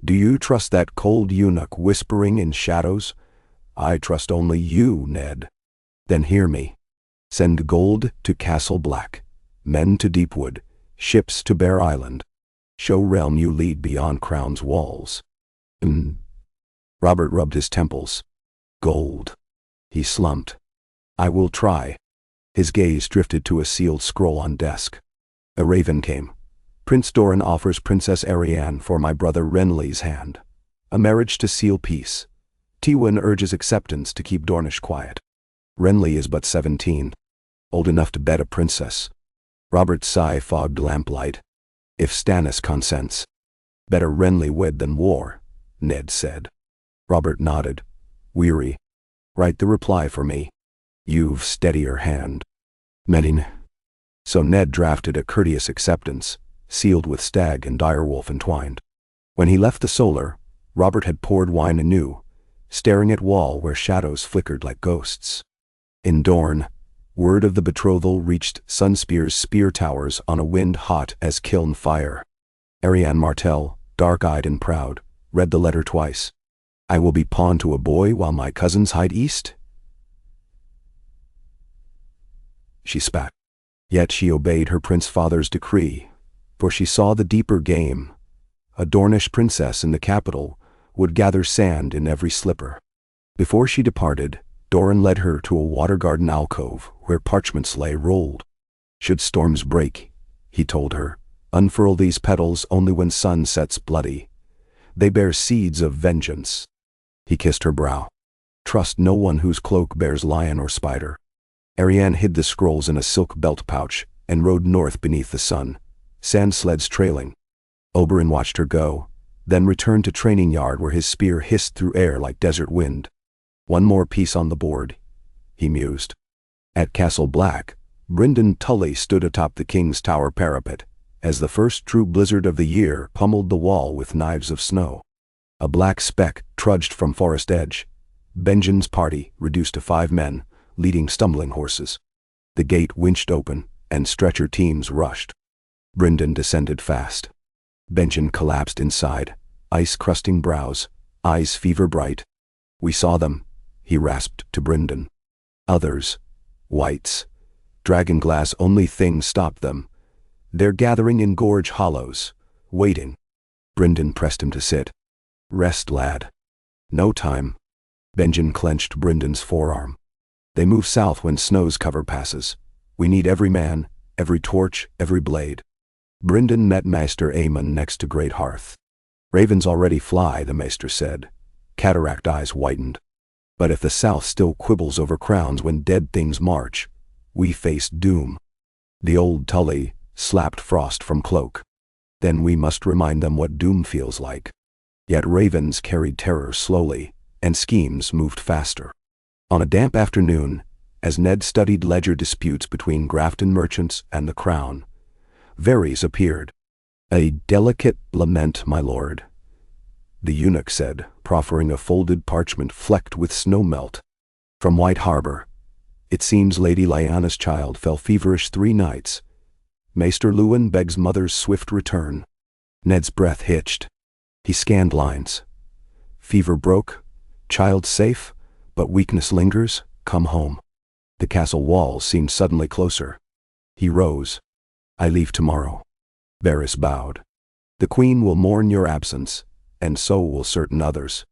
Do you trust that cold eunuch whispering in shadows? I trust only you, Ned." "Then hear me. Send gold to Castle Black, men to Deepwood, ships to Bear Island. Show realm you lead beyond Crown's walls." Robert rubbed his temples. "Gold." He slumped. "I will try." His gaze drifted to a sealed scroll on desk. A raven came. "Prince Doran offers Princess Arianne for my brother Renly's hand. A marriage to seal peace. Tywin urges acceptance to keep Dornish quiet. Renly is but 17. Old enough to bed a princess." Robert's sigh fogged lamplight. "If Stannis consents." "Better Renly wed than war," Ned said. Robert nodded, weary. "Write the reply for me. You've steadier hand." Medding. So Ned drafted a courteous acceptance, sealed with stag and direwolf entwined. When he left the solar, Robert had poured wine anew, staring at wall where shadows flickered like ghosts. In Dorne, word of the betrothal reached Sunspear's spear towers on a wind hot as kiln fire. Arianne Martell, dark-eyed and proud, read the letter twice. "I will be pawn to a boy while my cousins hide east?" She spat. Yet she obeyed her prince-father's decree, for she saw the deeper game. A Dornish princess in the capital would gather sand in every slipper. Before she departed, Doran led her to a water-garden alcove where parchments lay rolled. "Should storms break," he told her, "unfurl these petals only when sun sets bloody. They bear seeds of vengeance." He kissed her brow. "Trust no one whose cloak bears lion or spider." Arianne hid the scrolls in a silk belt pouch and rode north beneath the sun, sand sleds trailing. Oberyn watched her go, then returned to training yard where his spear hissed through air like desert wind. "One more piece on the board," he mused. At Castle Black, Brynden Tully stood atop the king's tower parapet, as the first true blizzard of the year pummeled the wall with knives of snow. A black speck trudged from Forest Edge. Benjen's party, reduced to 5 men, leading stumbling horses. The gate winched open, and stretcher teams rushed. Brynden descended fast. Benjen collapsed inside, ice-crusting brows, eyes fever-bright. "We saw them," he rasped to Brynden. "Others, whites. Dragonglass only thing stopped them. They're gathering in gorge hollows, waiting." Brynden pressed him to sit. "Rest, lad. No time." Benjen clenched Brynden's forearm. "They move south when snow's cover passes. We need every man, every torch, every blade." Brynden met Maester Aemon next to Great Hearth. "Ravens already fly," the maester said. Cataract eyes whitened. "But if the south still quibbles over crowns when dead things march, we face doom." The old Tully slapped frost from cloak. "Then we must remind them what doom feels like." Yet ravens carried terror slowly, and schemes moved faster. On a damp afternoon, as Ned studied ledger disputes between Grafton merchants and the crown, Varys appeared. "A delicate lament, my lord," the eunuch said, proffering a folded parchment flecked with snowmelt. "From White Harbor. It seems Lady Lyanna's child fell feverish 3 nights. Maester Luwin begs mother's swift return." Ned's breath hitched. He scanned lines. "Fever broke, child safe, but weakness lingers, come home." The castle walls seemed suddenly closer. He rose. "I leave tomorrow." Varys bowed. "The queen will mourn your absence, and so will certain others.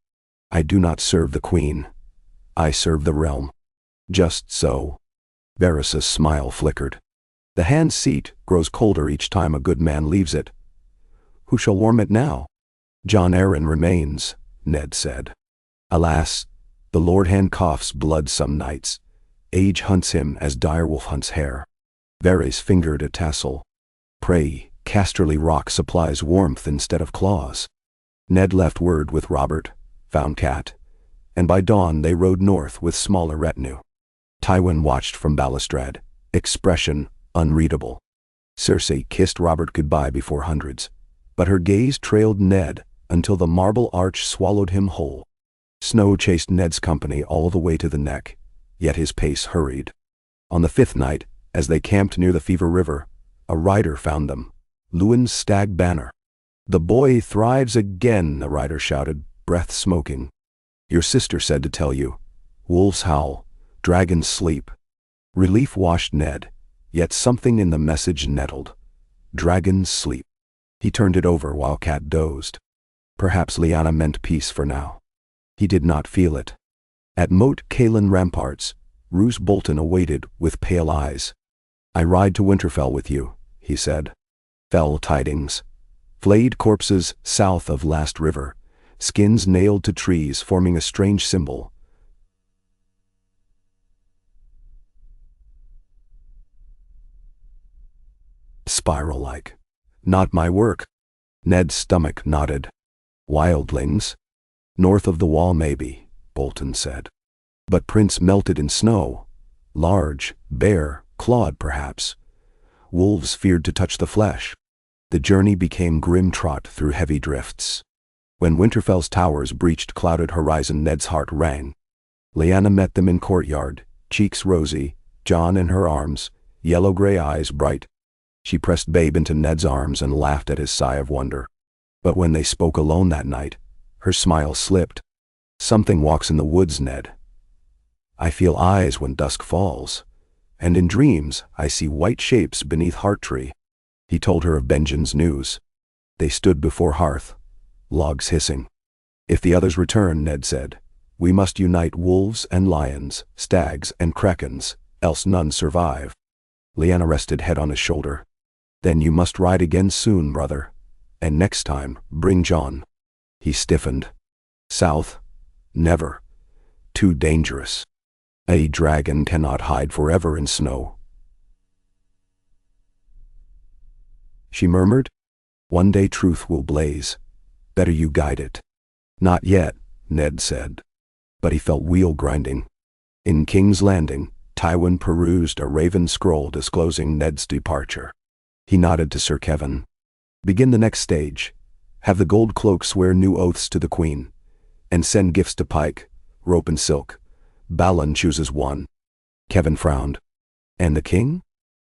I do not serve the queen. I serve the realm." Just so. Varys' smile flickered. The hand's seat grows colder each time a good man leaves it. Who shall warm it now? Jon Arryn remains, Ned said. Alas, the Lord Hand coughs blood some nights. Age hunts him as direwolf hunts hare. Varys fingered a tassel. Pray, Casterly Rock supplies warmth instead of claws. Ned left word with Robert, found Cat, and by dawn they rode north with smaller retinue. Tywin watched from balustrade, expression unreadable. Cersei kissed Robert goodbye before hundreds, but her gaze trailed Ned until the marble arch swallowed him whole. Snow chased Ned's company all the way to the neck, yet his pace hurried. On the 5th night, as they camped near the Fever River, a rider found them, Luwin's stag banner. "The boy thrives again," the rider shouted, breath smoking. "Your sister said to tell you. Wolves howl, dragons sleep." Relief washed Ned, yet something in the message nettled. Dragons sleep. He turned it over while Cat dozed. Perhaps Lyanna meant peace for now. He did not feel it. At Moat Cailin ramparts, Roose Bolton awaited with pale eyes. "I ride to Winterfell with you," he said. Fell tidings. Flayed corpses south of Last River, skins nailed to trees forming a strange symbol. Spiral-like. "Not my work." Ned's stomach nodded. "Wildlings? North of the wall maybe," Bolton said. "But prints melted in snow. Large, bare, clawed perhaps. Wolves feared to touch the flesh." The journey became grim trot through heavy drifts. When Winterfell's towers breached clouded horizon, Ned's heart rang. Lyanna met them in courtyard, cheeks rosy, Jon in her arms, yellow-gray eyes bright. She pressed Babe into Ned's arms and laughed at his sigh of wonder. But when they spoke alone that night, her smile slipped. "Something walks in the woods, Ned. I feel eyes when dusk falls, and in dreams I see white shapes beneath Hearttree." He told her of Benjen's news. They stood before hearth, logs hissing. "If the others return," Ned said, "we must unite wolves and lions, stags and krakens, else none survive." Lyanna rested head on his shoulder. "Then you must ride again soon, brother. And next time, bring Jon." He stiffened. "South? Never. Too dangerous. A dragon cannot hide forever in snow." She murmured, "One day truth will blaze. Better you guide it." "Not yet," Ned said. But he felt wheel grinding. In King's Landing, Tywin perused a raven scroll disclosing Ned's departure. He nodded to Sir Kevan. "Begin the next stage. Have the gold cloak swear new oaths to the queen, and send gifts to Pike, rope and silk. Balon chooses one." Kevan frowned. "And the king?"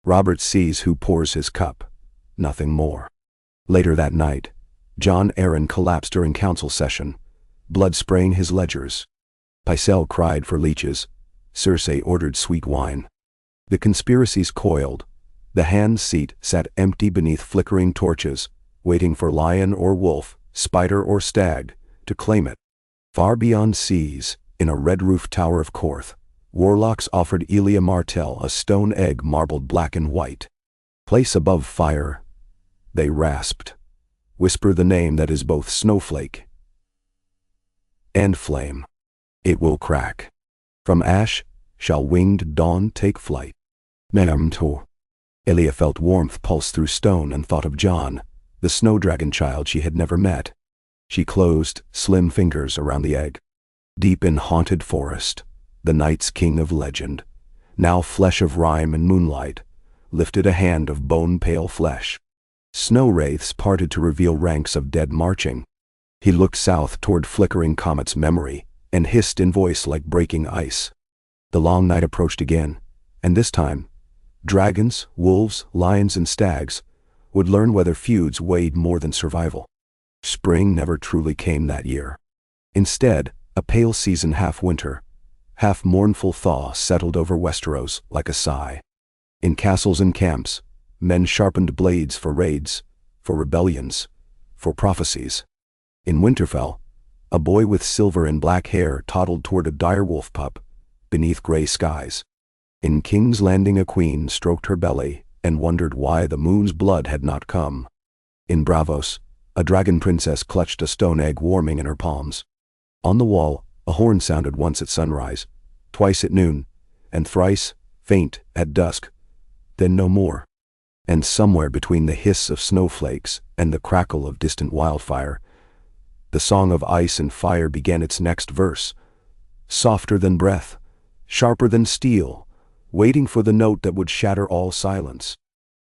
"Robert sees who pours his cup. Nothing more." Later that night, Jon Arryn collapsed during council session, blood spraying his ledgers. Pycelle cried for leeches. Cersei ordered sweet wine. The conspiracies coiled. The Hand's seat sat empty beneath flickering torches, waiting for lion or wolf, spider or stag, to claim it. Far beyond seas, in a red-roofed tower of Korth, warlocks offered Elia Martell a stone egg marbled black and white. "Place above fire," they rasped. "Whisper the name that is both snowflake and flame. It will crack. From ash shall winged dawn take flight." Menamto. Elia felt warmth pulse through stone and thought of Jon, the snow dragon child she had never met. She closed slim fingers around the egg. Deep in haunted forest, the night's king of legend, now flesh of rime and moonlight, lifted a hand of bone-pale flesh. Snow wraiths parted to reveal ranks of dead marching. He looked south toward flickering Comet's memory and hissed in voice like breaking ice. The long night approached again, and this time, dragons, wolves, lions, and stags would learn whether feuds weighed more than survival. Spring never truly came that year. Instead, a pale season, half winter, half mournful thaw settled over Westeros like a sigh. In castles and camps, men sharpened blades for raids, for rebellions, for prophecies. In Winterfell, a boy with silver and black hair toddled toward a direwolf pup, beneath gray skies. In King's Landing a queen stroked her belly and wondered why the moon's blood had not come. In Bravos, a dragon princess clutched a stone egg warming in her palms. On the wall, a horn sounded once at sunrise, twice at noon, and thrice, faint, at dusk, then no more. And somewhere between the hiss of snowflakes and the crackle of distant wildfire, the song of ice and fire began its next verse, softer than breath, sharper than steel, waiting for the note that would shatter all silence.